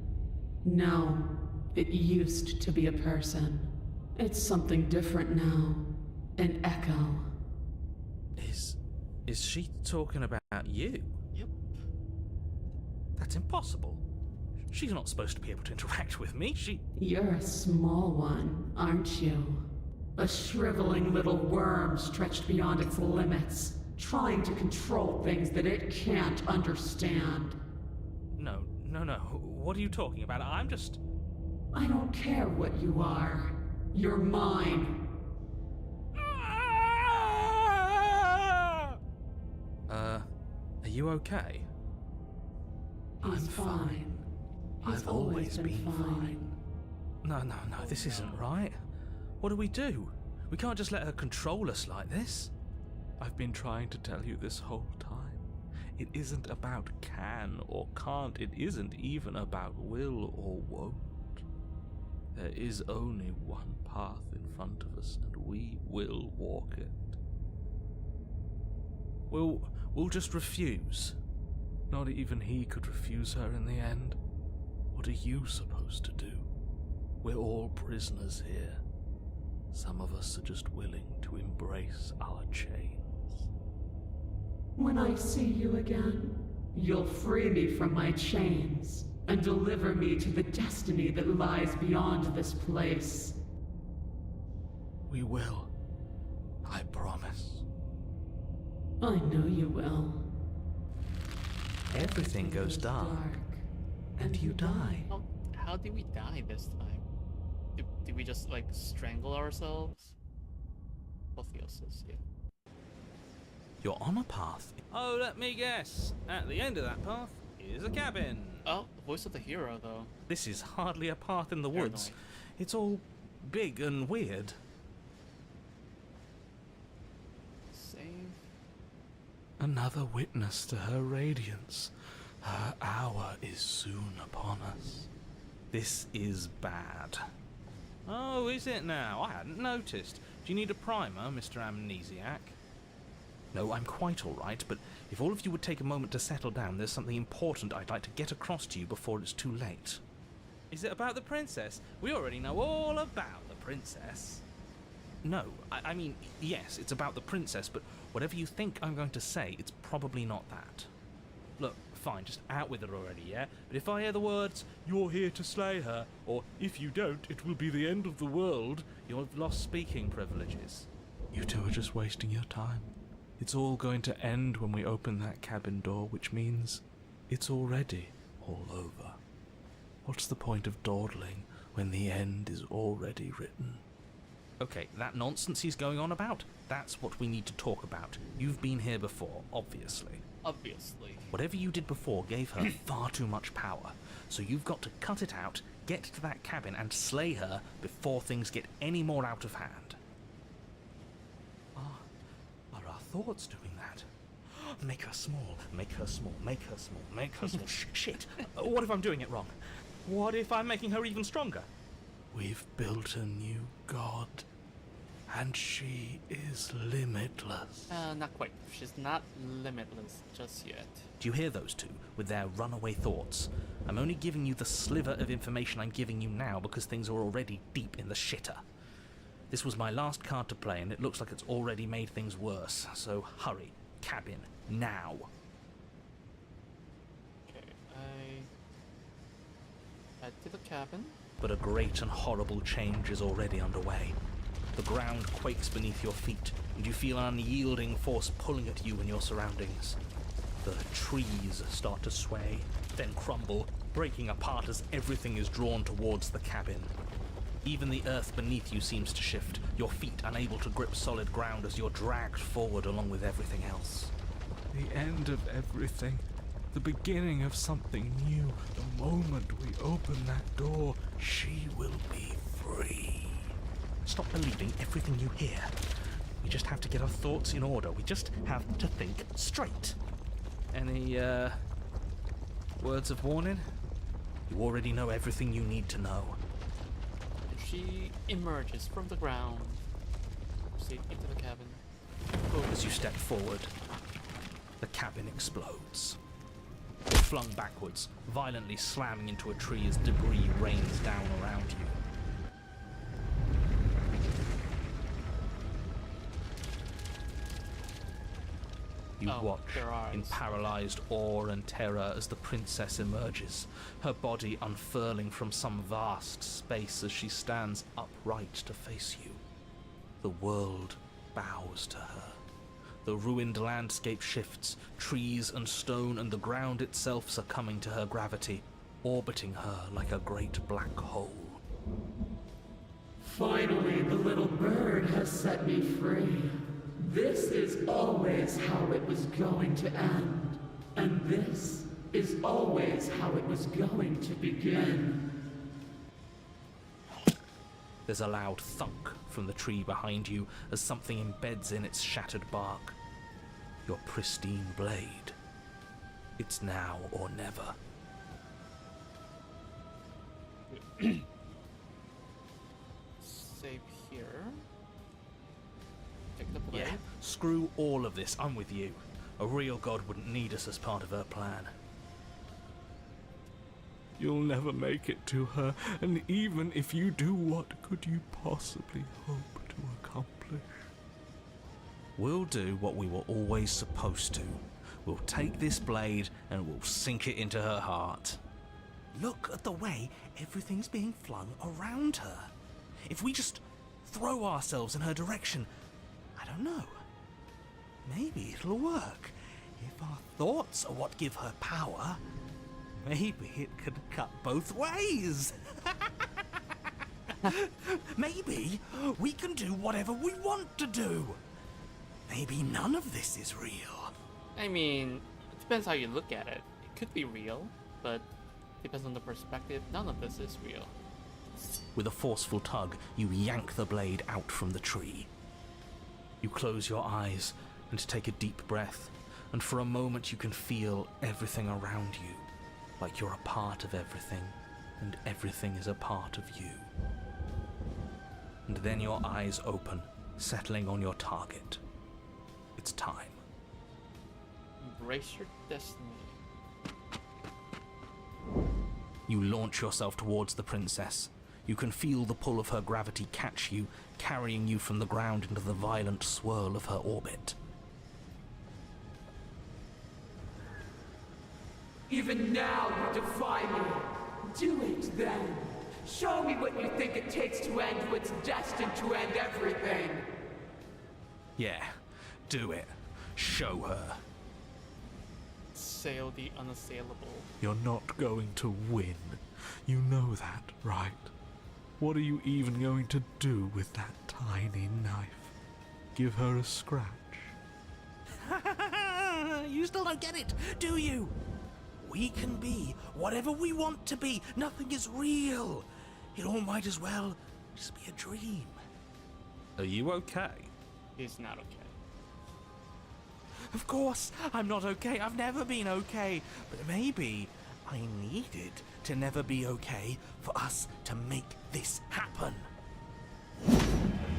Speaker 7: No, it used to be a person. It's something different now. An echo.
Speaker 2: Is she talking about you?
Speaker 1: Yep.
Speaker 2: That's impossible. She's not supposed to be able to interact with me.
Speaker 7: You're a small one, aren't you? A shriveling little worm stretched beyond its limits, trying to control things that it can't understand.
Speaker 2: No. What are you talking about?
Speaker 7: I don't care what you are. You're mine.
Speaker 2: Are you okay?
Speaker 7: He's fine. He's
Speaker 2: I've always been
Speaker 7: fine.
Speaker 2: No, this isn't right. What do? We can't just let her control us like this.
Speaker 8: I've been trying to tell you this whole time. It isn't about can or can't. It isn't even about will or won't. There is only one path in front of us, and we will walk it.
Speaker 2: We'll just refuse.
Speaker 8: Not even he could refuse her in the end. What are you supposed to do? We're all prisoners here. Some of us are just willing to embrace our chains.
Speaker 7: When I see you again, you'll free me from my chains and deliver me to the destiny that lies beyond this place.
Speaker 8: We will. I promise.
Speaker 7: I know you will.
Speaker 2: Everything goes dark, and you die.
Speaker 1: How did we die this time? Did we just like strangle ourselves? Apotheosis, yeah.
Speaker 2: You're on a path.
Speaker 4: Oh, let me guess. At the end of that path is a cabin.
Speaker 1: Oh, voice of the hero though.
Speaker 2: This is hardly a path in the
Speaker 1: Very
Speaker 2: woods.
Speaker 1: annoying.
Speaker 2: It's all big and weird.
Speaker 1: Save.
Speaker 8: Another witness to her radiance. Her hour is soon upon us.
Speaker 2: This is bad.
Speaker 4: Oh, is it now? I hadn't noticed. Do you need a primer, Mr. Amnesiac?
Speaker 2: No, I'm quite all right, but if all of you would take a moment to settle down, there's something important I'd like to get across to you before it's too late.
Speaker 4: Is it about the princess? We already know all about the princess.
Speaker 2: No, I mean, yes, it's about the princess, but whatever you think I'm going to say, it's probably not that.
Speaker 4: Look, fine, just out with it already, yeah? But if I hear the words, "You're here to slay her," or "If you don't, it will be the end of the world," you'll have lost speaking privileges.
Speaker 8: You two are just wasting your time. It's all going to end when we open that cabin door, which means it's already all over. What's the point of dawdling when the end is already written?
Speaker 2: Okay, that nonsense he's going on about, that's what we need to talk about. You've been here before, obviously.
Speaker 1: Obviously.
Speaker 2: Whatever you did before gave her far too much power, so you've got to cut it out, get to that cabin, and slay her before things get any more out of hand. Are our thoughts doing that? Make her small, make her small, make her small, make her small. Shit! What if I'm doing it wrong? What if I'm making her even stronger?
Speaker 8: We've built a new god, and she is limitless.
Speaker 1: Not quite. She's not limitless just yet.
Speaker 2: Do you hear those two, with their runaway thoughts? I'm only giving you the sliver of information I'm giving you now because things are already deep in the shitter. This was my last card to play, and it looks like it's already made things worse, so hurry. Cabin, now.
Speaker 1: Okay, I head to the cabin.
Speaker 2: But a great and horrible change is already underway. The ground quakes beneath your feet, and you feel an unyielding force pulling at you and your surroundings. The trees start to sway, then crumble, breaking apart as everything is drawn towards the cabin. Even the earth beneath you seems to shift, your feet unable to grip solid ground as you're dragged forward along with everything else.
Speaker 8: The end of everything. The beginning of something new. The moment we open that door, she will be free.
Speaker 2: Stop believing everything you hear. We just have to get our thoughts in order. We just have to think straight.
Speaker 4: Any, words of warning?
Speaker 2: You already know everything you need to know.
Speaker 1: She emerges from the ground. Proceed into the cabin. Boom.
Speaker 2: As you step forward, the cabin explodes. You're flung backwards, violently slamming into a tree as debris rains down around you. You watch
Speaker 1: their eyes.
Speaker 2: in paralyzed awe and terror as the princess emerges, her body unfurling from some vast space as she stands upright to face you. The world bows to her. The ruined landscape shifts, trees and stone and the ground itself succumbing to her gravity, orbiting her like a great black hole.
Speaker 7: Finally, the little bird has set me free. This is always how it was going to end. And this is always how it was going to begin.
Speaker 2: There's a loud thunk from the tree behind you as something embeds in its shattered bark. Your pristine blade. It's now or never.
Speaker 1: Save here. Take the blade.
Speaker 2: Yeah, screw all of this, I'm with you.
Speaker 4: A real god wouldn't need us as part of her plan.
Speaker 8: You'll never make it to her, and even if you do, what could you possibly hope to accomplish?
Speaker 4: We'll do what we were always supposed to. We'll take this blade and we'll sink it into her heart. Look at the way everything's being flung around her. If we just throw ourselves in her direction, I don't know. Maybe it'll work. If our thoughts are what give her power, maybe it could cut both ways. Maybe we can do whatever we want to do. Maybe none of this is real.
Speaker 1: I mean, it depends how you look at it. It could be real, but depends on the perspective. None of this is real.
Speaker 4: With a forceful tug, you yank the blade out from the tree. You close your eyes and take a deep breath, and for a moment you can feel everything around you, like you're a part of everything, and everything is a part of you. And then your eyes open, settling on your target. It's time.
Speaker 1: Embrace your destiny.
Speaker 4: You launch yourself towards the princess. You can feel the pull of her gravity catch you, carrying you from the ground into the violent swirl of her orbit.
Speaker 7: Even now you defy me. Do it then. Show me what you think it takes to end what's destined to end everything.
Speaker 4: Yeah, do it. Show her.
Speaker 1: Sail the unassailable.
Speaker 8: You're not going to win. You know that, right? What are you even going to do with that tiny knife? Give her a scratch?
Speaker 4: You still don't get it, do you? We can be whatever we want to be. Nothing is real. It all might as well just be a dream.
Speaker 8: Are you okay?
Speaker 1: He's not okay.
Speaker 4: Of course, I'm not okay. I've never been okay. But maybe I needed to never be okay for us to make this happen.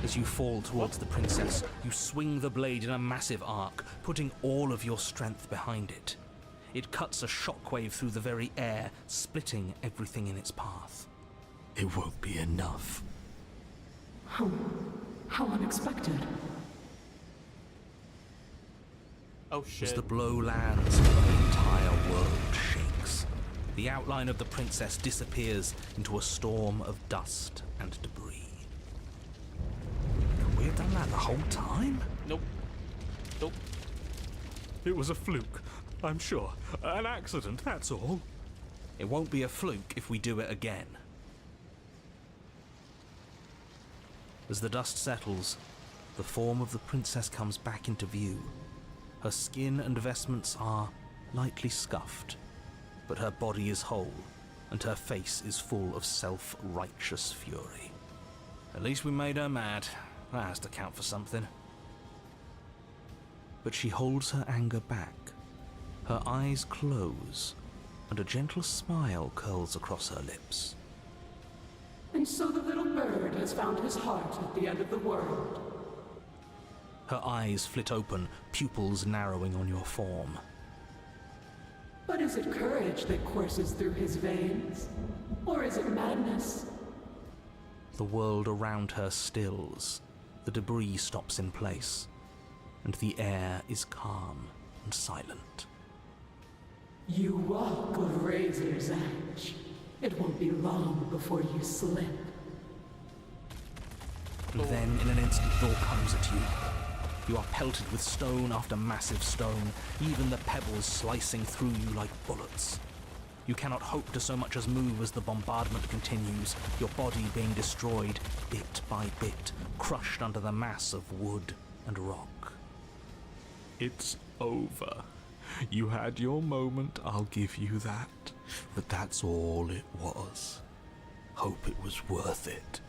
Speaker 4: As you fall towards the princess, you swing the blade in a massive arc, putting all of your strength behind it. It cuts a shockwave through the very air, splitting everything in its path.
Speaker 8: It won't be enough.
Speaker 7: How unexpected.
Speaker 1: Oh
Speaker 4: As
Speaker 1: shit.
Speaker 4: the blow lands, the entire world shakes. The outline of the princess disappears into a storm of dust and debris. Could we have done that the whole time?
Speaker 1: Nope. Nope.
Speaker 8: It was a fluke, I'm sure. An accident, that's all.
Speaker 4: It won't be a fluke if we do it again. As the dust settles, the form of the princess comes back into view. Her skin and vestments are lightly scuffed, but her body is whole, and her face is full of self-righteous fury. At least we made her mad. That has to count for something. But she holds her anger back. Her eyes close, and a gentle smile curls across her lips.
Speaker 7: And so the little bird has found his heart at the end of the world.
Speaker 4: Her eyes flit open, pupils narrowing on your form.
Speaker 7: But is it courage that courses through his veins? Or is it madness?
Speaker 4: The world around her stills. The debris stops in place, and the air is calm and silent.
Speaker 7: You walk a razor's edge. It won't be long before you slip.
Speaker 4: And then, in an instant, it all comes at you. You are pelted with stone after massive stone, even the pebbles slicing through you like bullets. You cannot hope to so much as move as the bombardment continues, your body being destroyed bit by bit, crushed under the mass of wood and rock.
Speaker 8: It's over. You had your moment, I'll give you that. But that's all it was. Hope it was worth it.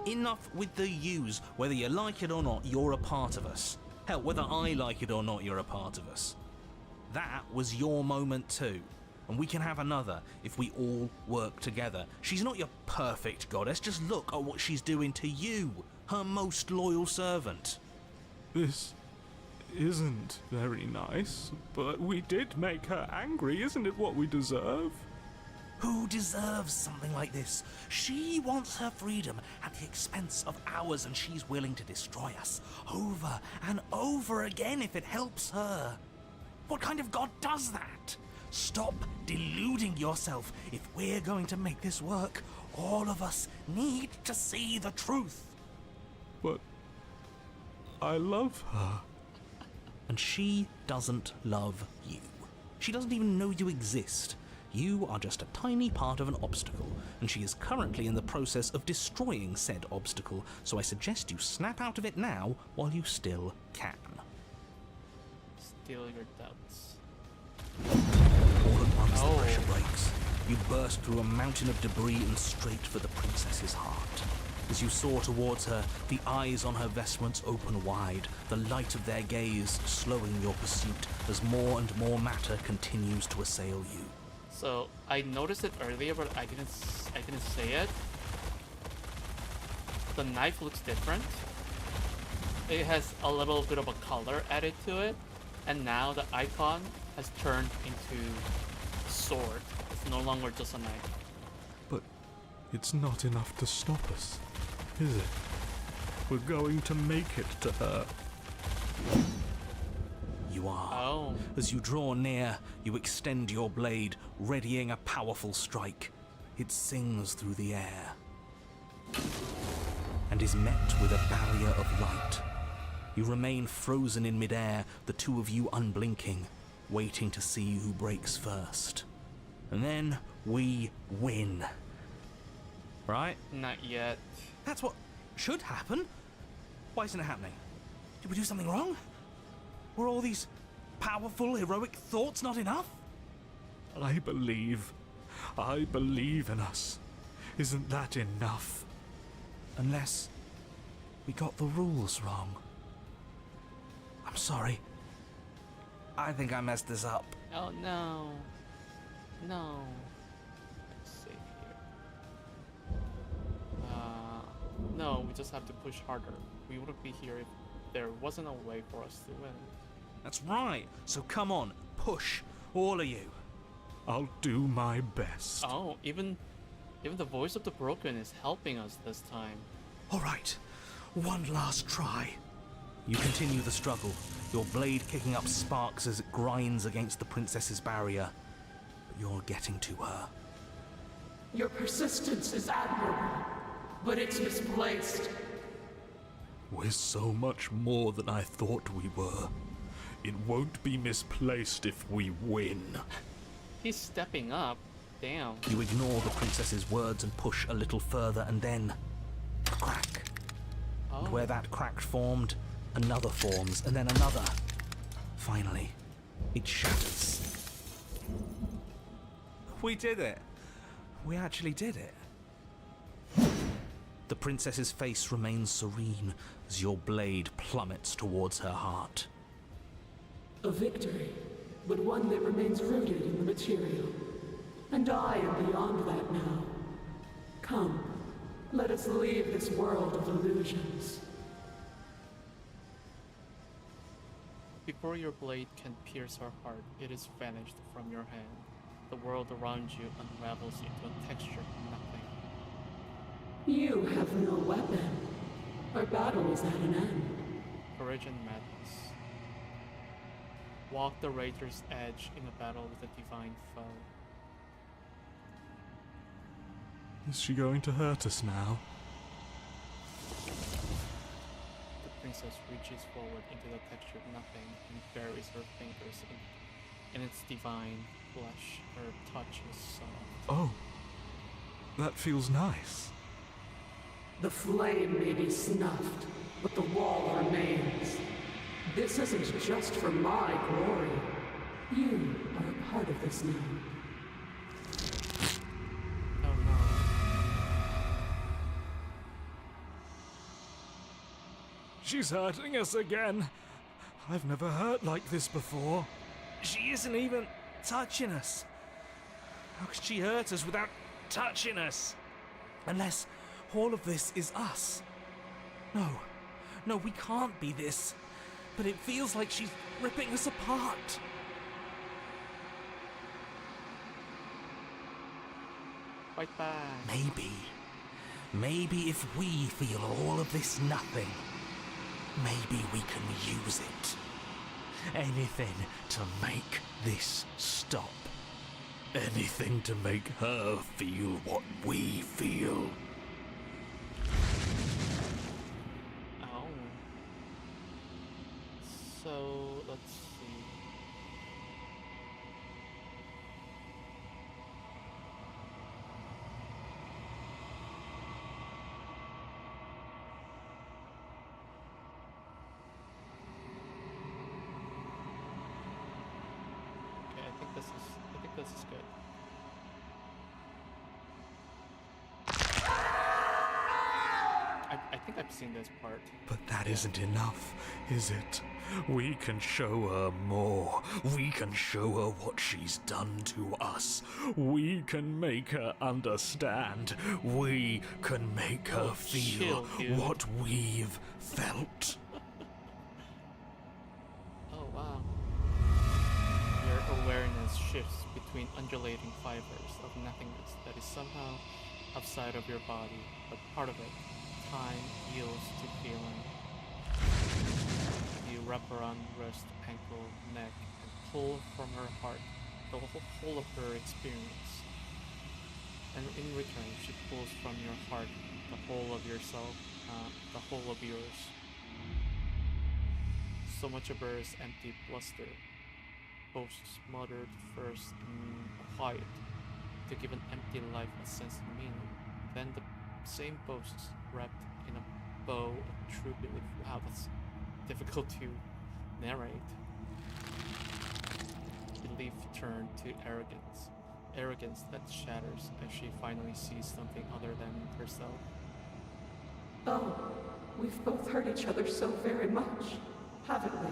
Speaker 4: Enough with the yous. Whether you like it or not, you're a part of us. Hell, whether I like it or not, you're a part of us. That was your moment too. And we can have another if we all work together. She's not your perfect goddess. Just look at what she's doing to you, her most loyal servant.
Speaker 8: This isn't very nice, but we did make her angry. Isn't it what we deserve?
Speaker 4: Who deserves something like this? She wants her freedom at the expense of ours, and she's willing to destroy us over and over again if it helps her. What kind of god does that? Stop deluding yourself. If we're going to make this work, all of us need to see the truth.
Speaker 8: But I love her.
Speaker 4: And she doesn't love you. She doesn't even know you exist. You are just a tiny part of an obstacle, and she is currently in the process of destroying said obstacle, so I suggest you snap out of it now while you still can.
Speaker 1: Steal your doubts.
Speaker 4: All at once
Speaker 1: Oh.
Speaker 4: the pressure breaks. You burst through a mountain of debris and straight for the princess's heart. As you soar towards her, the eyes on her vestments open wide, the light of their gaze slowing your pursuit as more and more matter continues to assail you.
Speaker 1: So I noticed it earlier, but I didn't say it. The knife looks different. It has a little bit of a color added to it, and now the icon has turned into a sword. It's no longer just a knife.
Speaker 8: But it's not enough to stop us, is it? We're going to make it to her.
Speaker 4: You are.
Speaker 1: Oh.
Speaker 4: As you draw near, you extend your blade, readying a powerful strike. It sings through the air and is met with a barrier of light. You remain frozen in midair, the two of you unblinking, waiting to see who breaks first. And then we win. Right?
Speaker 1: Not yet.
Speaker 4: That's what should happen. Why isn't it happening? Did we do something wrong? Were all these powerful, heroic thoughts not enough?
Speaker 8: I believe in us. Isn't that enough?
Speaker 4: Unless we got the rules wrong. I'm sorry. I think I messed this up.
Speaker 1: Oh no. No. Let's save here. No, we just have to push harder. We wouldn't be here if there wasn't a way for us to win.
Speaker 4: That's right. So come on, push, all of you.
Speaker 8: I'll do my best.
Speaker 1: Oh, even the voice of the broken is helping us this time.
Speaker 4: All right, one last try. You continue the struggle, your blade kicking up sparks as it grinds against the princess's barrier. But you're getting to her.
Speaker 7: Your persistence is admirable, but it's misplaced.
Speaker 8: We're so much more than I thought we were. It won't be misplaced if we win.
Speaker 1: He's stepping up. Damn.
Speaker 4: You ignore the princess's words and push a little further, and then a crack.
Speaker 1: Oh.
Speaker 4: And where that crack formed, another forms, and then another. Finally, it shatters. We did it. We actually did it. The princess's face remains serene as your blade plummets towards her heart.
Speaker 7: A victory, but one that remains rooted in the material. And I am beyond that now. Come, let us leave this world of illusions.
Speaker 1: Before your blade can pierce her heart, it is vanished from your hand. The world around you unravels into a texture of nothing.
Speaker 7: You have no weapon. Our battle is at an end.
Speaker 1: Courage and madness. Walk the Raider's edge in a battle with a divine foe.
Speaker 8: Is she going to hurt us now?
Speaker 1: The princess reaches forward into the texture of nothing and buries her fingers in its divine flesh. Her touch is soft.
Speaker 8: Oh, that feels nice.
Speaker 7: The flame may be snuffed, but the wall remains. This isn't just for my glory. You are a part of this now.
Speaker 1: Oh no.
Speaker 8: She's hurting us again. I've never hurt like this before.
Speaker 4: She isn't even touching us. How could she hurt us without touching us? Unless all of this is us. No, we can't be this.
Speaker 2: but it feels like she's ripping us apart.
Speaker 1: Fight back.
Speaker 4: Maybe if we feel all of this nothing, maybe we can use it. Anything to make this stop. Anything to make her feel what we feel.
Speaker 1: Oh. So, let's see. Okay, I think this is good. I think I've seen this part.
Speaker 8: But that isn't enough, is it? We can show her more. We can show her what she's done to us. We can make her understand. We can make her feel
Speaker 1: chill, dude.
Speaker 8: what we've felt.
Speaker 1: Oh wow. Your awareness shifts between undulating fibers of nothingness that is somehow outside of your body, but part of it. Time yields to feeling. You wrap around wrist, ankle, neck, and pull from her heart the whole of her experience. And in return, she pulls from your heart the whole of yourself, the whole of yours. So much of her is empty bluster, boasts smothered first in quiet, to give an empty life a sense of meaning. Then the same boasts wrapped in a bow of true belief. Wow, that's difficult to narrate. Belief turned to arrogance. Arrogance that shatters as she finally sees something other than herself.
Speaker 7: Oh, we've both hurt each other so very much, haven't we?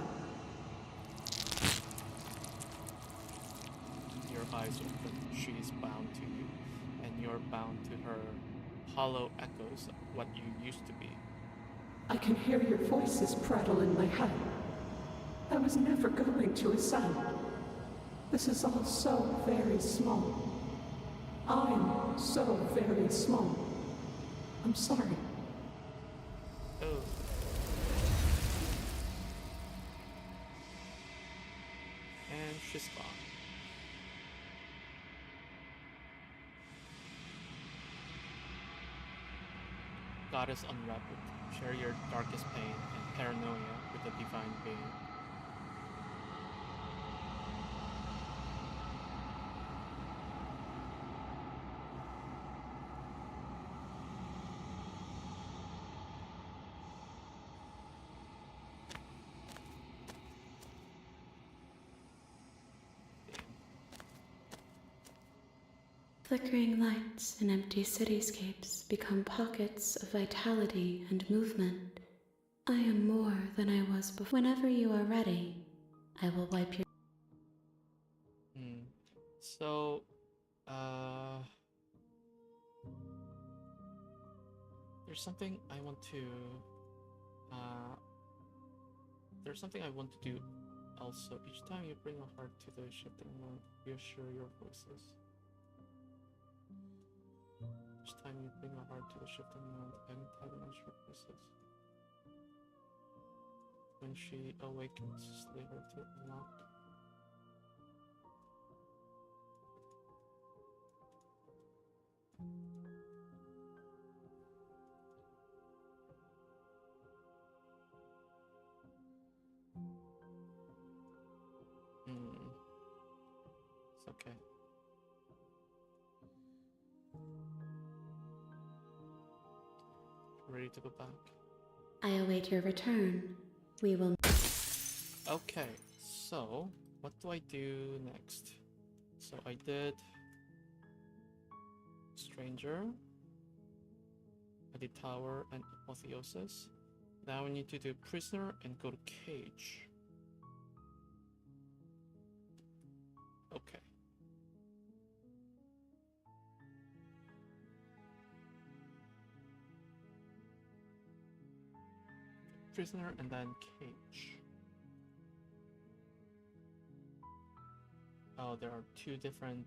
Speaker 1: Your eyes open. She is bound to you, and you're bound to her. Hollow echoes of what you used to be.
Speaker 7: I can hear your voices prattle in my head. I was never going to ascend. This is all so very small. I'm so very small. I'm sorry.
Speaker 1: Oh. And she's gone. Goddess unraveled, share your darkest pain and paranoia with the divine being.
Speaker 3: Flickering lights in empty cityscapes become pockets of vitality and movement. I am more than I was before. Whenever you are ready, I will wipe your...
Speaker 1: So, there's something I want to, do also. Each time you bring a heart to the shifting world, reassure your voices. Each time you bring a heart to the shifting world, antagonize your voices. When she awakens, leave her to unlock. It's okay. Ready to go back?
Speaker 3: I await your return. We will...
Speaker 1: Okay, so what do I do next? So I did Stranger, I did Tower and Apotheosis. Now we need to do Prisoner and go to Cage. Okay. Prisoner and then Cage. Oh, there are two different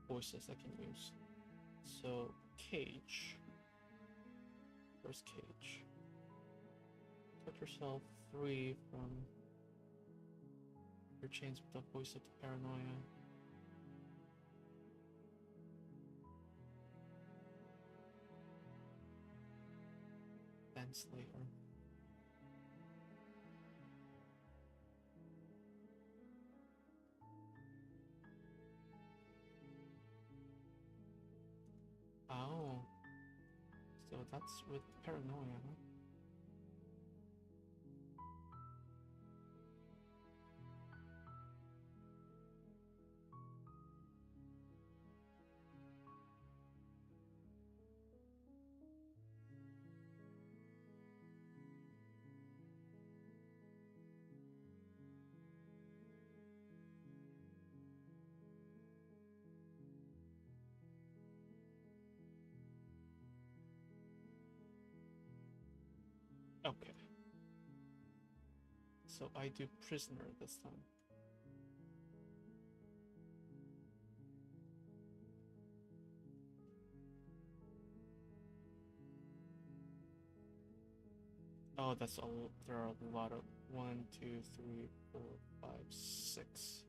Speaker 1: voices I can use. So, Cage. Where's Cage? Set yourself free from your chains with the voice of the paranoia. Then Slayer. Oh, so that's with paranoia, huh? Okay. So I do prisoner this time. Oh, that's all. There are a lot of 1, 2, 3, 4, 5, 6.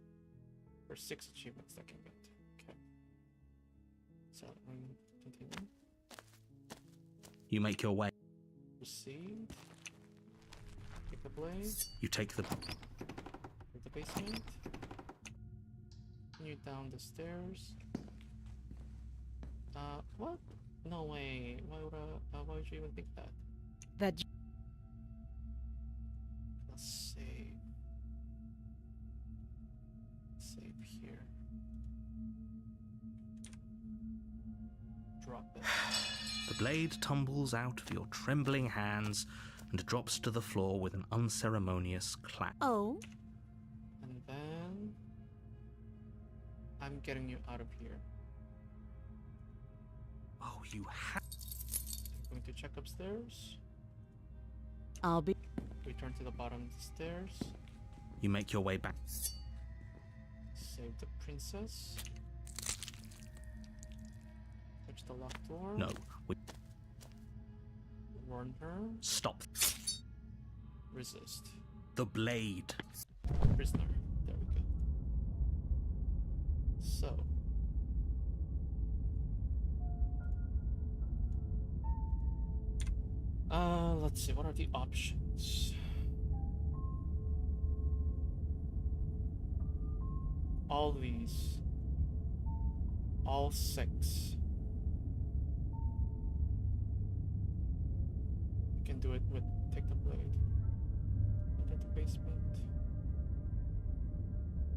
Speaker 1: There's 6 achievements that can get. Okay. So continue.
Speaker 2: You make your way.
Speaker 1: Proceed. Take the blade.
Speaker 2: You take the...
Speaker 1: Take the basement. Continue down the stairs. What? No way. Why would you even think that?
Speaker 6: That
Speaker 1: Let's save. Save here. Drop it.
Speaker 2: The blade tumbles out of your trembling hands and drops to the floor with an unceremonious clack.
Speaker 3: Oh,
Speaker 1: And then I'm getting you out of here.
Speaker 2: Oh, you have...
Speaker 1: I'm going to check upstairs.
Speaker 6: I'll be.
Speaker 1: Return to the bottom of the stairs.
Speaker 2: You make your way back.
Speaker 1: Save the princess. Touch the locked door.
Speaker 2: No,
Speaker 1: Warn her.
Speaker 2: stop.
Speaker 1: Resist.
Speaker 2: The blade.
Speaker 1: Prisoner. There we go. So. Let's see, what are the options? All these. All 6. You can do it with take the blade. Enter the basement.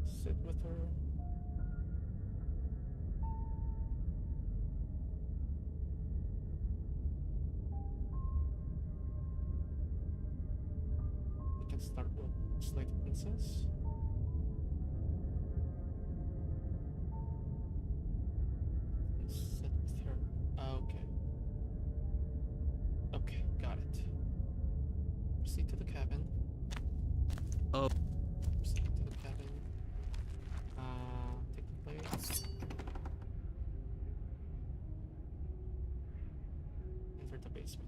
Speaker 1: Sit with her. We can start with Slay the Princess. Sit with her. Okay. Okay, got it. Proceed to the cabin.
Speaker 2: Oh.
Speaker 1: Proceed to the cabin. Take the blades. Enter the basement.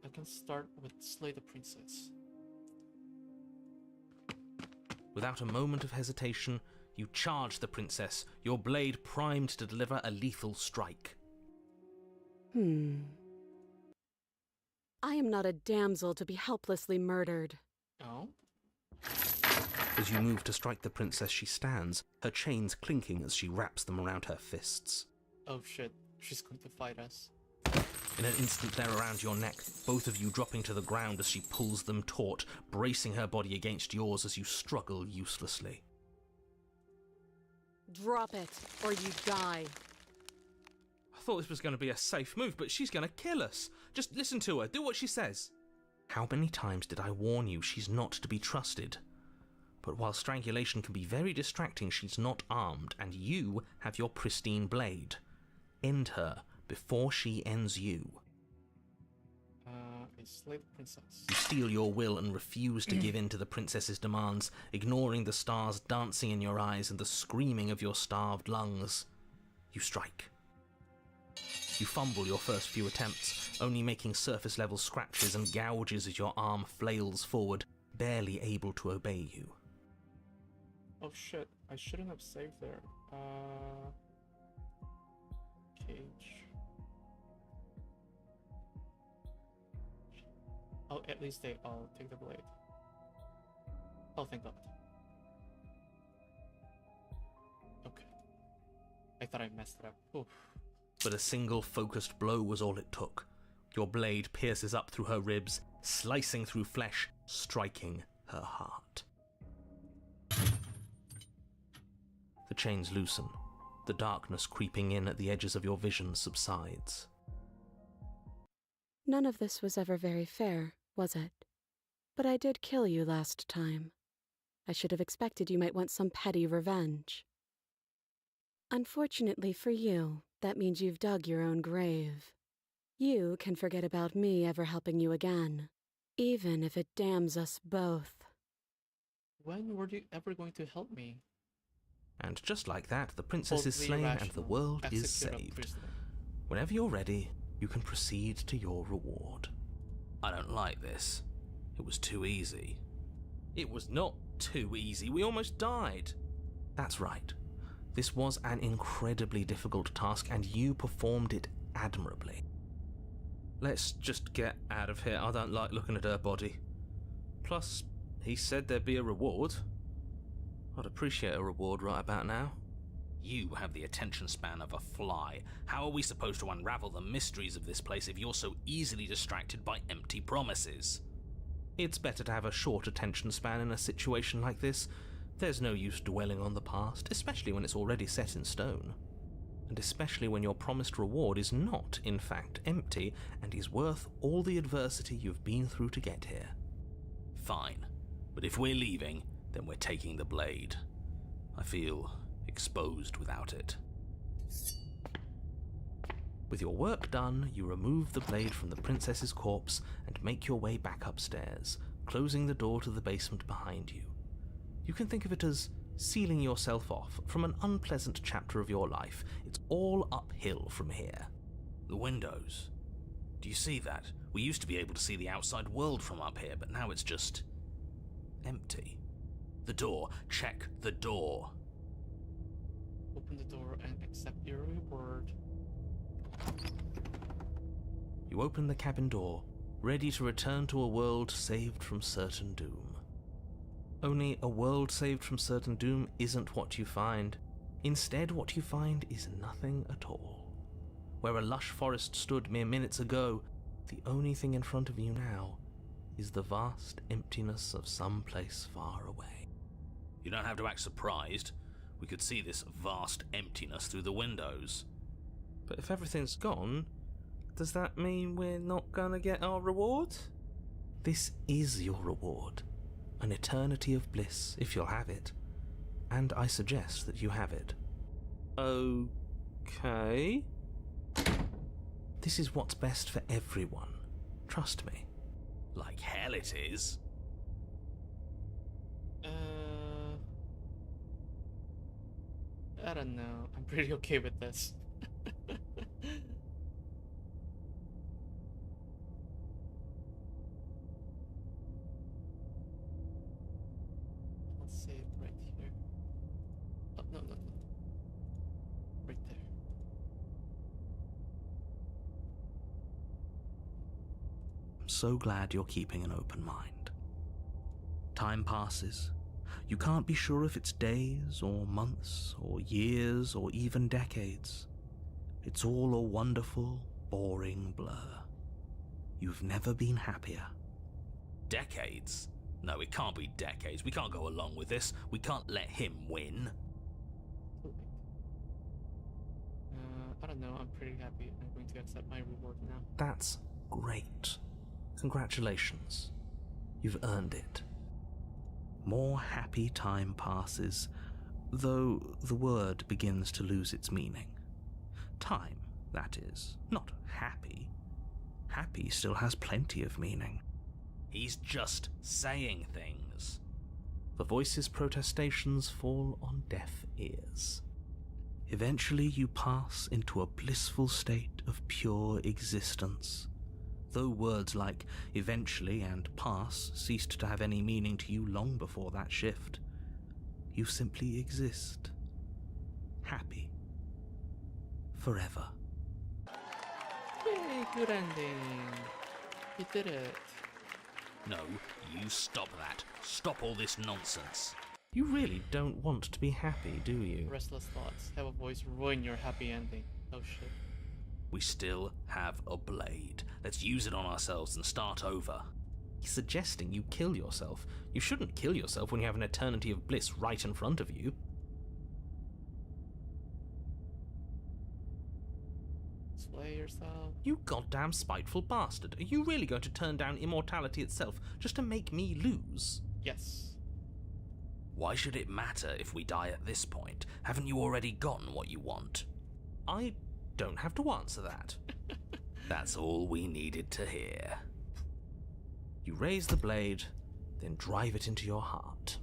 Speaker 1: I can start with Slay the Princess.
Speaker 2: Without a moment of hesitation, you charge the princess, your blade primed to deliver a lethal strike.
Speaker 6: I am not a damsel to be helplessly murdered.
Speaker 1: Oh?
Speaker 2: As you move to strike the princess, she stands, her chains clinking as she wraps them around her fists.
Speaker 1: Oh shit, she's going to fight us.
Speaker 2: In an instant, they're around your neck, both of you dropping to the ground as she pulls them taut, bracing her body against yours as you struggle uselessly.
Speaker 6: Drop it, or you die.
Speaker 2: I thought this was going to be a safe move, but she's going to kill us. Just listen to her, do what she says. How many times did I warn you she's not to be trusted? But while strangulation can be very distracting, she's not armed, and you have your pristine blade. End her before she ends you.
Speaker 1: a slave princess.
Speaker 2: You steel your will and refuse to give in to the princess's demands, ignoring the stars dancing in your eyes and the screaming of your starved lungs. You strike. You fumble your first few attempts, only making surface-level scratches and gouges as your arm flails forward, barely able to obey you.
Speaker 1: Oh shit, I shouldn't have saved there. Cage. Oh, at least I'll take the blade. Oh, thank God. Okay. I thought I messed it up. Oof.
Speaker 2: But a single focused blow was all it took. Your blade pierces up through her ribs, slicing through flesh, striking her heart. The chains loosen. The darkness creeping in at the edges of your vision subsides.
Speaker 3: None of this was ever very fair, was it? But I did kill you last time. I should have expected you might want some petty revenge. Unfortunately for you, that means you've dug your own grave. You can forget about me ever helping you again, even if it damns us both.
Speaker 1: When were you ever going to help me?
Speaker 2: And just like that, the princess is slain and the world is saved. Whenever you're ready, you can proceed to your reward.
Speaker 4: I don't like this. It was too easy.
Speaker 2: It was not too easy. We almost died. That's right. This was an incredibly difficult task, and you performed it admirably. Let's just get out of here. I don't like looking at her body. Plus, he said there'd be a reward. I'd appreciate a reward right about now.
Speaker 4: You have the attention span of a fly. How are we supposed to unravel the mysteries of this place if you're so easily distracted by empty promises?
Speaker 2: It's better to have a short attention span in a situation like this. There's no use dwelling on the past, especially when it's already set in stone. And especially when your promised reward is not, in fact, empty and is worth all the adversity you've been through to get here.
Speaker 4: Fine. But if we're leaving, then we're taking the blade. I feel exposed without it.
Speaker 2: With your work done, you remove the blade from the princess's corpse and make your way back upstairs, closing the door to the basement behind you. You can think of it as sealing yourself off from an unpleasant chapter of your life. It's all uphill from here.
Speaker 4: The windows. Do you see that? We used to be able to see the outside world from up here, but now it's just empty. The door. Check the door.
Speaker 1: Open the door and accept your reward.
Speaker 2: You open the cabin door, ready to return to a world saved from certain doom. Only a world saved from certain doom isn't what you find. Instead, what you find is nothing at all. Where a lush forest stood mere minutes ago, the only thing in front of you now is the vast emptiness of some place far away.
Speaker 4: You don't have to act surprised. We could see this vast emptiness through the windows.
Speaker 2: But if everything's gone, does that mean we're not gonna get our reward? This is your reward. An eternity of bliss, if you'll have it. And I suggest that you have it. Okay. This is what's best for everyone. Trust me.
Speaker 4: Like hell it is.
Speaker 1: I don't know. I'm pretty okay with this. I'll save right here. Oh, no. Right there.
Speaker 2: I'm so glad you're keeping an open mind. Time passes. You can't be sure if it's days or months or years or even decades. It's all a wonderful, boring blur. You've never been happier.
Speaker 4: Decades? No, it can't be decades. We can't go along with this. We can't let him win.
Speaker 1: I don't know. I'm pretty happy. I'm going to accept my reward now.
Speaker 2: That's great. Congratulations. You've earned it. More happy time passes, though the word begins to lose its meaning. Time, that is, not happy.
Speaker 4: Happy still has plenty of meaning. He's just saying things. The voice's protestations fall on deaf ears. Eventually you pass into a blissful state of pure existence. Though words like eventually and pass ceased to have any meaning to you long before that shift, you simply exist. Happy. Forever.
Speaker 1: Yay, good ending. You did it.
Speaker 4: No, you stop that. Stop all this nonsense.
Speaker 2: You really don't want to be happy, do you?
Speaker 1: Restless thoughts. Have a voice ruin your happy ending. Oh shit.
Speaker 4: We still have a blade. Let's use it on ourselves and start over.
Speaker 2: He's suggesting you kill yourself. You shouldn't kill yourself when you have an eternity of bliss right in front of you.
Speaker 1: Slay yourself.
Speaker 2: You goddamn spiteful bastard. Are you really going to turn down immortality itself just to make me lose?
Speaker 1: Yes.
Speaker 4: Why should it matter if we die at this point? Haven't you already gotten what you want?
Speaker 2: I don't have to answer that.
Speaker 4: That's all we needed to hear.
Speaker 2: You raise the blade, then drive it into your heart.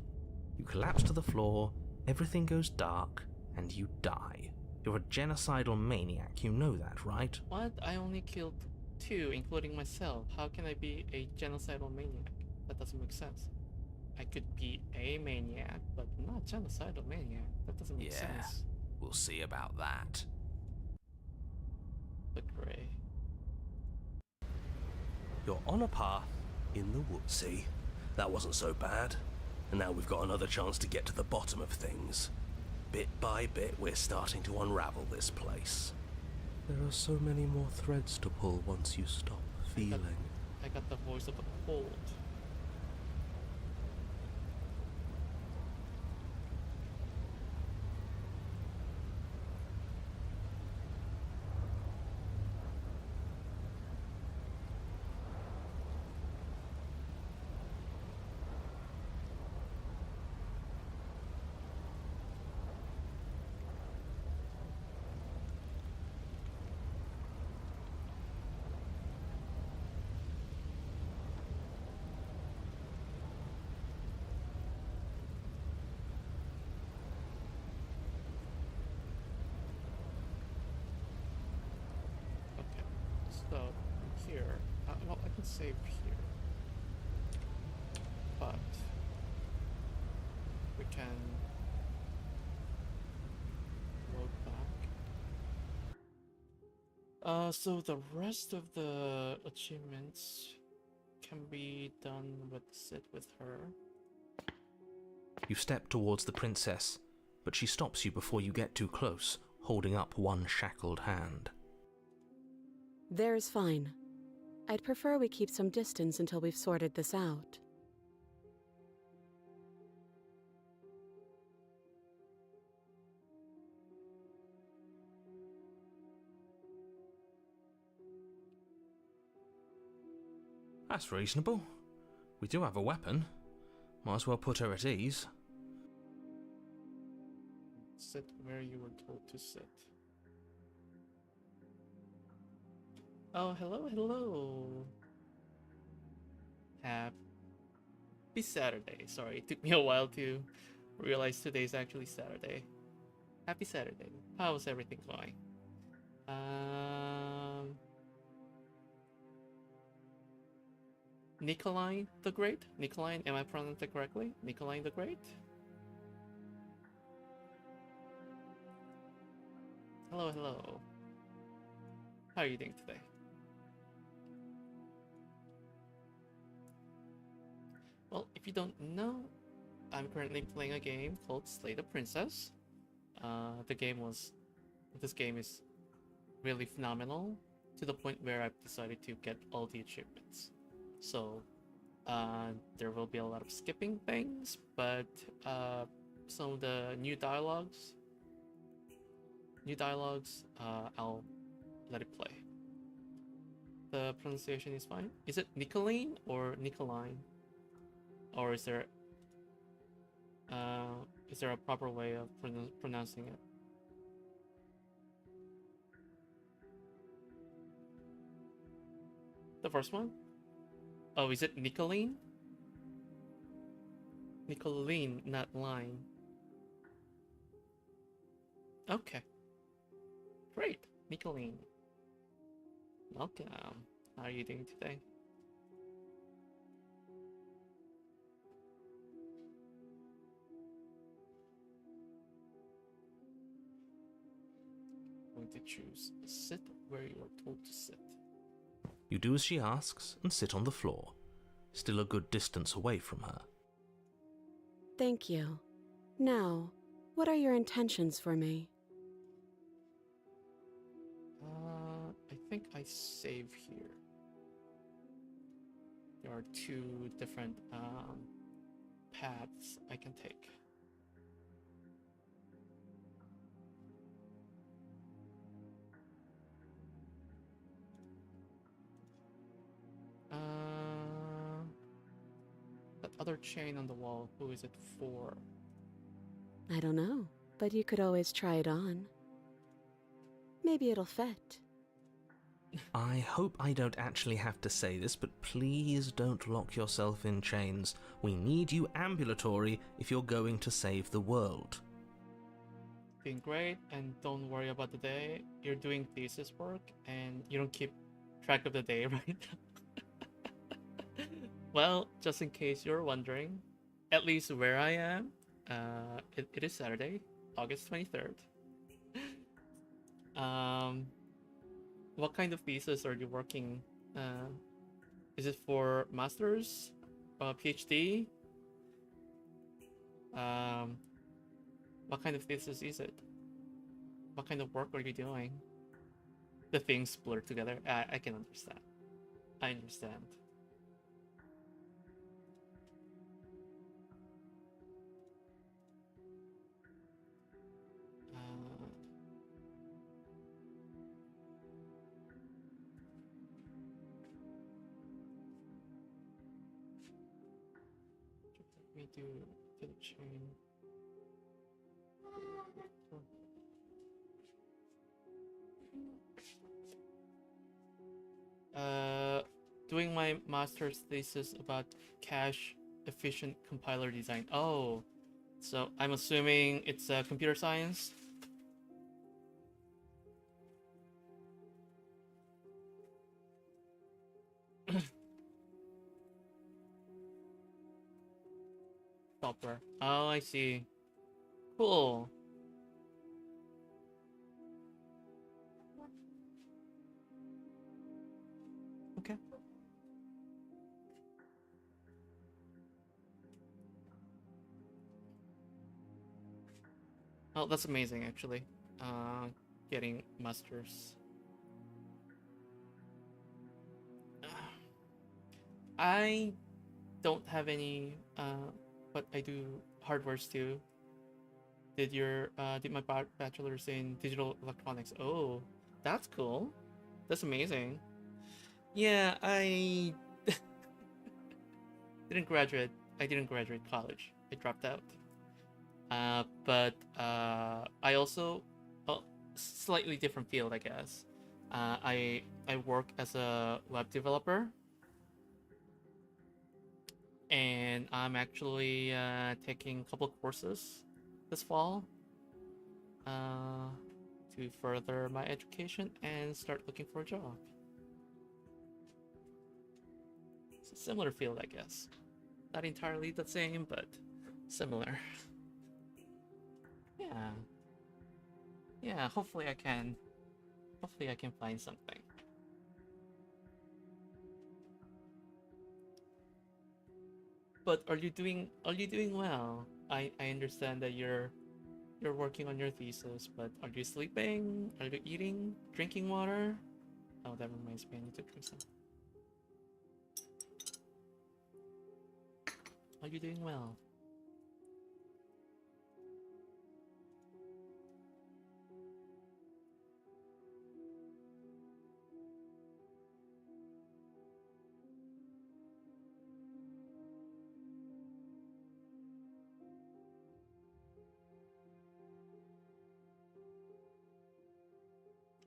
Speaker 2: You collapse to the floor, everything goes dark, and you die. You're a genocidal maniac, you know that, right?
Speaker 1: What? I only killed 2, including myself. How can I be a genocidal maniac? That doesn't make sense. I could be a maniac, but not genocidal maniac. That doesn't make sense.
Speaker 4: We'll see about that.
Speaker 1: But Gray.
Speaker 5: You're on a path in the woods. See, that wasn't so bad. And now we've got another chance to get to the bottom of things. Bit by bit, we're starting to unravel this place. There are so many more threads to pull once you stop feeling.
Speaker 1: I got the voice of a cold. So, here. Well, I can save here. But we can load back. So the rest of the achievements can be done with sit with her.
Speaker 2: You step towards the princess, but she stops you before you get too close, holding up one shackled hand.
Speaker 3: There's fine. I'd prefer we keep some distance until we've sorted this out.
Speaker 2: That's reasonable. We do have a weapon. Might as well put her at ease.
Speaker 1: Sit where you were told to sit. Oh, hello, hello. Happy Saturday. Sorry, it took me a while to realize today's actually Saturday. Happy Saturday. How's everything going? Nikolai the Great? Nikolai, am I pronouncing it correctly? Nikolai the Great? Hello, hello. How are you doing today? Well, if you don't know, I'm currently playing a game called Slay the Princess. This game is really phenomenal to the point where I've decided to get all the achievements. So, there will be a lot of skipping things, but some of the new dialogues, I'll let it play. The pronunciation is fine. Is it Nicolene or Nicoline? Or is there a proper way of pronouncing it? The first one? Oh, is it Nicolene? Nicolene, not line. Okay. Great, Nicolene. Welcome. How are you doing today? Going to choose sit where you are told to sit.
Speaker 2: You do as she asks and sit on the floor, still a good distance away from her.
Speaker 3: Thank you. Now, what are your intentions for me?
Speaker 1: I think I save here. There are two different paths I can take. That other chain on the wall, who is it for?
Speaker 3: I don't know, but you could always try it on. Maybe it'll fit.
Speaker 2: I hope I don't actually have to say this, but please don't lock yourself in chains. We need you ambulatory if you're going to save the world.
Speaker 1: Doing great, and don't worry about the day. You're doing thesis work, and you don't keep track of the day, right? Well, just in case you're wondering, at least where I am, it is Saturday, August 23rd. What kind of thesis are you working? Is it for master's, PhD? What kind of thesis is it? What kind of work are you doing? The things blur together. I can understand. I understand. We do the chain. Doing my master's thesis about cache efficient compiler design. Oh, so I'm assuming it's computer science. Software. Oh, I see. Cool. Okay. Oh, that's amazing, actually. Getting masters. I don't have any, but I do hardwares too. Did my bachelor's in digital electronics. Oh, that's cool. That's amazing. Yeah, I didn't graduate. I didn't graduate college. I dropped out. But I also, slightly different field, I guess. I work as a web developer, and I'm actually taking a couple of courses this fall to further my education and start looking for a job. It's a similar field, I guess. Not entirely the same, but similar. Yeah. Yeah, hopefully I can find something. But are you doing well? I understand that you're working on your thesis, but are you sleeping? Are you eating? Drinking water? Oh, that reminds me, I need to drink some. Are you doing well?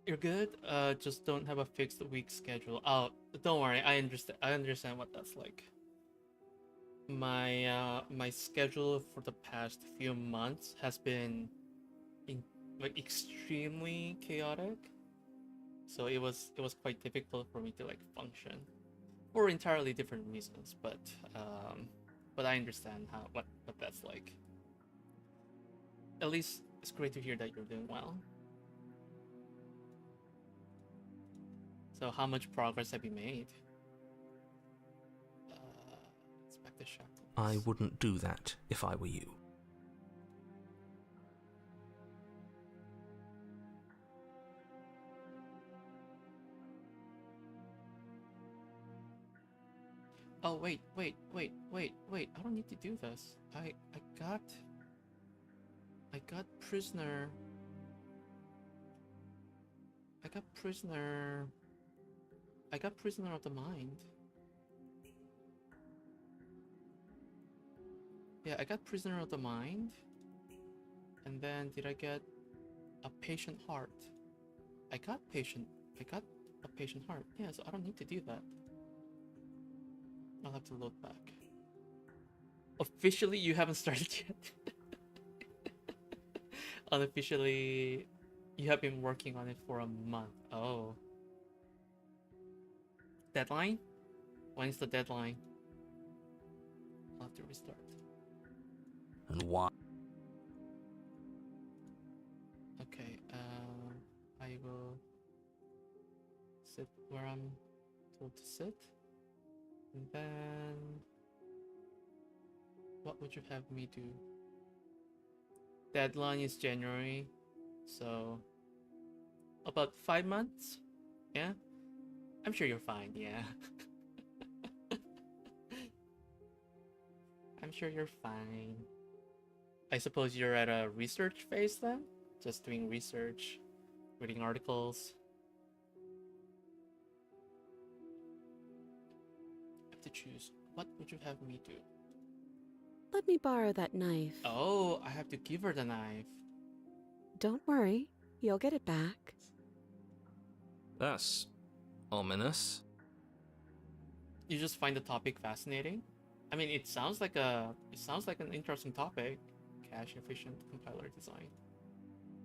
Speaker 1: You're good. Just don't have a fixed week schedule. Oh, don't worry. I understand. I understand what that's like. My schedule for the past few months has been like extremely chaotic. So it was quite difficult for me to like function for entirely different reasons. But I understand what that's like. At least it's great to hear that you're doing well. So how much progress have you made? Let's back the shackles.
Speaker 2: I wouldn't do that if I were you.
Speaker 1: Oh wait. I don't need to do this. I got prisoner. I got prisoner of the mind. Yeah, I got prisoner of the mind. And then did I get a patient heart? I got a patient heart. Yeah, so I don't need to do that. I'll have to load back. Officially, you haven't started yet. Unofficially, you have been working on it for a month. Oh. Deadline? When's the deadline? I'll have to restart.
Speaker 4: And why?
Speaker 1: Okay, I will sit where I'm told to sit. And then... what would you have me do? Deadline is January, so... about 5 months? Yeah? I'm sure you're fine, yeah. I'm sure you're fine. I suppose you're at a research phase then? Just doing research, reading articles. I have to choose. What would you have me do?
Speaker 3: Let me borrow that knife.
Speaker 1: Oh, I have to give her the knife.
Speaker 3: Don't worry, you'll get it back.
Speaker 2: That's ominous.
Speaker 1: You just find the topic fascinating? I mean, it sounds like an interesting topic. Cache efficient compiler design.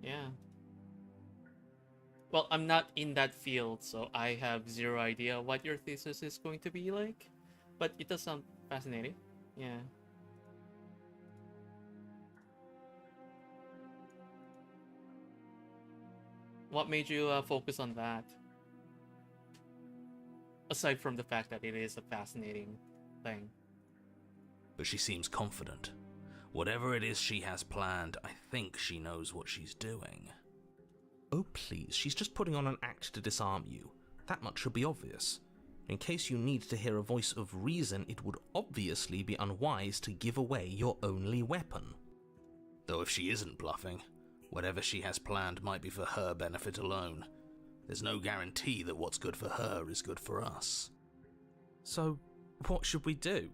Speaker 1: Yeah. Well, I'm not in that field, so I have zero idea what your thesis is going to be like. But it does sound fascinating. Yeah. What made you focus on that? Aside from the fact that it is a fascinating thing.
Speaker 4: But she seems confident. Whatever it is she has planned, I think she knows what she's doing.
Speaker 2: Oh please, she's just putting on an act to disarm you. That much should be obvious. In case you need to hear a voice of reason, it would obviously be unwise to give away your only weapon.
Speaker 4: Though if she isn't bluffing, whatever she has planned might be for her benefit alone. There's no guarantee that what's good for her is good for us.
Speaker 2: So, what should we do?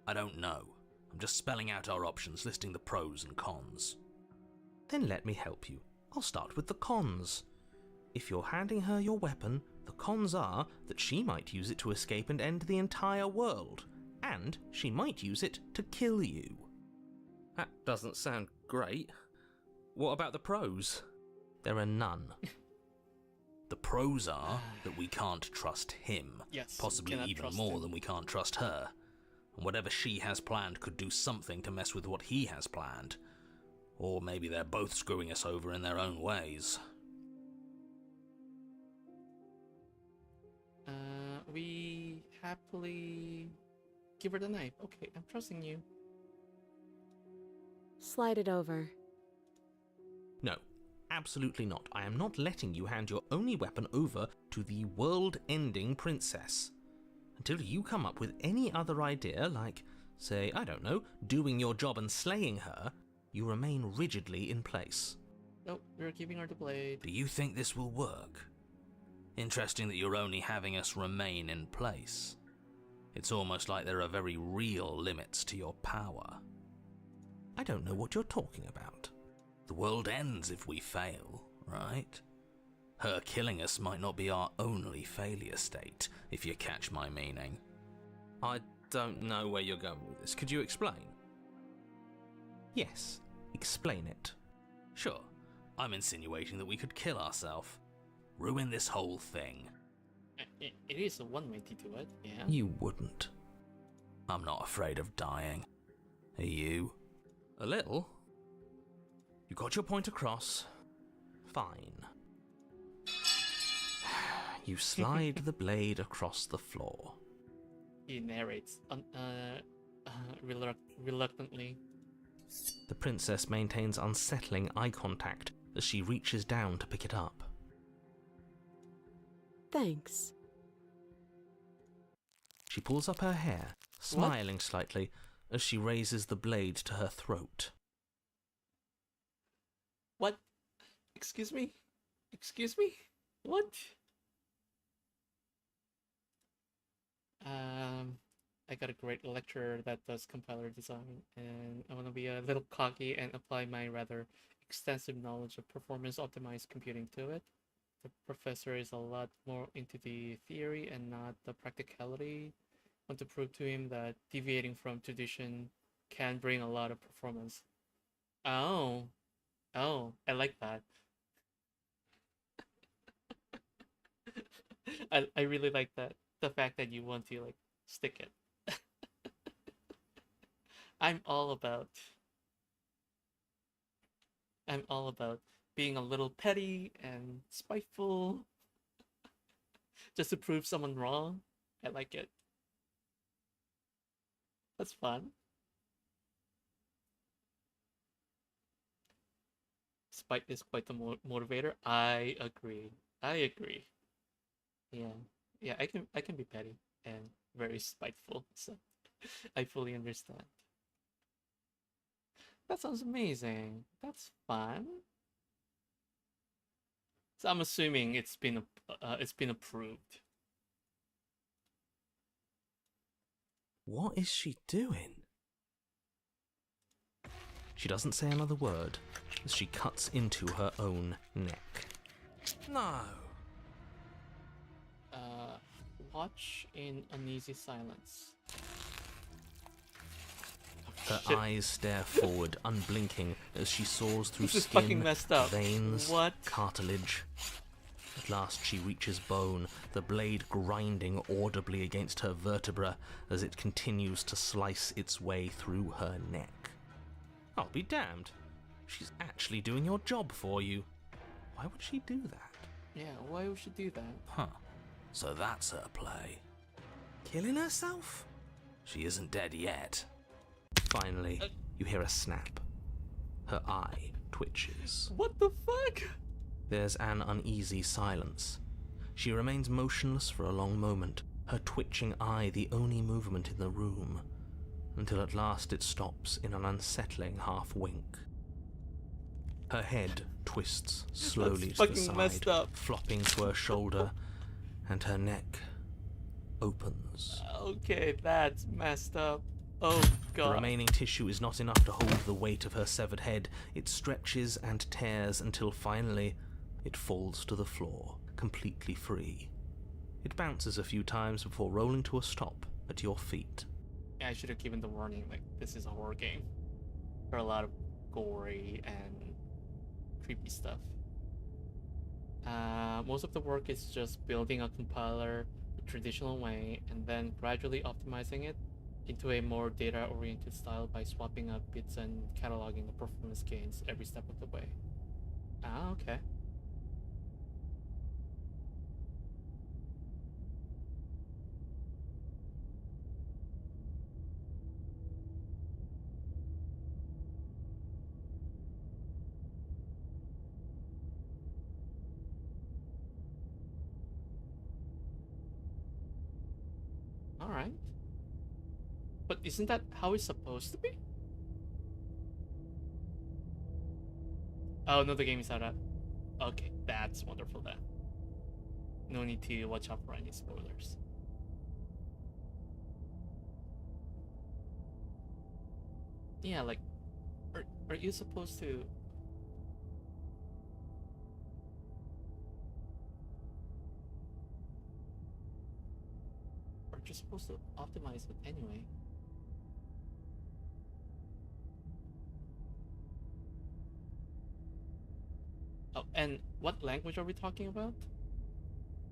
Speaker 4: I don't know. I'm just spelling out our options, listing the pros and cons.
Speaker 2: Then let me help you. I'll start with the cons. If you're handing her your weapon, the cons are that she might use it to escape and end the entire world, and she might use it to kill you. That doesn't sound great. What about the pros? There are none.
Speaker 4: The pros are that we can't trust him,
Speaker 1: Yes,
Speaker 4: possibly
Speaker 1: cannot
Speaker 4: even
Speaker 1: trust
Speaker 4: more
Speaker 1: him.
Speaker 4: than we can't trust her. And whatever she has planned could do something to mess with what he has planned. Or maybe they're both screwing us over in their own ways.
Speaker 1: We happily give her the knife. Okay, I'm trusting you.
Speaker 3: Slide it over.
Speaker 2: No, absolutely not. I am not letting you hand your only weapon over to the world-ending princess. Until you come up with any other idea, like, say, I don't know, doing your job and slaying her, you remain rigidly in place.
Speaker 1: Nope, we're giving her the blade.
Speaker 4: Do you think this will work? Interesting that you're only having us remain in place. It's almost like there are very real limits to your power.
Speaker 2: I don't know what you're talking about.
Speaker 4: The world ends if we fail, right? Her killing us might not be our only failure state, if you catch my meaning.
Speaker 2: I don't know where you're going with this. Could you explain? Yes, explain it.
Speaker 4: Sure, I'm insinuating that we could kill ourselves. Ruin this whole thing.
Speaker 1: It is a one way to do it, yeah.
Speaker 2: You wouldn't.
Speaker 4: I'm not afraid of dying. Are you?
Speaker 2: A little. You got your point across. Fine. You slide the blade across the floor.
Speaker 1: He narrates reluctantly.
Speaker 2: The princess maintains unsettling eye contact as she reaches down to pick it up.
Speaker 3: Thanks.
Speaker 2: She pulls up her hair, smiling slightly as she raises the blade to her throat.
Speaker 1: What? Excuse me? Excuse me? What? I got a great lecturer that does compiler design, and I want to be a little cocky and apply my rather extensive knowledge of performance-optimized computing to it. The professor is a lot more into the theory and not the practicality. I want to prove to him that deviating from tradition can bring a lot of performance. Oh, I like that. I really like that. The fact that you want to like stick it. I'm all about being a little petty and spiteful just to prove someone wrong. I like it. That's fun. Spite is quite the motivator. I agree. Yeah, I can be petty and very spiteful, so I fully understand. That sounds amazing. That's fun. So I'm assuming it's been approved.
Speaker 2: What is she doing? She doesn't say another word as she cuts into her own neck.
Speaker 5: No.
Speaker 1: Watch in uneasy silence.
Speaker 2: Her eyes stare forward, unblinking, as she saws through
Speaker 1: This is fucking
Speaker 2: skin,
Speaker 1: messed up.
Speaker 2: veins,
Speaker 1: What?
Speaker 2: cartilage. At last she reaches bone, the blade grinding audibly against her vertebra as it continues to slice its way through her neck. I'll be damned. She's actually doing your job for you. Why would she do that?
Speaker 1: Yeah, why would she do that?
Speaker 4: Huh. So that's her play.
Speaker 2: Killing herself?
Speaker 4: She isn't dead yet.
Speaker 2: Finally, you hear a snap. Her eye twitches.
Speaker 1: What the fuck?
Speaker 2: There's an uneasy silence. She remains motionless for a long moment, her twitching eye the only movement in the room, until at last it stops in an unsettling half-wink. Her head twists slowly to the side,
Speaker 1: messed up.
Speaker 2: flopping to her shoulder, and her neck opens.
Speaker 1: Okay, that's messed up. Oh god.
Speaker 2: The remaining tissue is not enough to hold the weight of her severed head. It stretches and tears until finally it falls to the floor, completely free. It bounces a few times before rolling to a stop at your feet.
Speaker 1: Yeah, I should have given the warning, like, this is a horror game. There are a lot of gory and creepy stuff. Most of the work is just building a compiler the traditional way and then gradually optimizing it into a more data-oriented style by swapping out bits and cataloging the performance gains every step of the way. Ah, okay. Alright. But isn't that how it's supposed to be? Oh no, the game is out. Okay, that's wonderful then. No need to watch out for any spoilers. Yeah, like, are you supposed to... you're supposed to optimize it anyway. Oh, and what language are we talking about?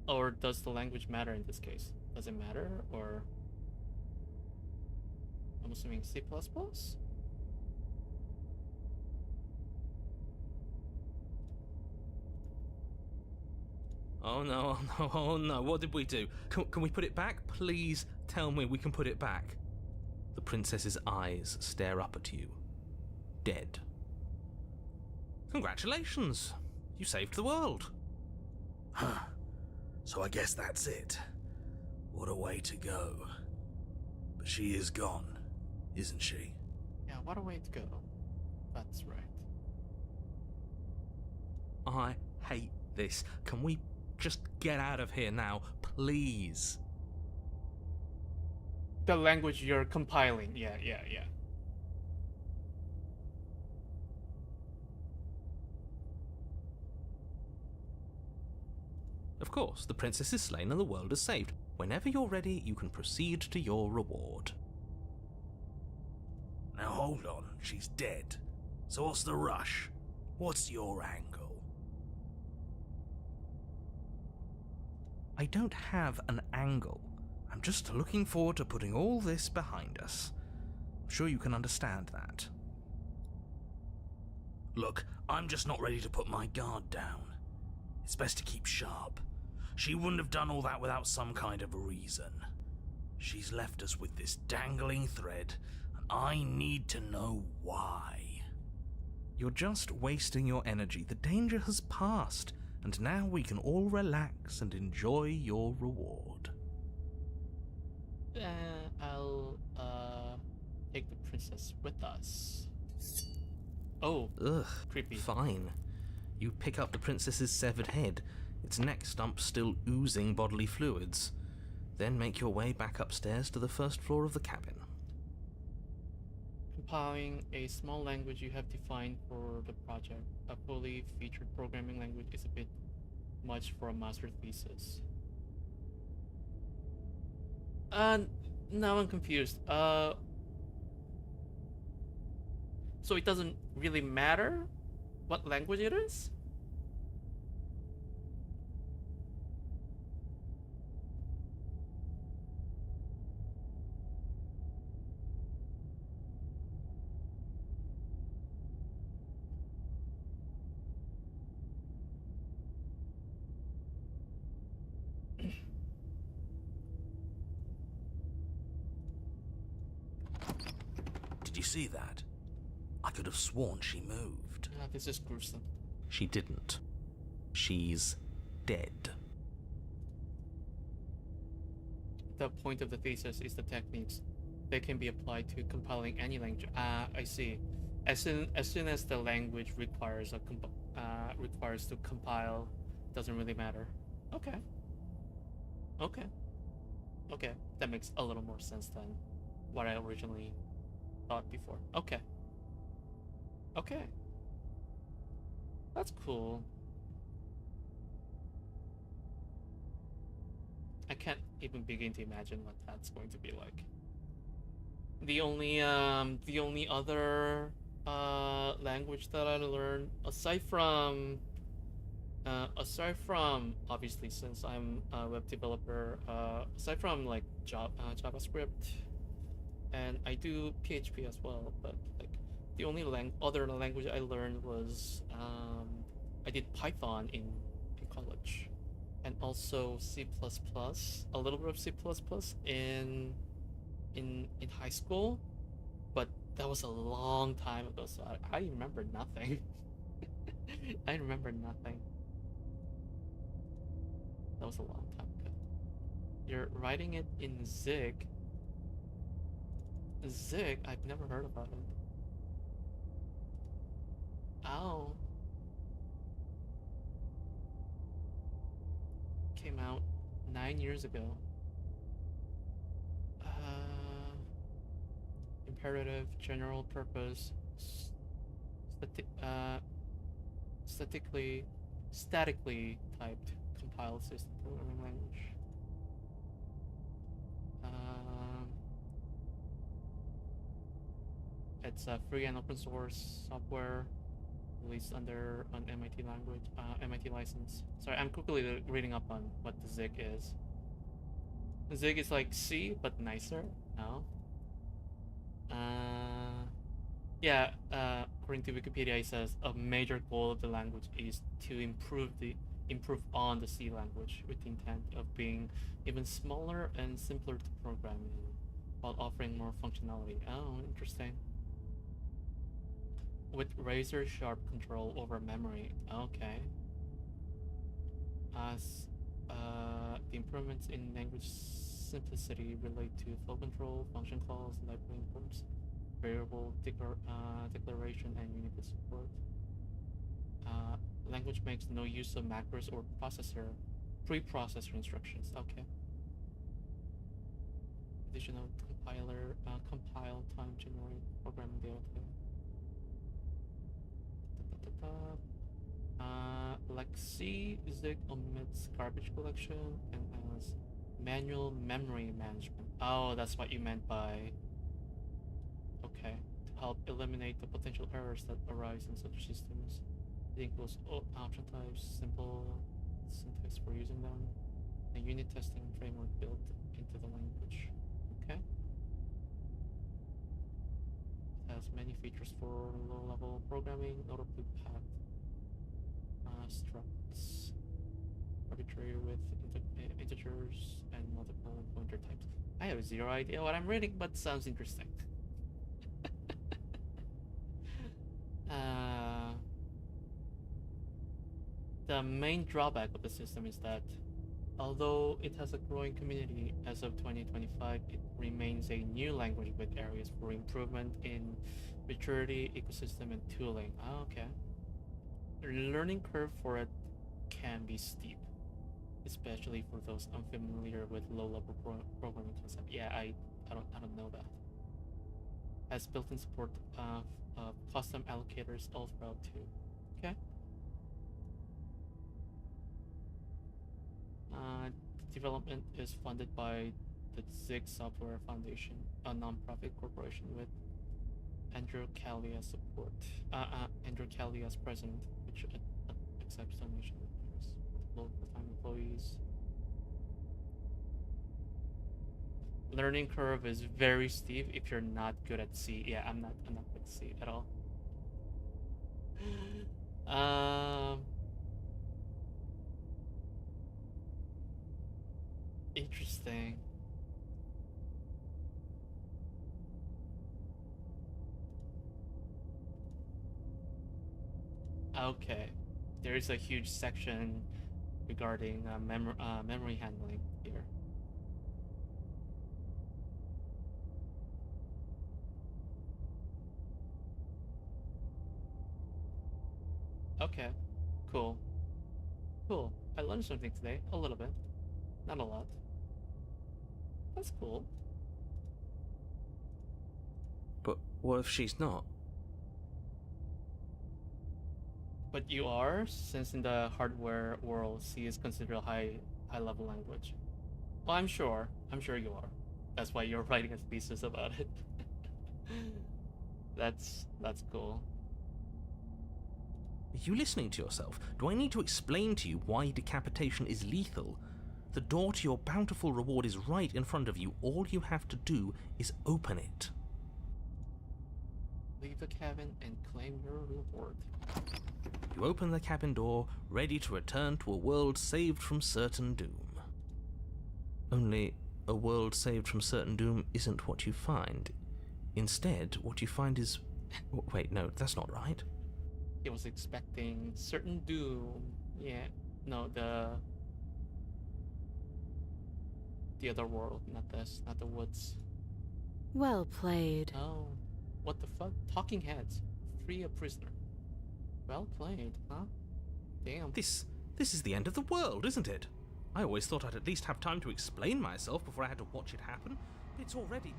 Speaker 1: Or does the language matter in this case? Does it matter, or... I'm assuming C++?
Speaker 2: Oh no, oh no, oh no, what did we do? Can we put it back? Please tell me we can put it back. The princess's eyes stare up at you. Dead. Congratulations! You saved the world.
Speaker 5: Huh. So I guess that's it. What a way to go. But she is gone, isn't she?
Speaker 1: Yeah, what a way to go. That's right.
Speaker 2: I hate this. Can we just get out of here now, please?
Speaker 1: The language you're compiling. Yeah.
Speaker 2: Of course, the princess is slain and the world is saved. Whenever you're ready, you can proceed to your reward.
Speaker 5: Now hold on, she's dead. So what's the rush? What's your angle?
Speaker 2: I don't have an angle. I'm just looking forward to putting all this behind us. I'm sure you can understand that.
Speaker 5: Look, I'm just not ready to put my guard down. It's best to keep sharp. She wouldn't have done all that without some kind of a reason. She's left us with this dangling thread, and I need to know why.
Speaker 2: You're just wasting your energy. The danger has passed, and now we can all relax and enjoy your reward.
Speaker 1: I'll take the princess with us. Oh,
Speaker 2: Ugh,
Speaker 1: creepy.
Speaker 2: fine. You pick up the princess's severed head, its neck stump still oozing bodily fluids. Then make your way back upstairs to the first floor of the cabin.
Speaker 1: Compiling a small language you have defined for the project. A fully featured programming language is a bit much for a master thesis. Now I'm confused. So it doesn't really matter what language it is?
Speaker 5: Did you see that? I could have sworn she moved.
Speaker 1: This is gruesome.
Speaker 2: She didn't. She's dead.
Speaker 1: The point of the thesis is the techniques that can be applied to compiling any language. I see. As soon as the language requires requires to compile, doesn't really matter. Okay. That makes a little more sense than what I originally thought before. Okay. That's cool. I can't even begin to imagine what that's going to be like. The only other language that I learned aside from obviously, since I'm a web developer, aside from like JavaScript, and I do PHP as well, but like the only other language I learned was I did Python in college, and also C++, a little bit of C++ in high school, but that was a long time ago, so I remember nothing. I remember nothing. That was a long time ago. You're writing it in Zig. Zig? I've never heard about it. Ow. Came out 9 years ago. Imperative, general purpose, statically typed compiled system programming language. It's a free and open source software released under an MIT language, MIT license. Sorry, I'm quickly reading up on what the Zig is. The Zig is like C, but nicer. No. Yeah. According to Wikipedia, it says a major goal of the language is to improve on the C language with the intent of being even smaller and simpler to program in, while offering more functionality. Oh, interesting. With razor sharp control over memory. Okay. As the improvements in language simplicity relate to flow control, function calls, library imports, variable declaration, and Unity support. Language makes no use of macros or pre-processor instructions. Okay. Additional compile time generate programming data. Like C, Zig omits garbage collection and has manual memory management. Oh, that's what you meant by. Okay, to help eliminate the potential errors that arise in such systems. It includes option types, simple syntax for using them, a unit testing framework built into the language. Okay. It has many features for low-level programming, notably path structs, arbitrary with integers, and multiple pointer types. I have zero idea what I'm reading, but sounds interesting. The main drawback of the system is that although it has a growing community as of 2025, it remains a new language with areas for improvement in maturity, ecosystem, and tooling. Oh, okay. The learning curve for it can be steep, especially for those unfamiliar with low-level programming concept. Yeah, I don't know that. Has built-in support of custom allocators all throughout too. Okay. Development is funded by the Zig Software Foundation, a non-profit corporation with Andrew Kelly as support. Andrew Kelly as president, which accepts donations with full-time employees. Learning curve is very steep if you're not good at C. Yeah, I'm not good at C at all. Interesting. Okay, there is a huge section regarding memory handling here. Okay, cool. Cool. I learned something today, a little bit. Not a lot. That's cool.
Speaker 5: But what if she's not?
Speaker 1: But you are, since in the hardware world, C is considered a high level language. Well, I'm sure you are. That's why you're writing a thesis about it. That's cool.
Speaker 2: Are you listening to yourself? Do I need to explain to you why decapitation is lethal? The door to your bountiful reward is right in front of you. All you have to do is open it.
Speaker 1: Leave the cabin and claim your reward.
Speaker 2: You open the cabin door, ready to return to a world saved from certain doom. Only, a world saved from certain doom isn't what you find. Instead, what you find is... Wait, no, that's not right.
Speaker 1: He was expecting certain doom. Yeah, no, the other world, not this, not the woods.
Speaker 3: Well played.
Speaker 1: Oh, what the fuck? Talking heads. Free a prisoner. Well played, huh? Damn.
Speaker 2: This is the end of the world, isn't it? I always thought I'd at least have time to explain myself before I had to watch it happen. But it's already...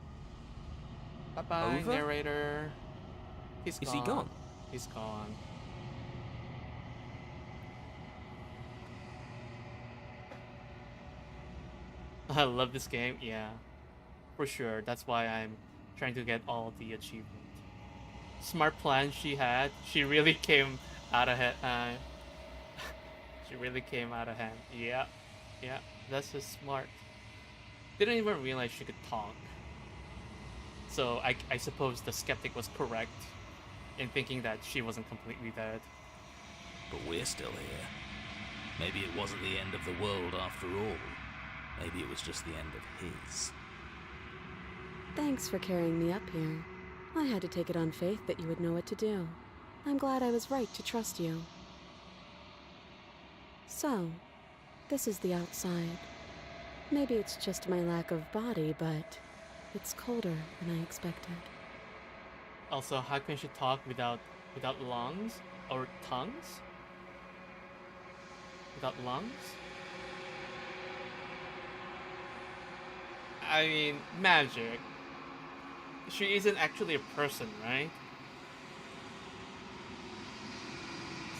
Speaker 1: Bye-bye,
Speaker 2: Over?
Speaker 1: narrator. He's gone.
Speaker 2: Is he gone?
Speaker 1: He's gone. I love this game, yeah. for sure. That's why I'm trying to get all the achievement. Smart plan she had. She really came out of hand. She really came out of hand. Yeah, yeah. That's just smart. Didn't even realize she could talk. So I suppose the skeptic was correct in thinking that she wasn't completely dead.
Speaker 4: But we're still here. Maybe it wasn't the end of the world after all. Maybe it was just the end of his.
Speaker 6: Thanks for carrying me up here. I had to take it on faith that you would know what to do. I'm glad I was right to trust you. So, this is the outside. Maybe it's just my lack of body, but it's colder than I expected.
Speaker 1: Also, how can she talk without lungs or tongues? Without lungs? I mean, magic. She isn't actually a person, right?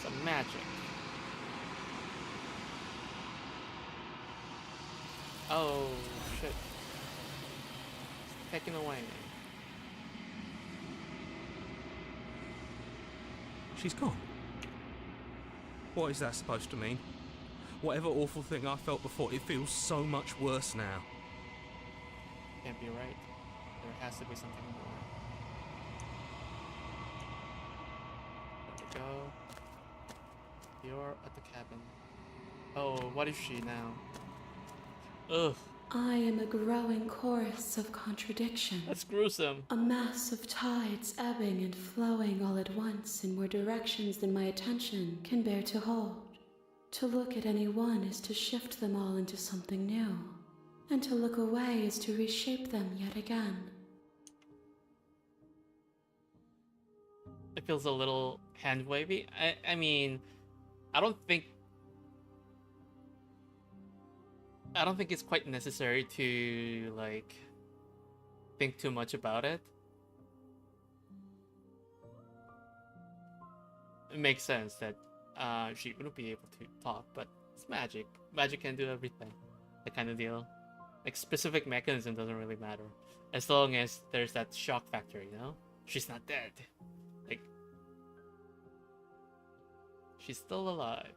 Speaker 1: Some magic. Oh, shit. It's taken away.
Speaker 2: She's gone. What is that supposed to mean? Whatever awful thing I felt before, it feels so much worse now.
Speaker 1: Can't be right. There has to be something more. There we go. You're at the cabin. Oh, what is she now? Ugh,
Speaker 7: I am a growing chorus of contradiction.
Speaker 1: that's gruesome.
Speaker 7: A mass of tides ebbing and flowing all at once in more directions than my attention can bear to hold. To look at any one is to shift them all into something new, and to look away is to reshape them yet again.
Speaker 1: It feels a little hand wavy. I mean, I don't think it's quite necessary to like think too much about it. It makes sense that she wouldn't be able to talk, but it's magic. Magic can do everything. That kind of deal. Like specific mechanism doesn't really matter, as long as there's that shock factor. You know, she's not dead. Like she's still alive.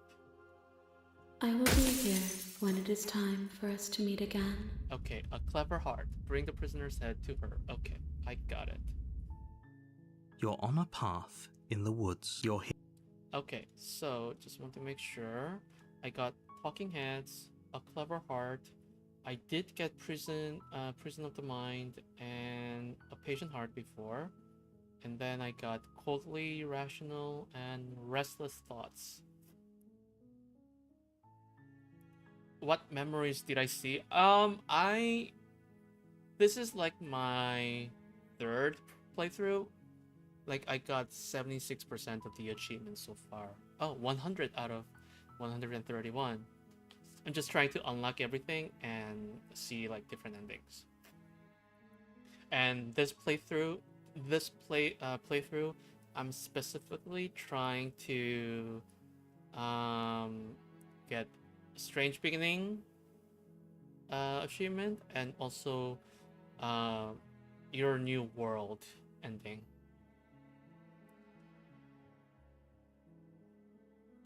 Speaker 7: I will be here when it is time for us to meet again.
Speaker 1: Okay, a clever heart. Bring the prisoner's head to her. Okay, I got it.
Speaker 2: You're on a path in the woods. You're here.
Speaker 1: Okay, so just want to make sure. I got talking heads, a clever heart. I did get prison of the mind, and a patient heart before. And then I got coldly rational and restless thoughts. What memories did I see? This is like my third playthrough. Like I got 76% of the achievements so far. Oh, 100 out of 131. I'm just trying to unlock everything and see like different endings. And this playthrough, I'm specifically trying to get Strange Beginning achievement, and also Your New World ending.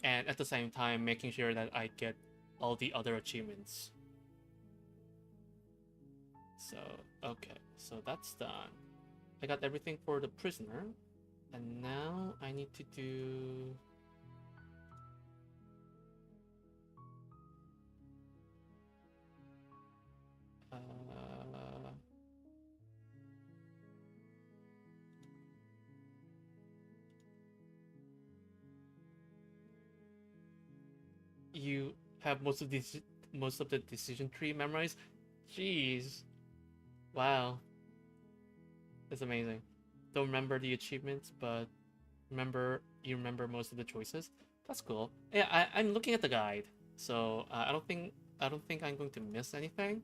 Speaker 1: And at the same time making sure that I get all the other achievements. So, okay, so that's done. I got everything for the prisoner, and now I need to do you have most of the decision tree memorized. Jeez, wow, that's amazing. Don't remember the achievements, but you remember most of the choices. That's cool. Yeah, I'm looking at the guide, so I don't think I'm going to miss anything.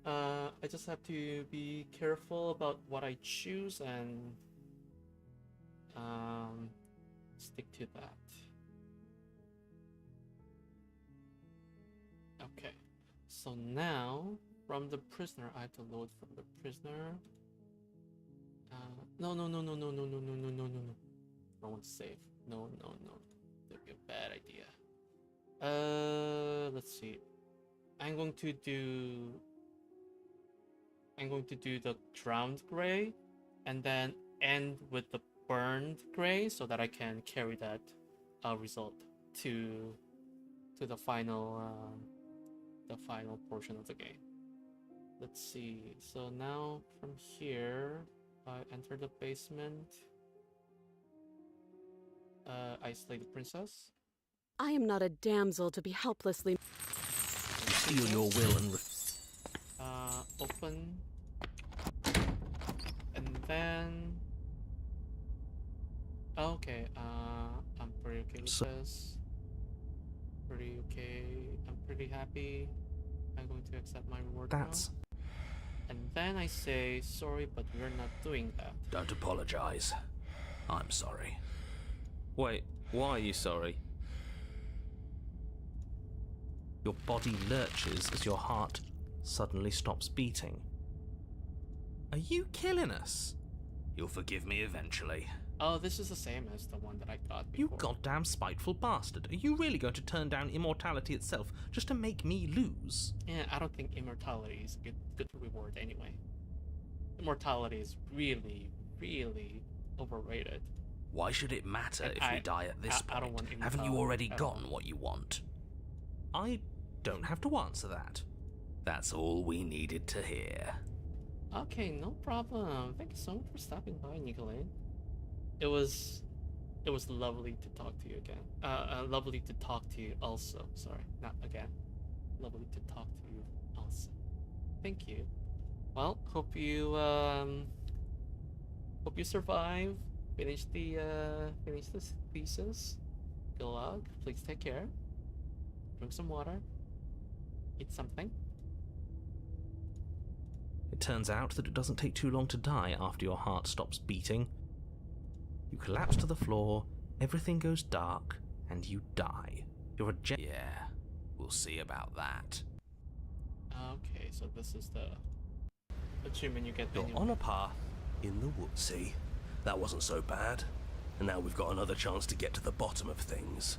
Speaker 1: I just have to be careful about what I choose and stick to that. Okay, so now From the prisoner, I have to load from the prisoner. No. I want to save. No. That'd be a bad idea. Let's see. I'm going to do the drowned gray, and then end with the burned gray, so that I can carry that result to the final portion of the game. Let's see. So now from here, I enter the basement. I slay the princess.
Speaker 6: I am not a damsel to be helplessly.
Speaker 5: Feel your will and
Speaker 1: Open. And then... Okay, I'm pretty okay with this. Pretty okay. I'm pretty happy. I'm going to accept my reward now. And then I say, sorry, but we're not doing that.
Speaker 5: Don't apologize. I'm sorry.
Speaker 2: Wait, why are you sorry? Your body lurches as your heart suddenly stops beating. Are you killing us?
Speaker 5: You'll forgive me eventually.
Speaker 1: Oh, this is the same as the one that I got before.
Speaker 2: You goddamn spiteful bastard. Are you really going to turn down immortality itself just to make me lose?
Speaker 1: Yeah, I don't think immortality is a good reward anyway. Immortality is really, really overrated.
Speaker 5: Why should it matter
Speaker 1: And
Speaker 5: if we die at this point?
Speaker 1: I don't want
Speaker 5: Haven't you
Speaker 1: immortality
Speaker 5: already
Speaker 1: at all.
Speaker 5: gotten what you want?
Speaker 2: I don't have to answer that.
Speaker 5: That's all we needed to hear.
Speaker 1: Okay, no problem. Thank you so much for stopping by, Nicolene. It was lovely to talk to you again. Lovely to talk to you also. Sorry, not again. Lovely to talk to you also. Thank you. Well, hope you survive. Finish this thesis. Good luck. Please take care. Drink some water. Eat something.
Speaker 2: It turns out that it doesn't take too long to die after your heart stops beating. You collapse to the floor, everything goes dark, and you die. You're
Speaker 5: Yeah, we'll see about that.
Speaker 1: Okay, so this is the achievement you get.
Speaker 5: You're
Speaker 1: anyway.
Speaker 5: on a path in the woods. See, that wasn't so bad. And now we've got another chance to get to the bottom of things.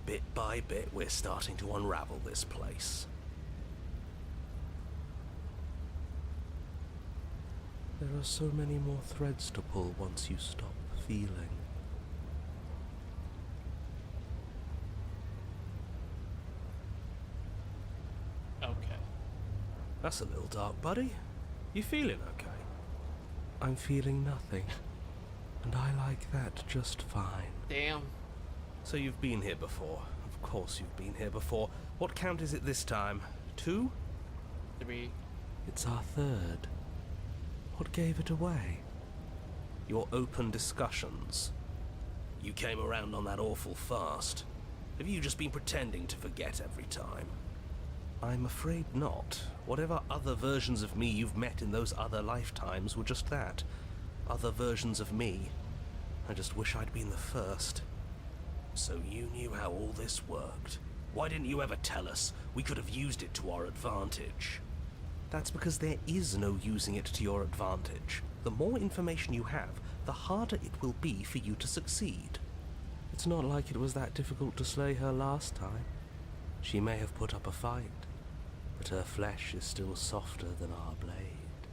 Speaker 5: Bit by bit, we're starting to unravel this place. There are so many more threads to pull once you stop feeling.
Speaker 1: Okay.
Speaker 5: That's a little dark, buddy. You feeling okay? I'm feeling nothing. And I like that just fine.
Speaker 1: Damn.
Speaker 5: So you've been here before. Of course you've been here before. What count is it this time? 2?
Speaker 1: 3.
Speaker 5: It's our 3rd. What gave it away? Your open discussions. You came around on that awful fast. Have you just been pretending to forget every time? I'm afraid not. Whatever other versions of me you've met in those other lifetimes were just that. Other versions of me. I just wish I'd been the first. So you knew how all this worked. Why didn't you ever tell us? We could have used it to our advantage. That's because there is no using it to your advantage. The more information you have, the harder it will be for you to succeed. It's not like it was that difficult to slay her last time. She may have put up a fight, but her flesh is still softer than our blade.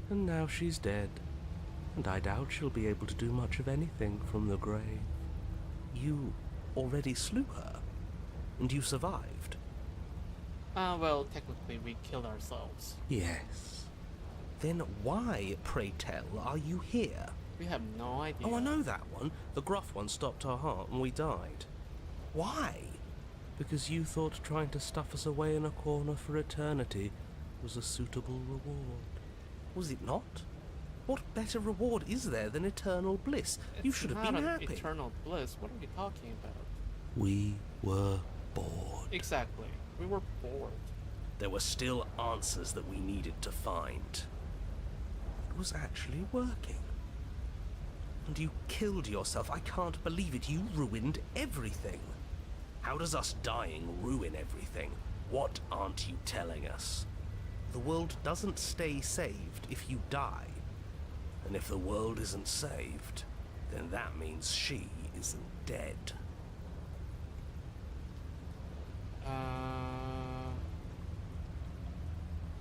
Speaker 5: And now she's dead, and I doubt she'll be able to do much of anything from the grave. You already slew her, and you survived.
Speaker 1: Well, technically we killed ourselves.
Speaker 5: Yes. Then why, pray tell, are you here?
Speaker 1: We have no idea.
Speaker 5: Oh, I know that one. The gruff one stopped our heart and we died. Why? Because you thought trying to stuff us away in a corner for eternity was a suitable reward. Was it not? What better reward is there than eternal bliss? You should have been
Speaker 1: It's
Speaker 5: happy.
Speaker 1: not eternal bliss. What are you talking about?
Speaker 5: We were bored.
Speaker 1: Exactly. We were bored.
Speaker 5: There were still answers that we needed to find. It was actually working. And you killed yourself. I can't believe it. You ruined everything. How does us dying ruin everything? What aren't you telling us? the world doesn't stay saved if you die. And if the world isn't saved, then that means she isn't dead.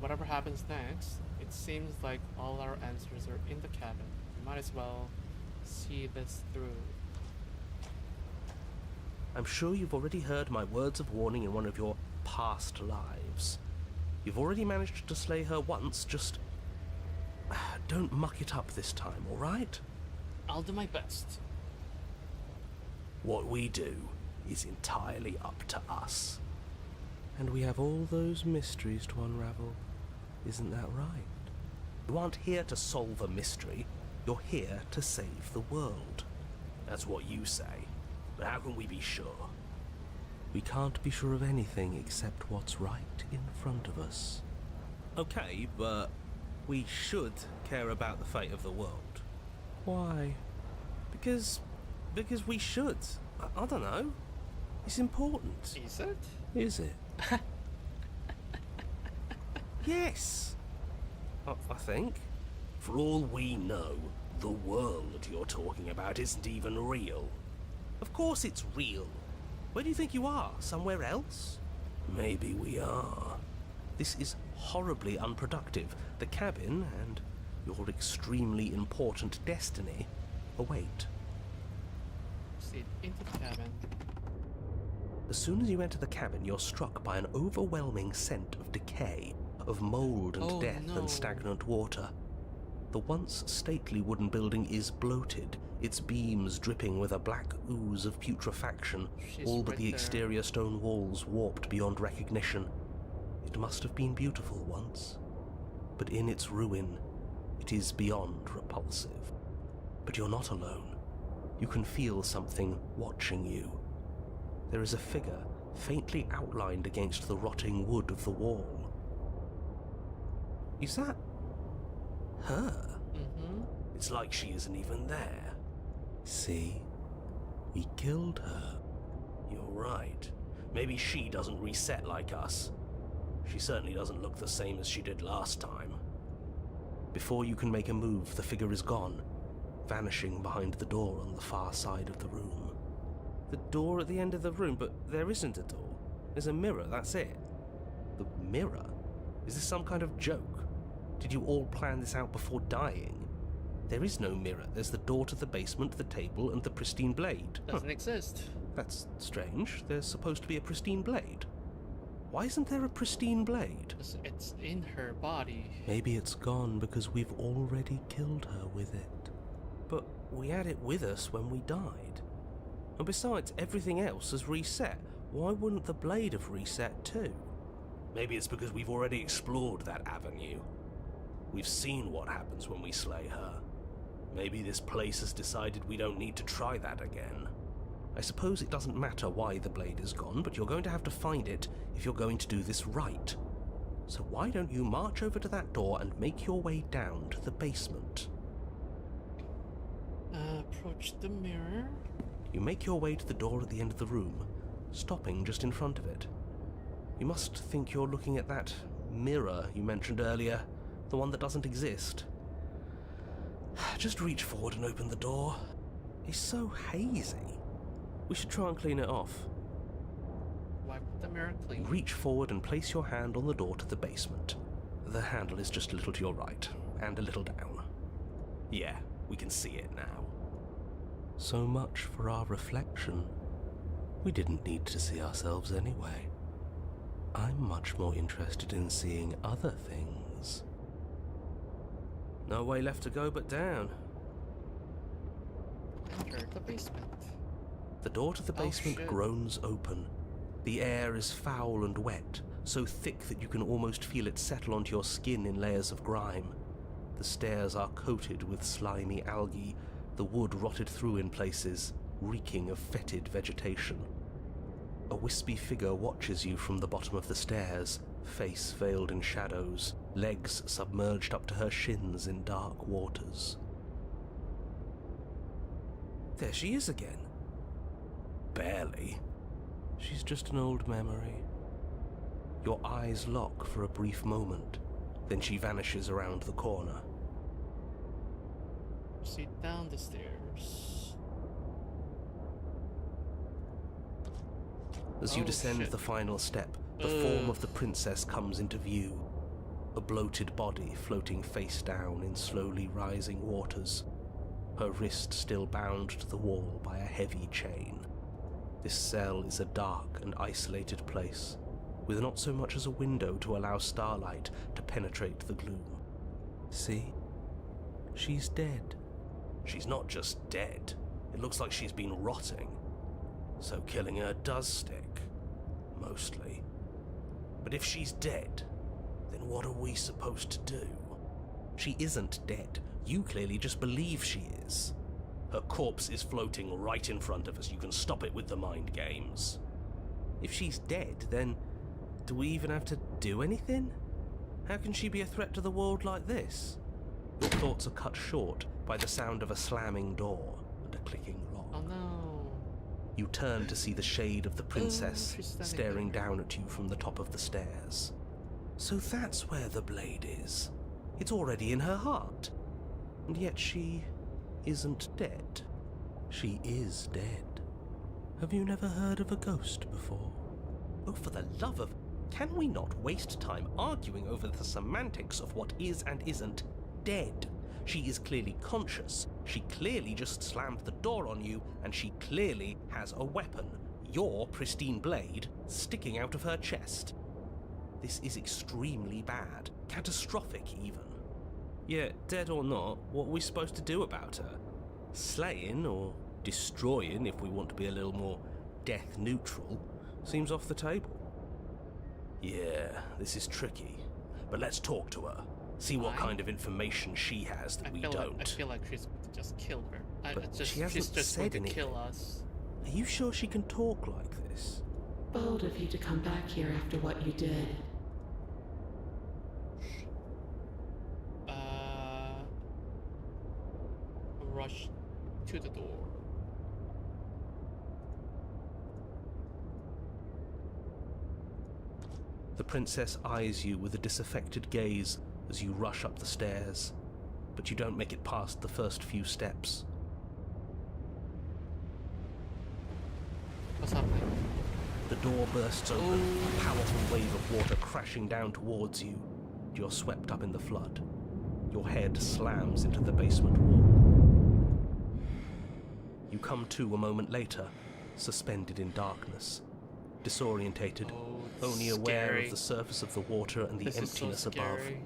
Speaker 1: Whatever happens next, it seems like all our answers are in the cabin. We might as well see this through.
Speaker 5: I'm sure you've already heard my words of warning in one of your past lives. You've already managed to slay her once, just don't muck it up this time, all right?
Speaker 1: I'll do my best.
Speaker 5: What we do is entirely up to us. And we have all those mysteries to unravel. Isn't that right? You aren't here to solve a mystery. You're here to save the world. That's what you say. But how can we be sure? We can't be sure of anything except what's right in front of us. Okay, but we should care about the fate of the world. Why? Because we should. I don't know. It's important.
Speaker 1: Is it?
Speaker 5: Is it? Yes. I think. For all we know, the world you're talking about isn't even real. Of course it's real. Where do you think you are? Somewhere else? Maybe we are. This is horribly unproductive. The cabin and your extremely important destiny await.
Speaker 1: Proceed into the cabin.
Speaker 5: As soon as you enter the cabin, you're struck by an overwhelming scent of decay, of mold and death and stagnant water. The once stately wooden building is bloated, its beams dripping with a black ooze of putrefaction, all but the exterior stone walls warped beyond recognition. It must have been beautiful once, but in its ruin, it is beyond repulsive. But you're not alone. You can feel something watching you. There is a figure faintly outlined against the rotting wood of the wall. Is that her?
Speaker 1: Mm-hmm.
Speaker 5: It's like she isn't even there. See? We killed her. You're right. Maybe she doesn't reset like us. She certainly doesn't look the same as she did last time. Before you can make a move, the figure is gone, vanishing behind the door on the far side of the room. The door at the end of the room, but there isn't a door. There's a mirror, that's it. The mirror? Is this some kind of joke? Did you all plan this out before dying? There is no mirror. There's the door to the basement, the table, and the pristine blade.
Speaker 1: Doesn't exist.
Speaker 5: That's strange. There's supposed to be a pristine blade. Why isn't there a pristine blade?
Speaker 1: It's in her body.
Speaker 5: Maybe it's gone because we've already killed her with it. But we had it with us when we died. And besides, everything else has reset. Why wouldn't the blade have reset too? Maybe it's because we've already explored that avenue. We've seen what happens when we slay her. Maybe this place has decided we don't need to try that again. I suppose it doesn't matter why the blade is gone, but you're going to have to find it if you're going to do this right. So why don't you march over to that door and make your way down to the basement?
Speaker 1: Approach the mirror.
Speaker 5: You make your way to the door at the end of the room, stopping just in front of it. You must think you're looking at that mirror you mentioned earlier, the one that doesn't exist. Just reach forward and open the door. It's so hazy. We should try and clean it off.
Speaker 1: Wipe the mirror clean.
Speaker 5: Reach forward and place your hand on the door to the basement. The handle is just a little to your right, and a little down. Yeah, we can see it now. So much for our reflection. We didn't need to see ourselves anyway. I'm much more interested in seeing other things. No way left to go but down.
Speaker 1: Enter the basement.
Speaker 5: The door to the basement groans open. The air is foul and wet, so thick that you can almost feel it settle onto your skin in layers of grime. The stairs are coated with slimy algae, the wood rotted through in places, reeking of fetid vegetation. A wispy figure watches you from the bottom of the stairs, face veiled in shadows, legs submerged up to her shins in dark waters. There she is again. Barely. She's just an old memory. Your eyes lock for a brief moment, Then she vanishes around the corner.
Speaker 1: Proceed down the stairs.
Speaker 5: As you
Speaker 1: Oh,
Speaker 5: descend
Speaker 1: shit.
Speaker 5: the final step, the form of the princess comes into view. A bloated body floating face down in slowly rising waters, her wrist still bound to the wall by a heavy chain. This cell is a dark and isolated place, with not so much as a window to allow starlight to penetrate the gloom.
Speaker 2: See? She's dead.
Speaker 5: She's not just dead, it looks like she's been rotting. So killing her does stick. Mostly. But if she's dead, then what are we supposed to do? She isn't dead. You clearly just believe she is. Her corpse is floating right in front of us. You can stop it with the mind games. If she's dead, then do we even have to do anything? How can she be a threat to the world like this? Your thoughts are cut short by the sound of a slamming door and a clicking lock.
Speaker 1: Oh no.
Speaker 5: You turn to see the shade of the princess
Speaker 1: she's standing
Speaker 5: staring
Speaker 1: there.
Speaker 5: down at you from the top of the stairs. So that's where the blade is. It's already in her heart. And yet she isn't dead. She is dead. Have you never heard of a ghost before? Oh, for the love of... Can we not waste time arguing over the semantics of what is and isn't dead? She is clearly conscious. She clearly just slammed the door on you, and she clearly has a weapon, your pristine blade, sticking out of her chest. This is extremely bad. Catastrophic, even. Yeah, dead or not, what are we supposed to do about her? Slaying, or destroying, if we want to be a little more death-neutral, seems off the table. Yeah, this is tricky. But let's talk to her. See what
Speaker 1: Fine.
Speaker 5: kind of information she has that we
Speaker 1: I
Speaker 5: don't.
Speaker 1: feel like she's going to just kill her.
Speaker 5: But she
Speaker 1: She's
Speaker 5: hasn't
Speaker 1: just
Speaker 5: said
Speaker 1: going to
Speaker 5: anything.
Speaker 1: kill us.
Speaker 5: Are you sure she can talk like this?
Speaker 7: Bold of you to come back here after what you did.
Speaker 1: Rush to the door.
Speaker 5: The princess eyes you with a disaffected gaze as you rush up the stairs, but you don't make it past the first few steps.
Speaker 1: What's happening?
Speaker 5: The door bursts open, a powerful wave of water crashing down towards you. You're swept up in the flood. Your head slams into the basement wall. You come to a moment later, suspended in darkness, disorientated, only aware
Speaker 1: scary.
Speaker 5: of the surface of the water and the
Speaker 1: This
Speaker 5: emptiness
Speaker 1: is so
Speaker 5: above.
Speaker 1: scary.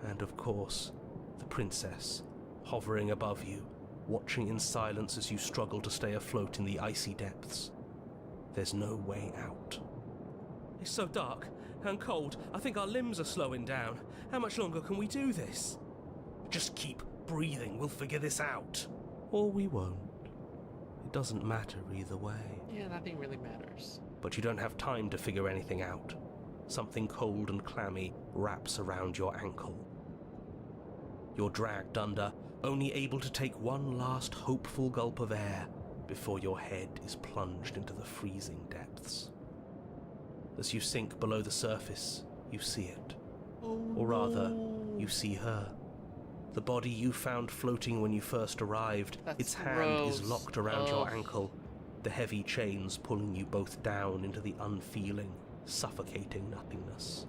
Speaker 5: And of course, the princess, hovering above you, watching in silence as you struggle to stay afloat in the icy depths. There's no way out. It's so dark and cold, I think our limbs are slowing down. How much longer can we do this? Just keep breathing, we'll figure this out. Or we won't. It doesn't matter either way.
Speaker 1: Yeah, nothing really matters.
Speaker 5: But you don't have time to figure anything out. Something cold and clammy wraps around your ankle. You're dragged under, only able to take one last hopeful gulp of air before your head is plunged into the freezing depths. As you sink below the surface, you see it. Or rather, you see her. The body you found floating when you first arrived,
Speaker 1: That's
Speaker 5: its hand is
Speaker 1: gross.
Speaker 5: locked around your
Speaker 1: Ugh.
Speaker 5: ankle, the heavy chains pulling you both down into the unfeeling, suffocating nothingness.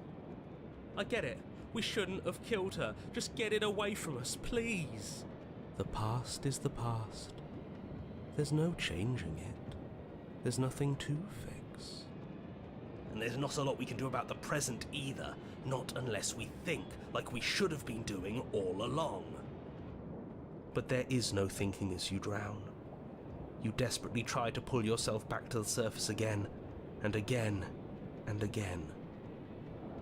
Speaker 5: I get it. We shouldn't have killed her. Just get it away from us, please. The past is the past. There's no changing it. There's nothing to fix. And there's not a lot we can do about the present either, not unless we think like we should have been doing all along. But there is no thinking as you drown. You desperately try to pull yourself back to the surface again, and again, and again.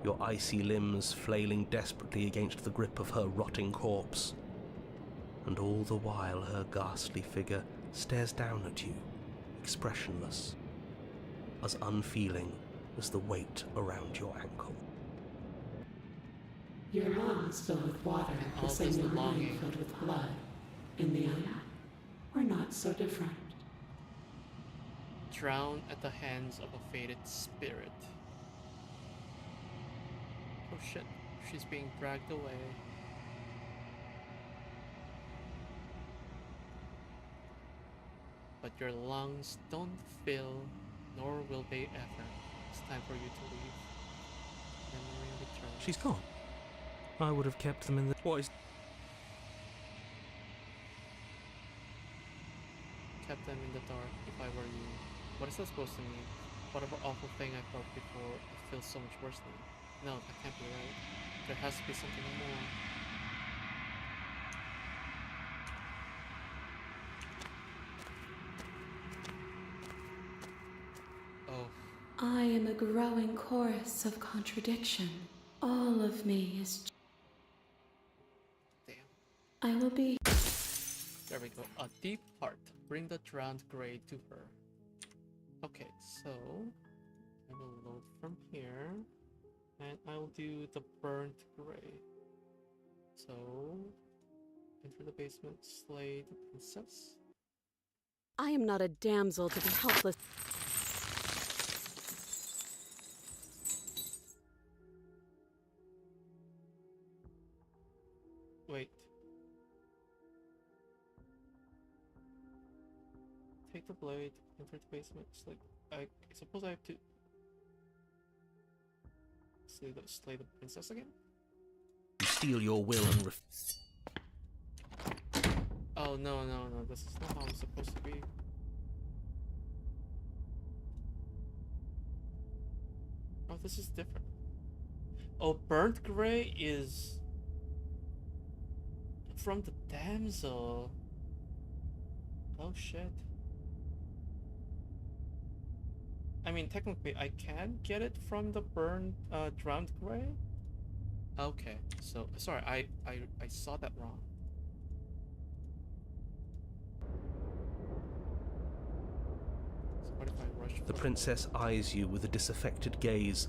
Speaker 5: Your icy limbs flailing desperately against the grip of her rotting corpse. And all the while her ghastly figure stares down at you, expressionless, as unfeeling as the weight around your ankle.
Speaker 7: Your lungs filled with water,
Speaker 1: All
Speaker 7: the same
Speaker 1: this
Speaker 7: as mine
Speaker 1: longing.
Speaker 7: filled with blood. In the end, we're not so different.
Speaker 1: Drown at the hands of a fated spirit. Oh shit. She's being dragged away. But your lungs don't fill, nor will they ever. It's time for you to leave. Memory returns.
Speaker 2: She's gone. I would have kept them in the... What is...
Speaker 1: Kept them in the dark if I were you. What is that supposed to mean? Whatever awful thing I felt before, it feels so much worse now. No, that can't be right. There has to be something more. Oh.
Speaker 7: I am a growing chorus of contradiction. All of me is...
Speaker 1: Damn.
Speaker 7: I will be...
Speaker 1: There we go. A deep heart. Bring the drowned grey to her. Okay, so I will load from here, and I'll do the burnt grey. So enter the basement, slay the princess.
Speaker 6: I am not a damsel to be helpless.
Speaker 1: Wait. Take the blade, enter the basement, slay. I suppose I have to slay the princess again?
Speaker 2: You steal your will and
Speaker 1: Oh, no, this is not how it's supposed to be. Oh, this is different. Oh, burnt grey is from the damsel. Oh shit. I mean, technically I can get it from the burned, drowned grey? Okay, so, sorry, I saw that wrong. So what if I rush
Speaker 5: The
Speaker 1: for
Speaker 5: princess eyes you with a disaffected gaze.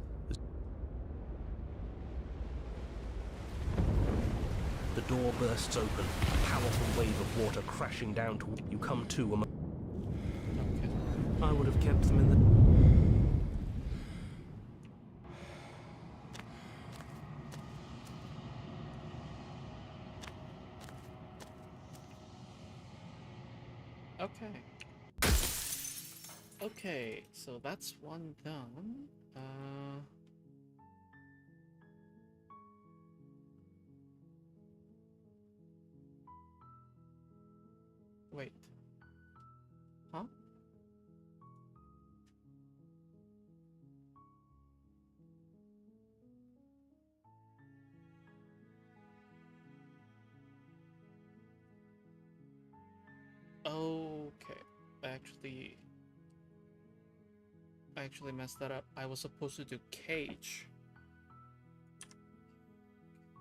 Speaker 5: The door bursts open, a powerful wave of water crashing down to you. Come to a...
Speaker 1: Okay.
Speaker 2: I would have kept them in the...
Speaker 1: Okay. Okay, so that's one done. Wait. Huh? Okay. I actually messed that up. I was supposed to do cage.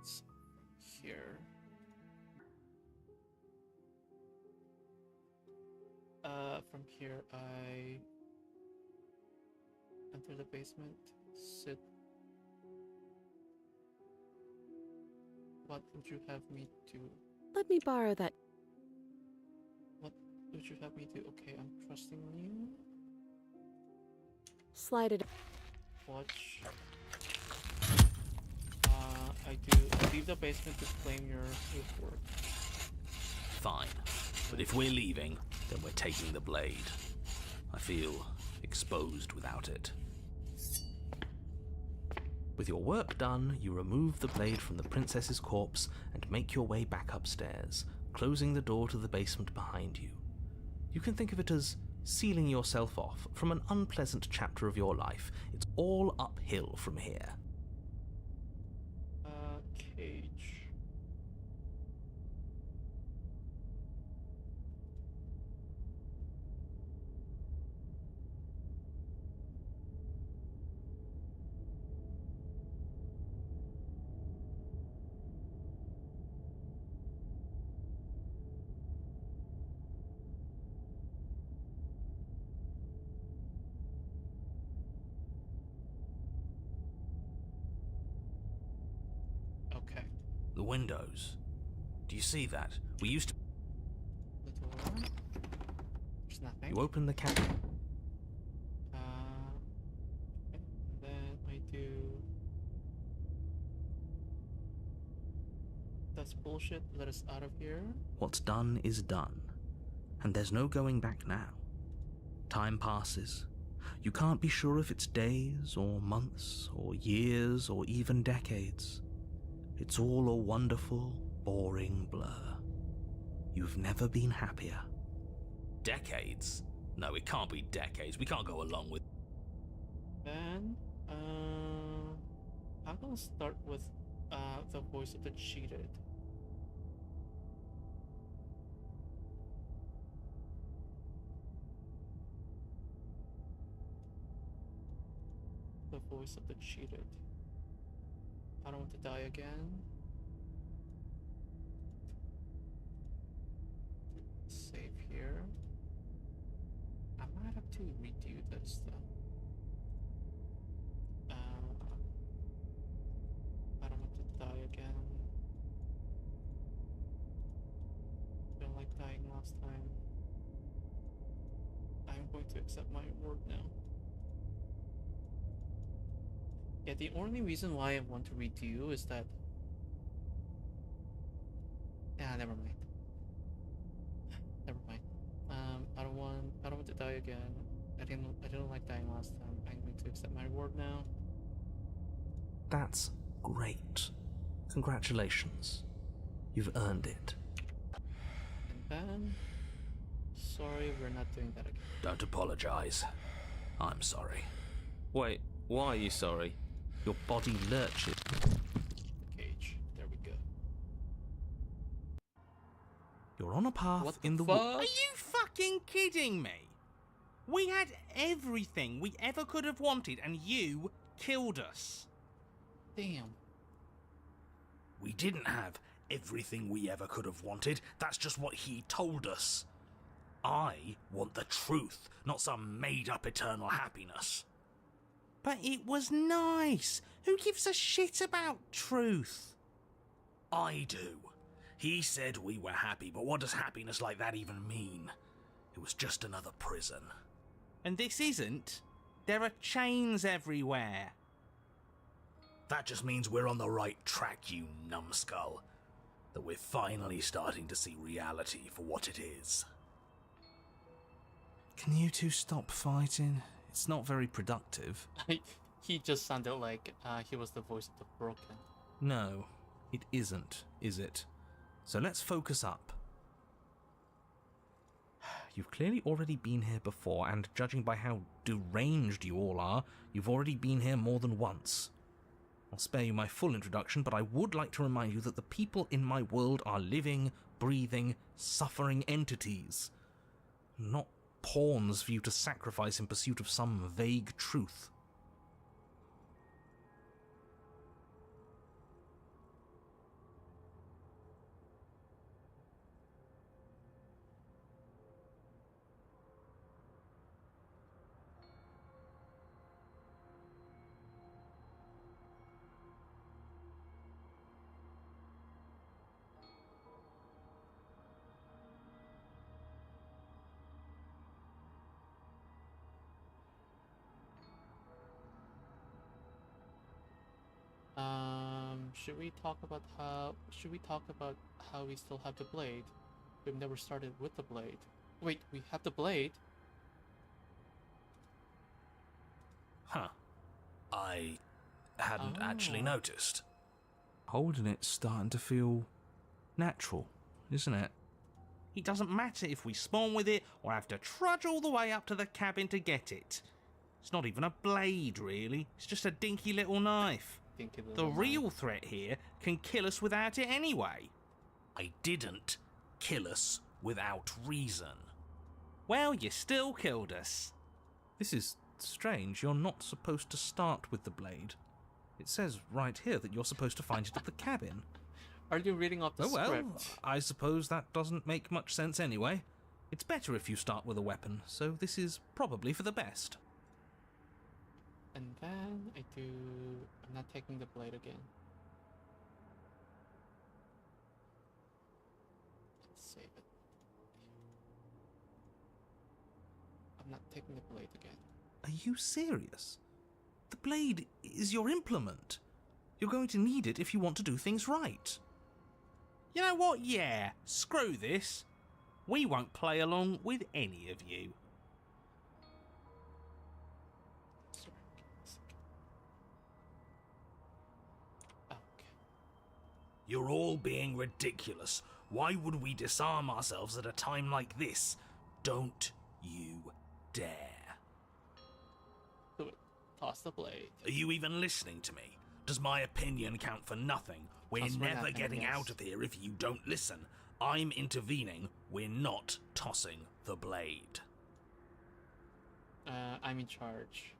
Speaker 1: So here. From here I enter the basement, sit. What would you have me do?
Speaker 6: Let me borrow that.
Speaker 1: What would you have me do? Okay, I'm trusting you.
Speaker 6: Slide it.
Speaker 1: Watch. I leave the basement to claim your reward.
Speaker 4: Fine. But if we're leaving, then we're taking the blade. I feel exposed without it.
Speaker 2: With your work done, you remove the blade from the princess's corpse and make your way back upstairs, closing the door to the basement behind you. You can think of it as sealing yourself off from an unpleasant chapter of your life. It's all uphill from here.
Speaker 1: Cage. Okay.
Speaker 4: The windows. Do you see that? We used to...
Speaker 1: The door. There's nothing.
Speaker 2: You open the cabinet.
Speaker 1: Okay. And then I do That's bullshit. Let us out of here.
Speaker 4: What's done is done, and there's no going back now. Time passes. You can't be sure if it's days, or months, or years, or even decades. It's all a wonderful, boring blur. You've never been happier.
Speaker 5: Decades? No, it can't be decades. We can't go along with...
Speaker 1: Then, I'm gonna start with the voice of the cheated. The voice of the cheated. I don't want to die again. Save here. I might have to redo this though. I don't want to die again. Don't like dying last time. I'm going to accept my reward now. Yeah, the only reason why I want to redo is that... never mind. Never mind. I don't want to die again. I didn't like dying last time. I'm going to accept my reward now.
Speaker 4: That's great. Congratulations. You've earned it.
Speaker 1: And then... Sorry, we're not doing that again.
Speaker 5: Don't apologize. I'm sorry.
Speaker 2: Wait, why are you sorry? Your body lurches.
Speaker 1: The cage. There we go.
Speaker 4: You're on a path
Speaker 1: What
Speaker 4: in the
Speaker 1: fuck?
Speaker 4: woods.
Speaker 2: Are you fucking kidding me? We had everything we ever could have wanted, and you killed us.
Speaker 1: Damn.
Speaker 5: We didn't have everything we ever could have wanted. That's just what he told us. I want the truth, not some made-up eternal happiness.
Speaker 2: But it was nice. Who gives a shit about truth?
Speaker 5: I do. He said we were happy, but what does happiness like that even mean? It was just another prison.
Speaker 2: And this isn't. There are chains everywhere.
Speaker 5: That just means we're on the right track, you numbskull. That we're finally starting to see reality for what it is.
Speaker 2: Can you two stop fighting? It's not very productive.
Speaker 1: He just sounded like he was the voice of the broken.
Speaker 2: No, it isn't, is it? So let's focus up. You've clearly already been here before, and judging by how deranged you all are, you've already been here more than once. I'll spare you my full introduction, but I would like to remind you that the people in my world are living, breathing, suffering entities. Not pawns for you to sacrifice in pursuit of some vague truth.
Speaker 1: Should we talk about how we still have the blade? We've never started with the blade. Wait, we have the blade?
Speaker 5: Huh. I hadn't actually
Speaker 1: Oh.
Speaker 5: noticed.
Speaker 2: Holding it's starting to feel natural, isn't it? It doesn't matter if we spawn with it or have to trudge all the way up to the cabin to get it. It's not even a blade, really. It's just a dinky little knife. The real threat here can kill us without it anyway.
Speaker 5: I didn't kill us without reason.
Speaker 2: Well, you still killed us. This is strange. You're not supposed to start with the blade. It says right here that you're supposed to find it at the cabin.
Speaker 1: Are you reading off the
Speaker 2: Oh well,
Speaker 1: script?
Speaker 2: I suppose that doesn't make much sense anyway. It's better if you start with a weapon, so this is probably for the best.
Speaker 1: And then I'm not taking the blade again. Let's save it. I'm not taking the blade again.
Speaker 2: Are you serious? The blade is your implement. You're going to need it if you want to do things right.
Speaker 4: You know what? Yeah, screw this. We won't play along with any of you.
Speaker 1: Sorry. Okay.
Speaker 4: You're all being ridiculous. Why would we disarm ourselves at a time like this? Don't you dare.
Speaker 1: Do it. Toss the blade.
Speaker 4: Are you even listening to me? Does my opinion count for nothing? We're
Speaker 1: Toss for
Speaker 4: never
Speaker 1: nothing,
Speaker 4: getting
Speaker 1: yes.
Speaker 4: out of here if you don't listen. I'm intervening. We're not tossing the blade.
Speaker 1: I'm in charge.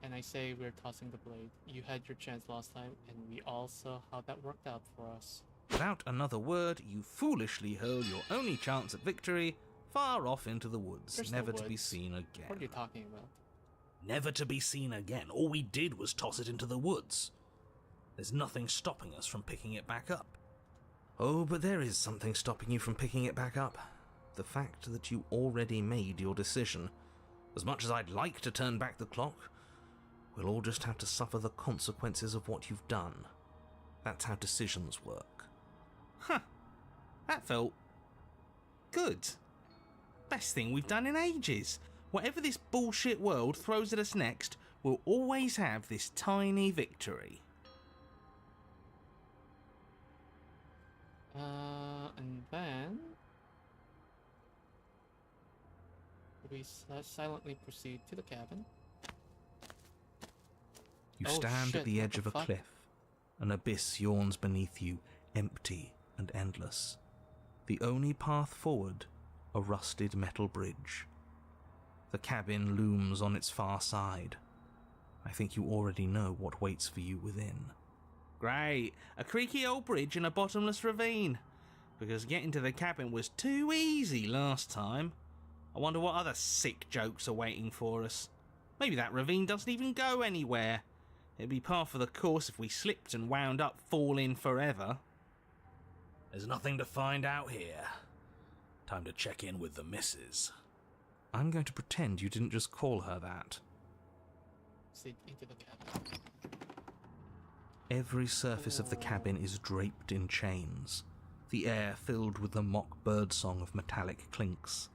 Speaker 1: And I say we're tossing the blade. You had your chance last time, and we all saw how that worked out for us.
Speaker 2: Without another word, you foolishly hurl your only chance at victory far off into the woods,
Speaker 1: There's no
Speaker 2: never to be
Speaker 1: woods.
Speaker 2: seen
Speaker 1: What are you
Speaker 2: again.
Speaker 1: talking about?
Speaker 4: Never to be seen again. All we did was toss it into the woods. There's nothing stopping us from picking it back up.
Speaker 2: Oh, but there is something stopping you from picking it back up. The fact that you already made your decision. As much as I'd like to turn back the clock, we'll all just have to suffer the consequences of what you've done. That's how decisions work.
Speaker 4: Huh. That felt good. Best thing we've done in ages. Whatever this bullshit world throws at us next, we'll always have this tiny victory.
Speaker 1: And then we silently proceed to the cabin.
Speaker 2: You
Speaker 1: Oh,
Speaker 2: stand
Speaker 1: shit,
Speaker 2: at the
Speaker 1: what
Speaker 2: edge
Speaker 1: the
Speaker 2: of a
Speaker 1: fuck?
Speaker 2: cliff. An abyss yawns beneath you, empty and endless. The only path forward, a rusted metal bridge. The cabin looms on its far side. I think you already know what waits for you within.
Speaker 4: Great. A creaky old bridge and a bottomless ravine. Because getting to the cabin was too easy last time. I wonder what other sick jokes are waiting for us. Maybe that ravine doesn't even go anywhere. It'd be par for the course if we slipped and wound up falling forever. There's nothing to find out here. Time to check in with the missus.
Speaker 2: I'm going to pretend you didn't just call her that.
Speaker 1: Proceed into the cabin.
Speaker 2: Every surface of the cabin is draped in chains, the air filled with the mock birdsong of metallic clinks.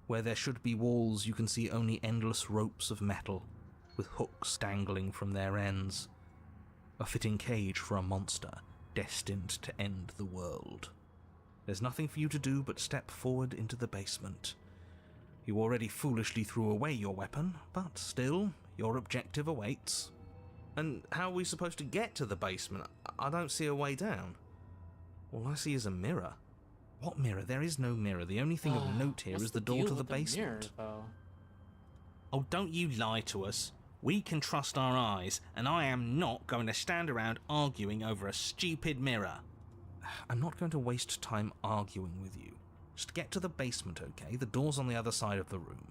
Speaker 2: Where there should be walls, you can see only endless ropes of metal, with hooks dangling from their ends. A fitting cage for a monster destined to end the world. There's nothing for you to do but step forward into the basement. You already foolishly threw away your weapon, but still, your objective awaits. And how are we supposed to get to the basement? I don't see a way down. All I see is a mirror. What mirror? There is no mirror. The only thing of note here
Speaker 1: What's
Speaker 2: is the door
Speaker 1: deal
Speaker 2: to the
Speaker 1: with mirror,
Speaker 2: basement.
Speaker 1: though?
Speaker 4: Oh, don't you lie to us. We can trust our eyes, and I am not going to stand around arguing over a stupid mirror.
Speaker 2: I'm not going to waste time arguing with you. Just get to the basement, okay? The door's on the other side of the room.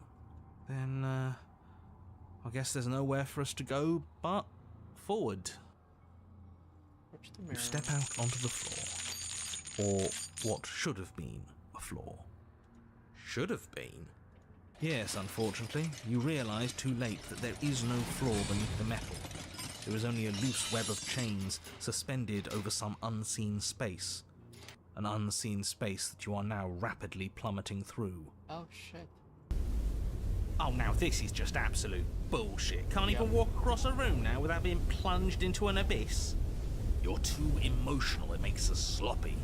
Speaker 2: Then, I guess there's nowhere for us to go but forward.
Speaker 1: Approach the
Speaker 2: You
Speaker 1: mirror.
Speaker 2: step out onto the floor. Or what should have been a floor. Should have been? Yes, unfortunately, you realise too late that there is no floor beneath the metal. There is only a loose web of chains suspended over some unseen space. An unseen space that you are now rapidly plummeting through.
Speaker 1: Oh shit.
Speaker 4: Oh, now this is just absolute bullshit. Can't
Speaker 1: Yeah.
Speaker 4: even walk across a room now without being plunged into an abyss. You're too emotional, it makes us sloppy.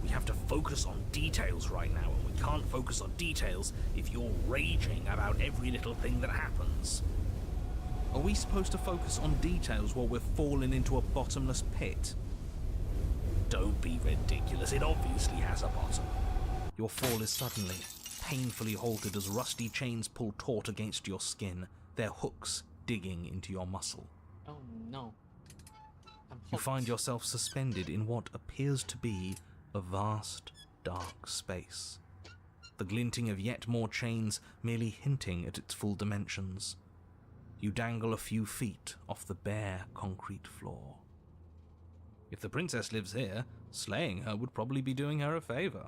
Speaker 4: We have to focus on details right now, and we can't focus on details if you're raging about every little thing that happens.
Speaker 2: Are we supposed to focus on details while we're falling into a bottomless pit?
Speaker 4: Don't be ridiculous, it obviously has a bottom.
Speaker 2: Your fall is suddenly, painfully halted as rusty chains pull taut against your skin, their hooks digging into your muscle.
Speaker 1: Oh no. I'm
Speaker 2: You
Speaker 1: hooked.
Speaker 2: find yourself suspended in what appears to be a vast, dark space. The glinting of yet more chains merely hinting at its full dimensions. You dangle a few feet off the bare concrete floor. If the princess lives here, slaying her would probably be doing her a favour.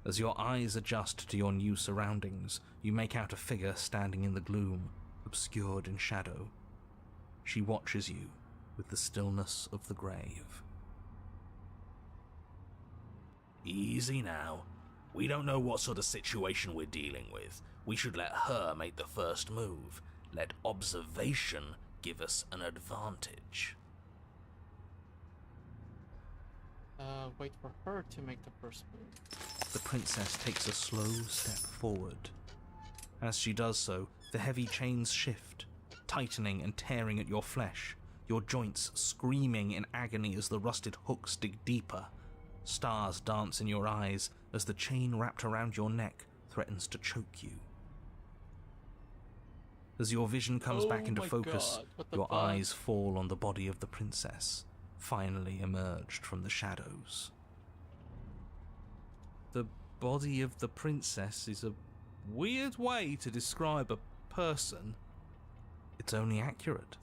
Speaker 2: As your eyes adjust to your new surroundings, you make out a figure standing in the gloom, obscured in shadow. She watches you with the stillness of the grave.
Speaker 4: Easy now. We don't know what sort of situation we're dealing with. We should let her make the first move. Let observation give us an advantage.
Speaker 1: Wait for her to make the first move.
Speaker 2: The princess takes a slow step forward. As she does so, the heavy chains shift, tightening and tearing at your flesh, your joints screaming in agony as the rusted hooks dig deeper. Stars dance in your eyes as the chain wrapped around your neck threatens to choke you. As your vision comes back into focus, your eyes fall on the body of the princess, finally emerged from the shadows. The body of the princess is a weird way to describe a person. It's only accurate.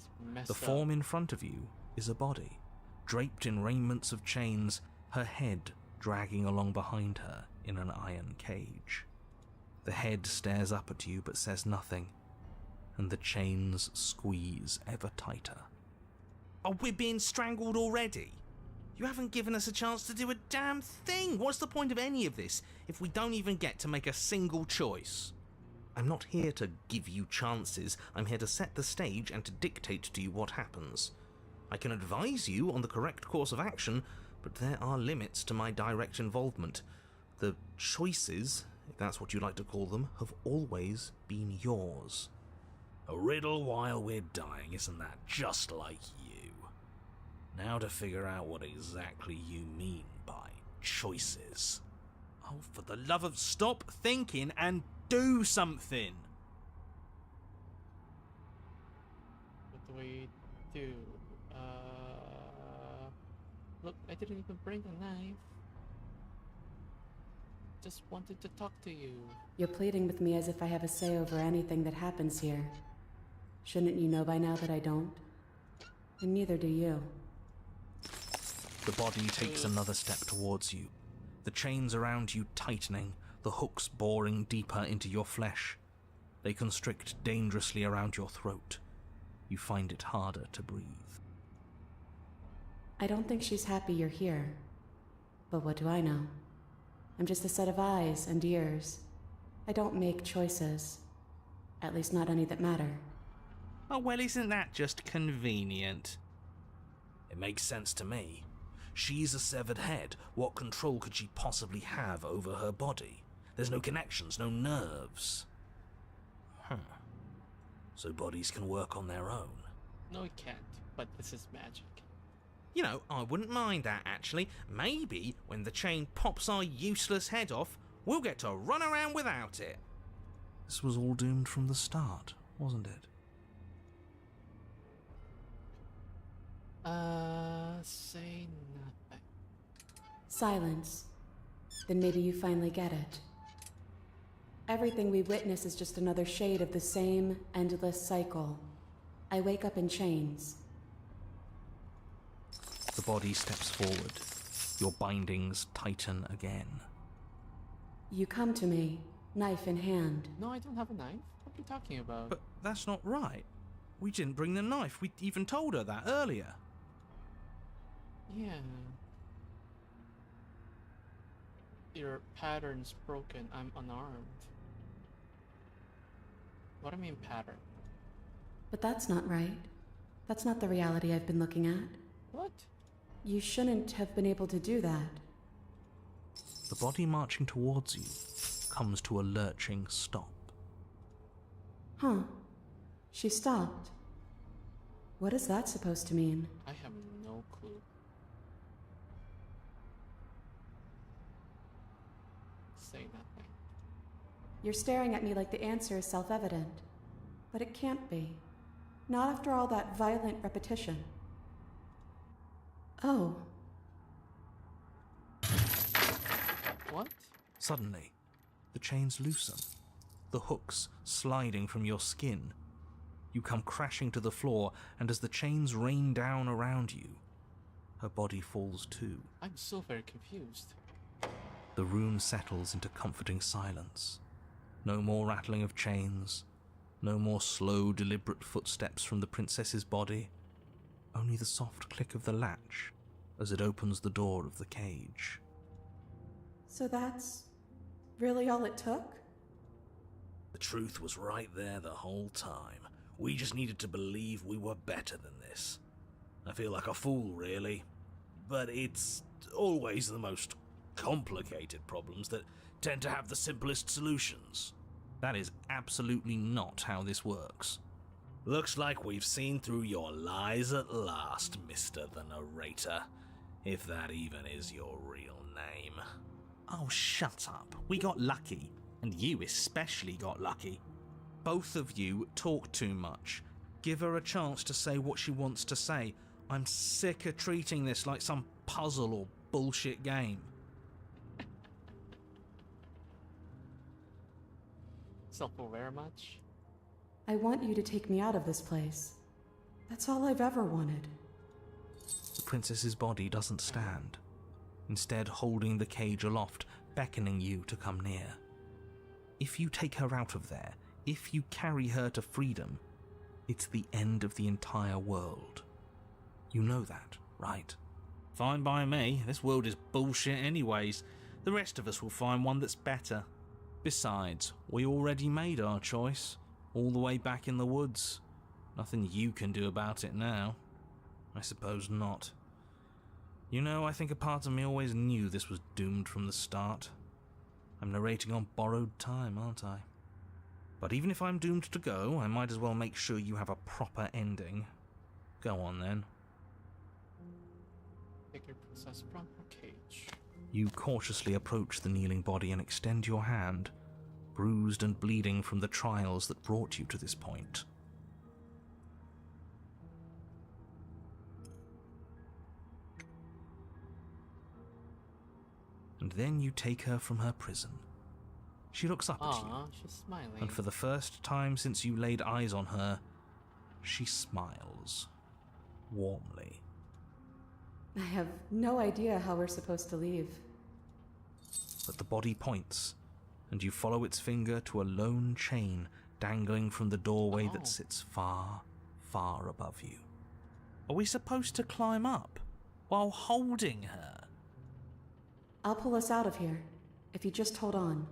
Speaker 2: The form in front of you is a body, draped in raiments of chains, her head dragging along behind her in an iron cage. The head stares up at you but says nothing, and the chains squeeze ever tighter. Oh, we're being strangled already? You haven't given us a chance to do a damn thing! What's the point of any of this if we don't even get to make a single choice? I'm not here to give you chances, I'm here to set the stage and to dictate to you what happens. I can advise you on the correct course of action, but there are limits to my direct involvement. The choices, if that's what you like to call them, have always been yours.
Speaker 4: A riddle while we're dying, isn't that just like you? Now to figure out what exactly you mean by choices.
Speaker 2: Oh, for the love of stop thinking and do something!
Speaker 1: What do we do? Look, I didn't even bring a knife. Just wanted to talk to you.
Speaker 3: You're pleading with me as if I have a say over anything that happens here. Shouldn't you know by now that I don't? And neither do you.
Speaker 2: The body takes another step towards you, the chains around you tightening, the hooks boring deeper into your flesh. They constrict dangerously around your throat. You find it harder to breathe.
Speaker 3: I don't think she's happy you're here. But what do I know? I'm just a set of eyes and ears. I don't make choices. At least not any that matter.
Speaker 2: Oh, well, isn't that just convenient?
Speaker 4: It makes sense to me. She's a severed head. What control could she possibly have over her body? There's no connections, no nerves. So bodies can work on their own.
Speaker 1: No, it can't, but this is magic.
Speaker 2: You know, I wouldn't mind that, actually. Maybe when the chain pops our useless head off, we'll get to run around without it. This was all doomed from the start, wasn't it?
Speaker 1: Say nothing.
Speaker 3: Silence. Then maybe you finally get it. Everything we witness is just another shade of the same endless cycle. I wake up in chains.
Speaker 2: The body steps forward. Your bindings tighten again.
Speaker 3: You come to me, knife in hand.
Speaker 1: No, I don't have a knife. What are you talking about?
Speaker 2: But that's not right. We didn't bring the knife. We even told her that earlier.
Speaker 1: Yeah. Your pattern's broken. I'm unarmed. What do you mean pattern?
Speaker 3: But that's not right. That's not the reality I've been looking at.
Speaker 1: What?
Speaker 3: You shouldn't have been able to do that.
Speaker 2: The body marching towards you comes to a lurching stop.
Speaker 3: Huh. She stopped. What is that supposed to mean?
Speaker 1: I have no clue. Say nothing.
Speaker 3: You're staring at me like the answer is self-evident. But it can't be. Not after all that violent repetition. Oh.
Speaker 1: What?
Speaker 2: Suddenly, the chains loosen, the hooks sliding from your skin. You come crashing to the floor, and as the chains rain down around you, her body falls too.
Speaker 1: I'm so very confused.
Speaker 2: The room settles into comforting silence. No more rattling of chains, no more slow, deliberate footsteps from the princess's body, only the soft click of the latch as it opens the door of the cage.
Speaker 3: So that's really all it took?
Speaker 4: The truth was right there the whole time. We just needed to believe we were better than this. I feel like a fool, really. But it's always the most complicated problems that tend to have the simplest solutions.
Speaker 2: That is absolutely not how this works.
Speaker 4: Looks like we've seen through your lies at last, Mr. the Narrator. If that even is your real name.
Speaker 2: Oh, shut up. We got lucky. And you especially got lucky. Both of you talk too much. Give her a chance to say what she wants to say. I'm sick of treating this like some puzzle or bullshit game.
Speaker 1: Self-aware much?
Speaker 3: I want you to take me out of this place. That's all I've ever wanted.
Speaker 2: The princess's body doesn't stand, instead holding the cage aloft, beckoning you to come near. If you take her out of there, if you carry her to freedom, it's the end of the entire world. You know that, right? Fine by me. This world is bullshit anyways. The rest of us will find one that's better. Besides, we already made our choice, all the way back in the woods. Nothing you can do about it now. I suppose not. You know, I think a part of me always knew this was doomed from the start. I'm narrating on borrowed time, aren't I? But even if I'm doomed to go, I might as well make sure you have a proper ending. Go on then.
Speaker 1: Take your princess from her cage.
Speaker 2: You cautiously approach the kneeling body and extend your hand, bruised and bleeding from the trials that brought you to this point. And then you take her from her prison. She looks up at you,
Speaker 1: She's smiling.
Speaker 2: and for the first time since you laid eyes on her, she smiles warmly.
Speaker 3: I have no idea how we're supposed to leave.
Speaker 2: But the body points, and you follow its finger to a lone chain dangling from the doorway that sits far, far above you. Are we supposed to climb up while holding her?
Speaker 3: I'll pull us out of here, if you just hold on.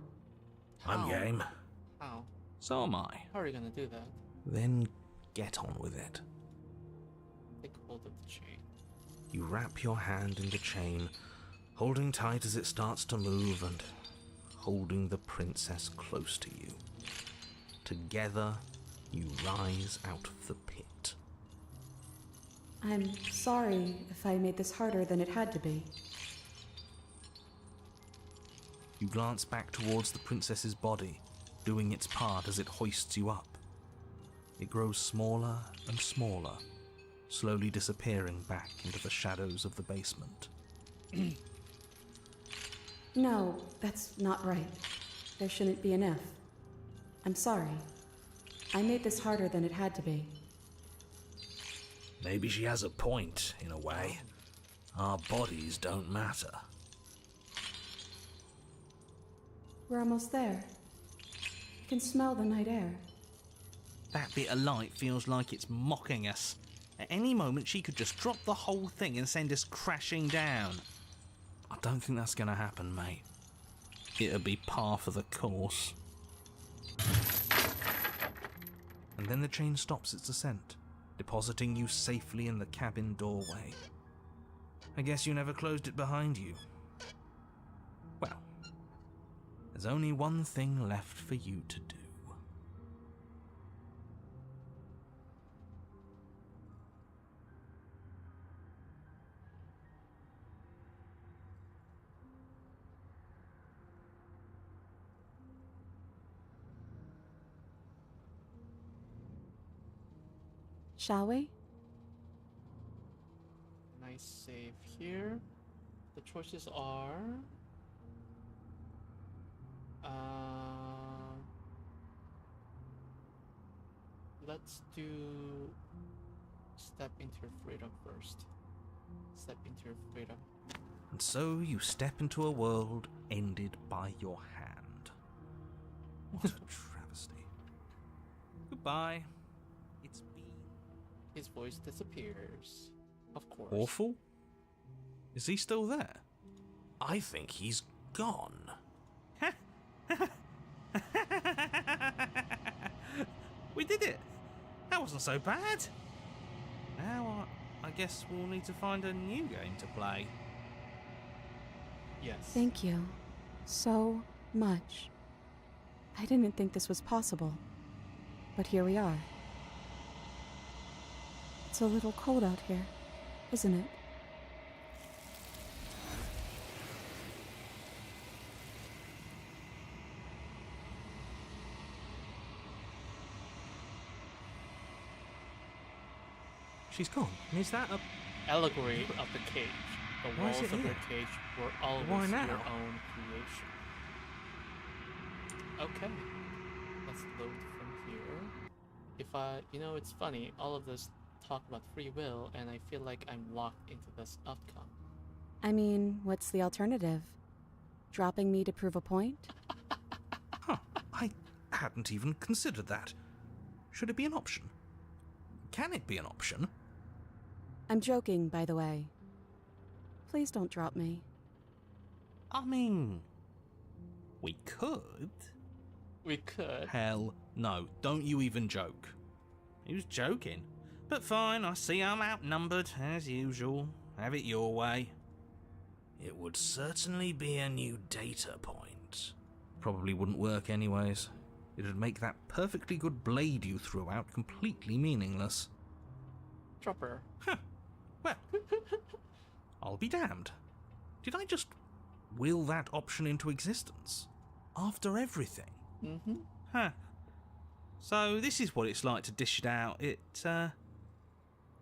Speaker 4: I'm
Speaker 1: How?
Speaker 4: game.
Speaker 1: How?
Speaker 2: So am I.
Speaker 1: How are you gonna do that?
Speaker 2: Then get on with it.
Speaker 1: Take hold of the chain.
Speaker 2: You wrap your hand in the chain, holding tight as it starts to move and holding the princess close to you. Together, you rise out of the pit.
Speaker 3: I'm sorry if I made this harder than it had to be.
Speaker 2: You glance back towards the princess's body, doing its part as it hoists you up. It grows smaller and smaller, slowly disappearing back into the shadows of the basement.
Speaker 3: No, that's not right. There shouldn't be an if. I'm sorry. I made this harder than it had to be.
Speaker 4: Maybe she has a point, in a way. Our bodies don't matter.
Speaker 3: We're almost there. I can smell the night air.
Speaker 2: That bit of light feels like it's mocking us. At any moment, she could just drop the whole thing and send us crashing down. I don't think that's going to happen, mate. It'll be par for the course. And then the chain stops its ascent, depositing you safely in the cabin doorway. I guess you never closed it behind you. Well, there's only one thing left for you to do.
Speaker 3: Shall we?
Speaker 1: Nice save here. The choices are... let's do step into your freedom first. Step into your freedom.
Speaker 2: And so you step into a world ended by your hand. What a travesty. Goodbye. It's been
Speaker 1: His voice disappears. Of course.
Speaker 2: awful. Is he still there?
Speaker 4: I think he's gone. We did it! That wasn't so bad. Now I guess we'll need to find a new game to play.
Speaker 1: Yes.
Speaker 3: Thank you so much. I didn't think this was possible, but here we are. It's a little cold out here, isn't it?
Speaker 2: She's gone. And is that a...
Speaker 1: Allegory of the cage. The
Speaker 2: Why is
Speaker 1: walls
Speaker 2: it
Speaker 1: of the
Speaker 2: here?
Speaker 1: cage were always
Speaker 2: Why now?
Speaker 1: your own creation. Okay. Let's load from here. If it's funny, all of this talk about free will, and I feel like I'm locked into this outcome.
Speaker 3: I mean, what's the alternative? Dropping me to prove a point?
Speaker 2: Huh. I hadn't even considered that. Should it be an option? Can it be an option?
Speaker 3: I'm joking, by the way. Please don't drop me.
Speaker 4: I mean, we could.
Speaker 1: We could.
Speaker 2: Hell no. Don't you even joke.
Speaker 4: He was joking. But fine, I see I'm outnumbered, as usual. Have it your way. It would certainly be a new data point.
Speaker 2: Probably wouldn't work anyways. It'd make that perfectly good blade you threw out completely meaningless.
Speaker 1: Drop her.
Speaker 2: Well, I'll be damned. Did I just will that option into existence? After everything?
Speaker 1: Mm-hmm.
Speaker 4: Huh. So this is what it's like to dish it out. It,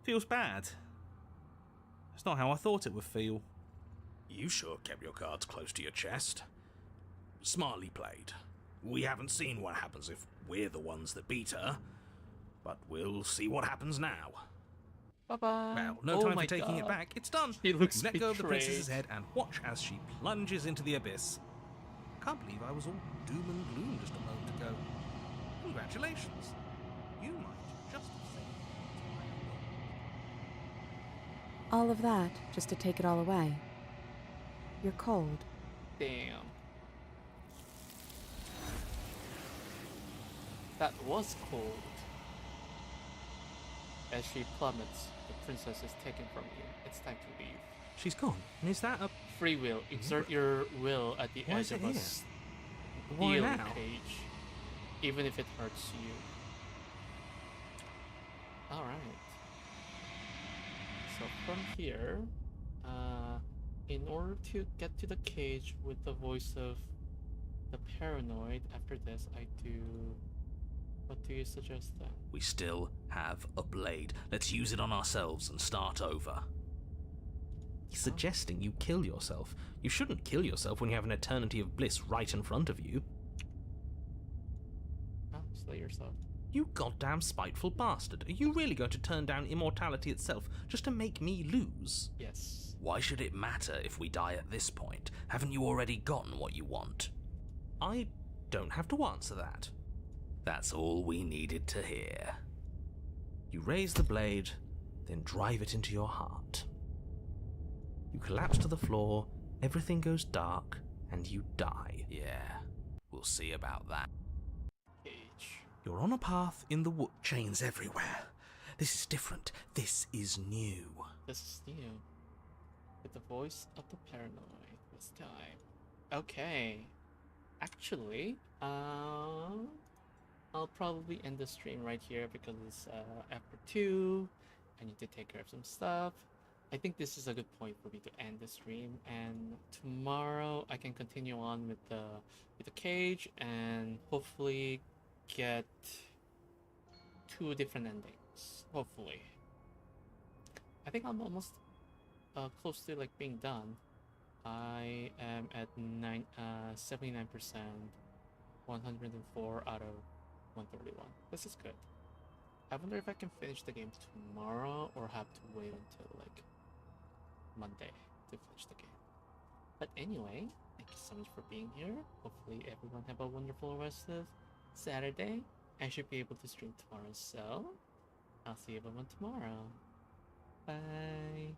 Speaker 4: feels bad. It's not how I thought it would feel.
Speaker 5: You sure kept your cards close to your chest. Smartly played. We haven't seen what happens if we're the ones that beat her, but we'll see what happens now.
Speaker 1: Bye-bye.
Speaker 2: Well, no
Speaker 1: Oh
Speaker 2: time
Speaker 1: my
Speaker 2: for taking it
Speaker 1: God.
Speaker 2: back. It's done.
Speaker 1: She looks
Speaker 2: Let go of the
Speaker 1: betrayed.
Speaker 2: princess's head and watch as she plunges into the abyss. Can't believe I was all doom and gloom just a moment ago. Congratulations. You might just have saved the entire world.
Speaker 3: All of that just to take it all away. You're cold.
Speaker 1: Damn. That was cold. As she plummets, the princess is taken from you. It's time to leave.
Speaker 2: She's gone. And is that a...
Speaker 1: Free will. Exert your will at the
Speaker 2: Why
Speaker 1: edge
Speaker 2: is it
Speaker 1: of a
Speaker 2: here? Why
Speaker 1: steel
Speaker 2: now?
Speaker 1: cage, even if it hurts you. All right. So from here, in order to get to the cage with the voice of the paranoid, after this, I do. What do you suggest then?
Speaker 4: We still have a blade. Let's use it on ourselves and start over.
Speaker 2: He's suggesting you kill yourself. You shouldn't kill yourself when you have an eternity of bliss right in front of you.
Speaker 1: Oh, slay yourself.
Speaker 2: You goddamn spiteful bastard. Are you really going to turn down immortality itself just to make me lose?
Speaker 1: Yes.
Speaker 4: Why should it matter if we die at this point? Haven't you already gotten what you want?
Speaker 2: I don't have to answer that.
Speaker 4: That's all we needed to hear.
Speaker 2: You raise the blade, then drive it into your heart. You collapse to the floor, everything goes dark, and you die.
Speaker 4: Yeah, we'll see about that.
Speaker 1: Cage.
Speaker 2: You're on a path in the wood. Chains everywhere. This is different. This is new.
Speaker 1: This is new. With the voice of the paranoid this time. Okay. Actually, I'll probably end the stream right here because it's after 2. I need to take care of some stuff. I think this is a good point for me to end the stream, and tomorrow I can continue on with the cage and hopefully get 2 different endings. Hopefully. I think I'm almost close to like being done. I am at 79%, 104 out of 131. This is good. I wonder if I can finish the game tomorrow or have to wait until like Monday to finish the game. But anyway, thank you so much for being here. Hopefully everyone have a wonderful rest of Saturday. I should be able to stream tomorrow, so I'll see everyone tomorrow. Bye.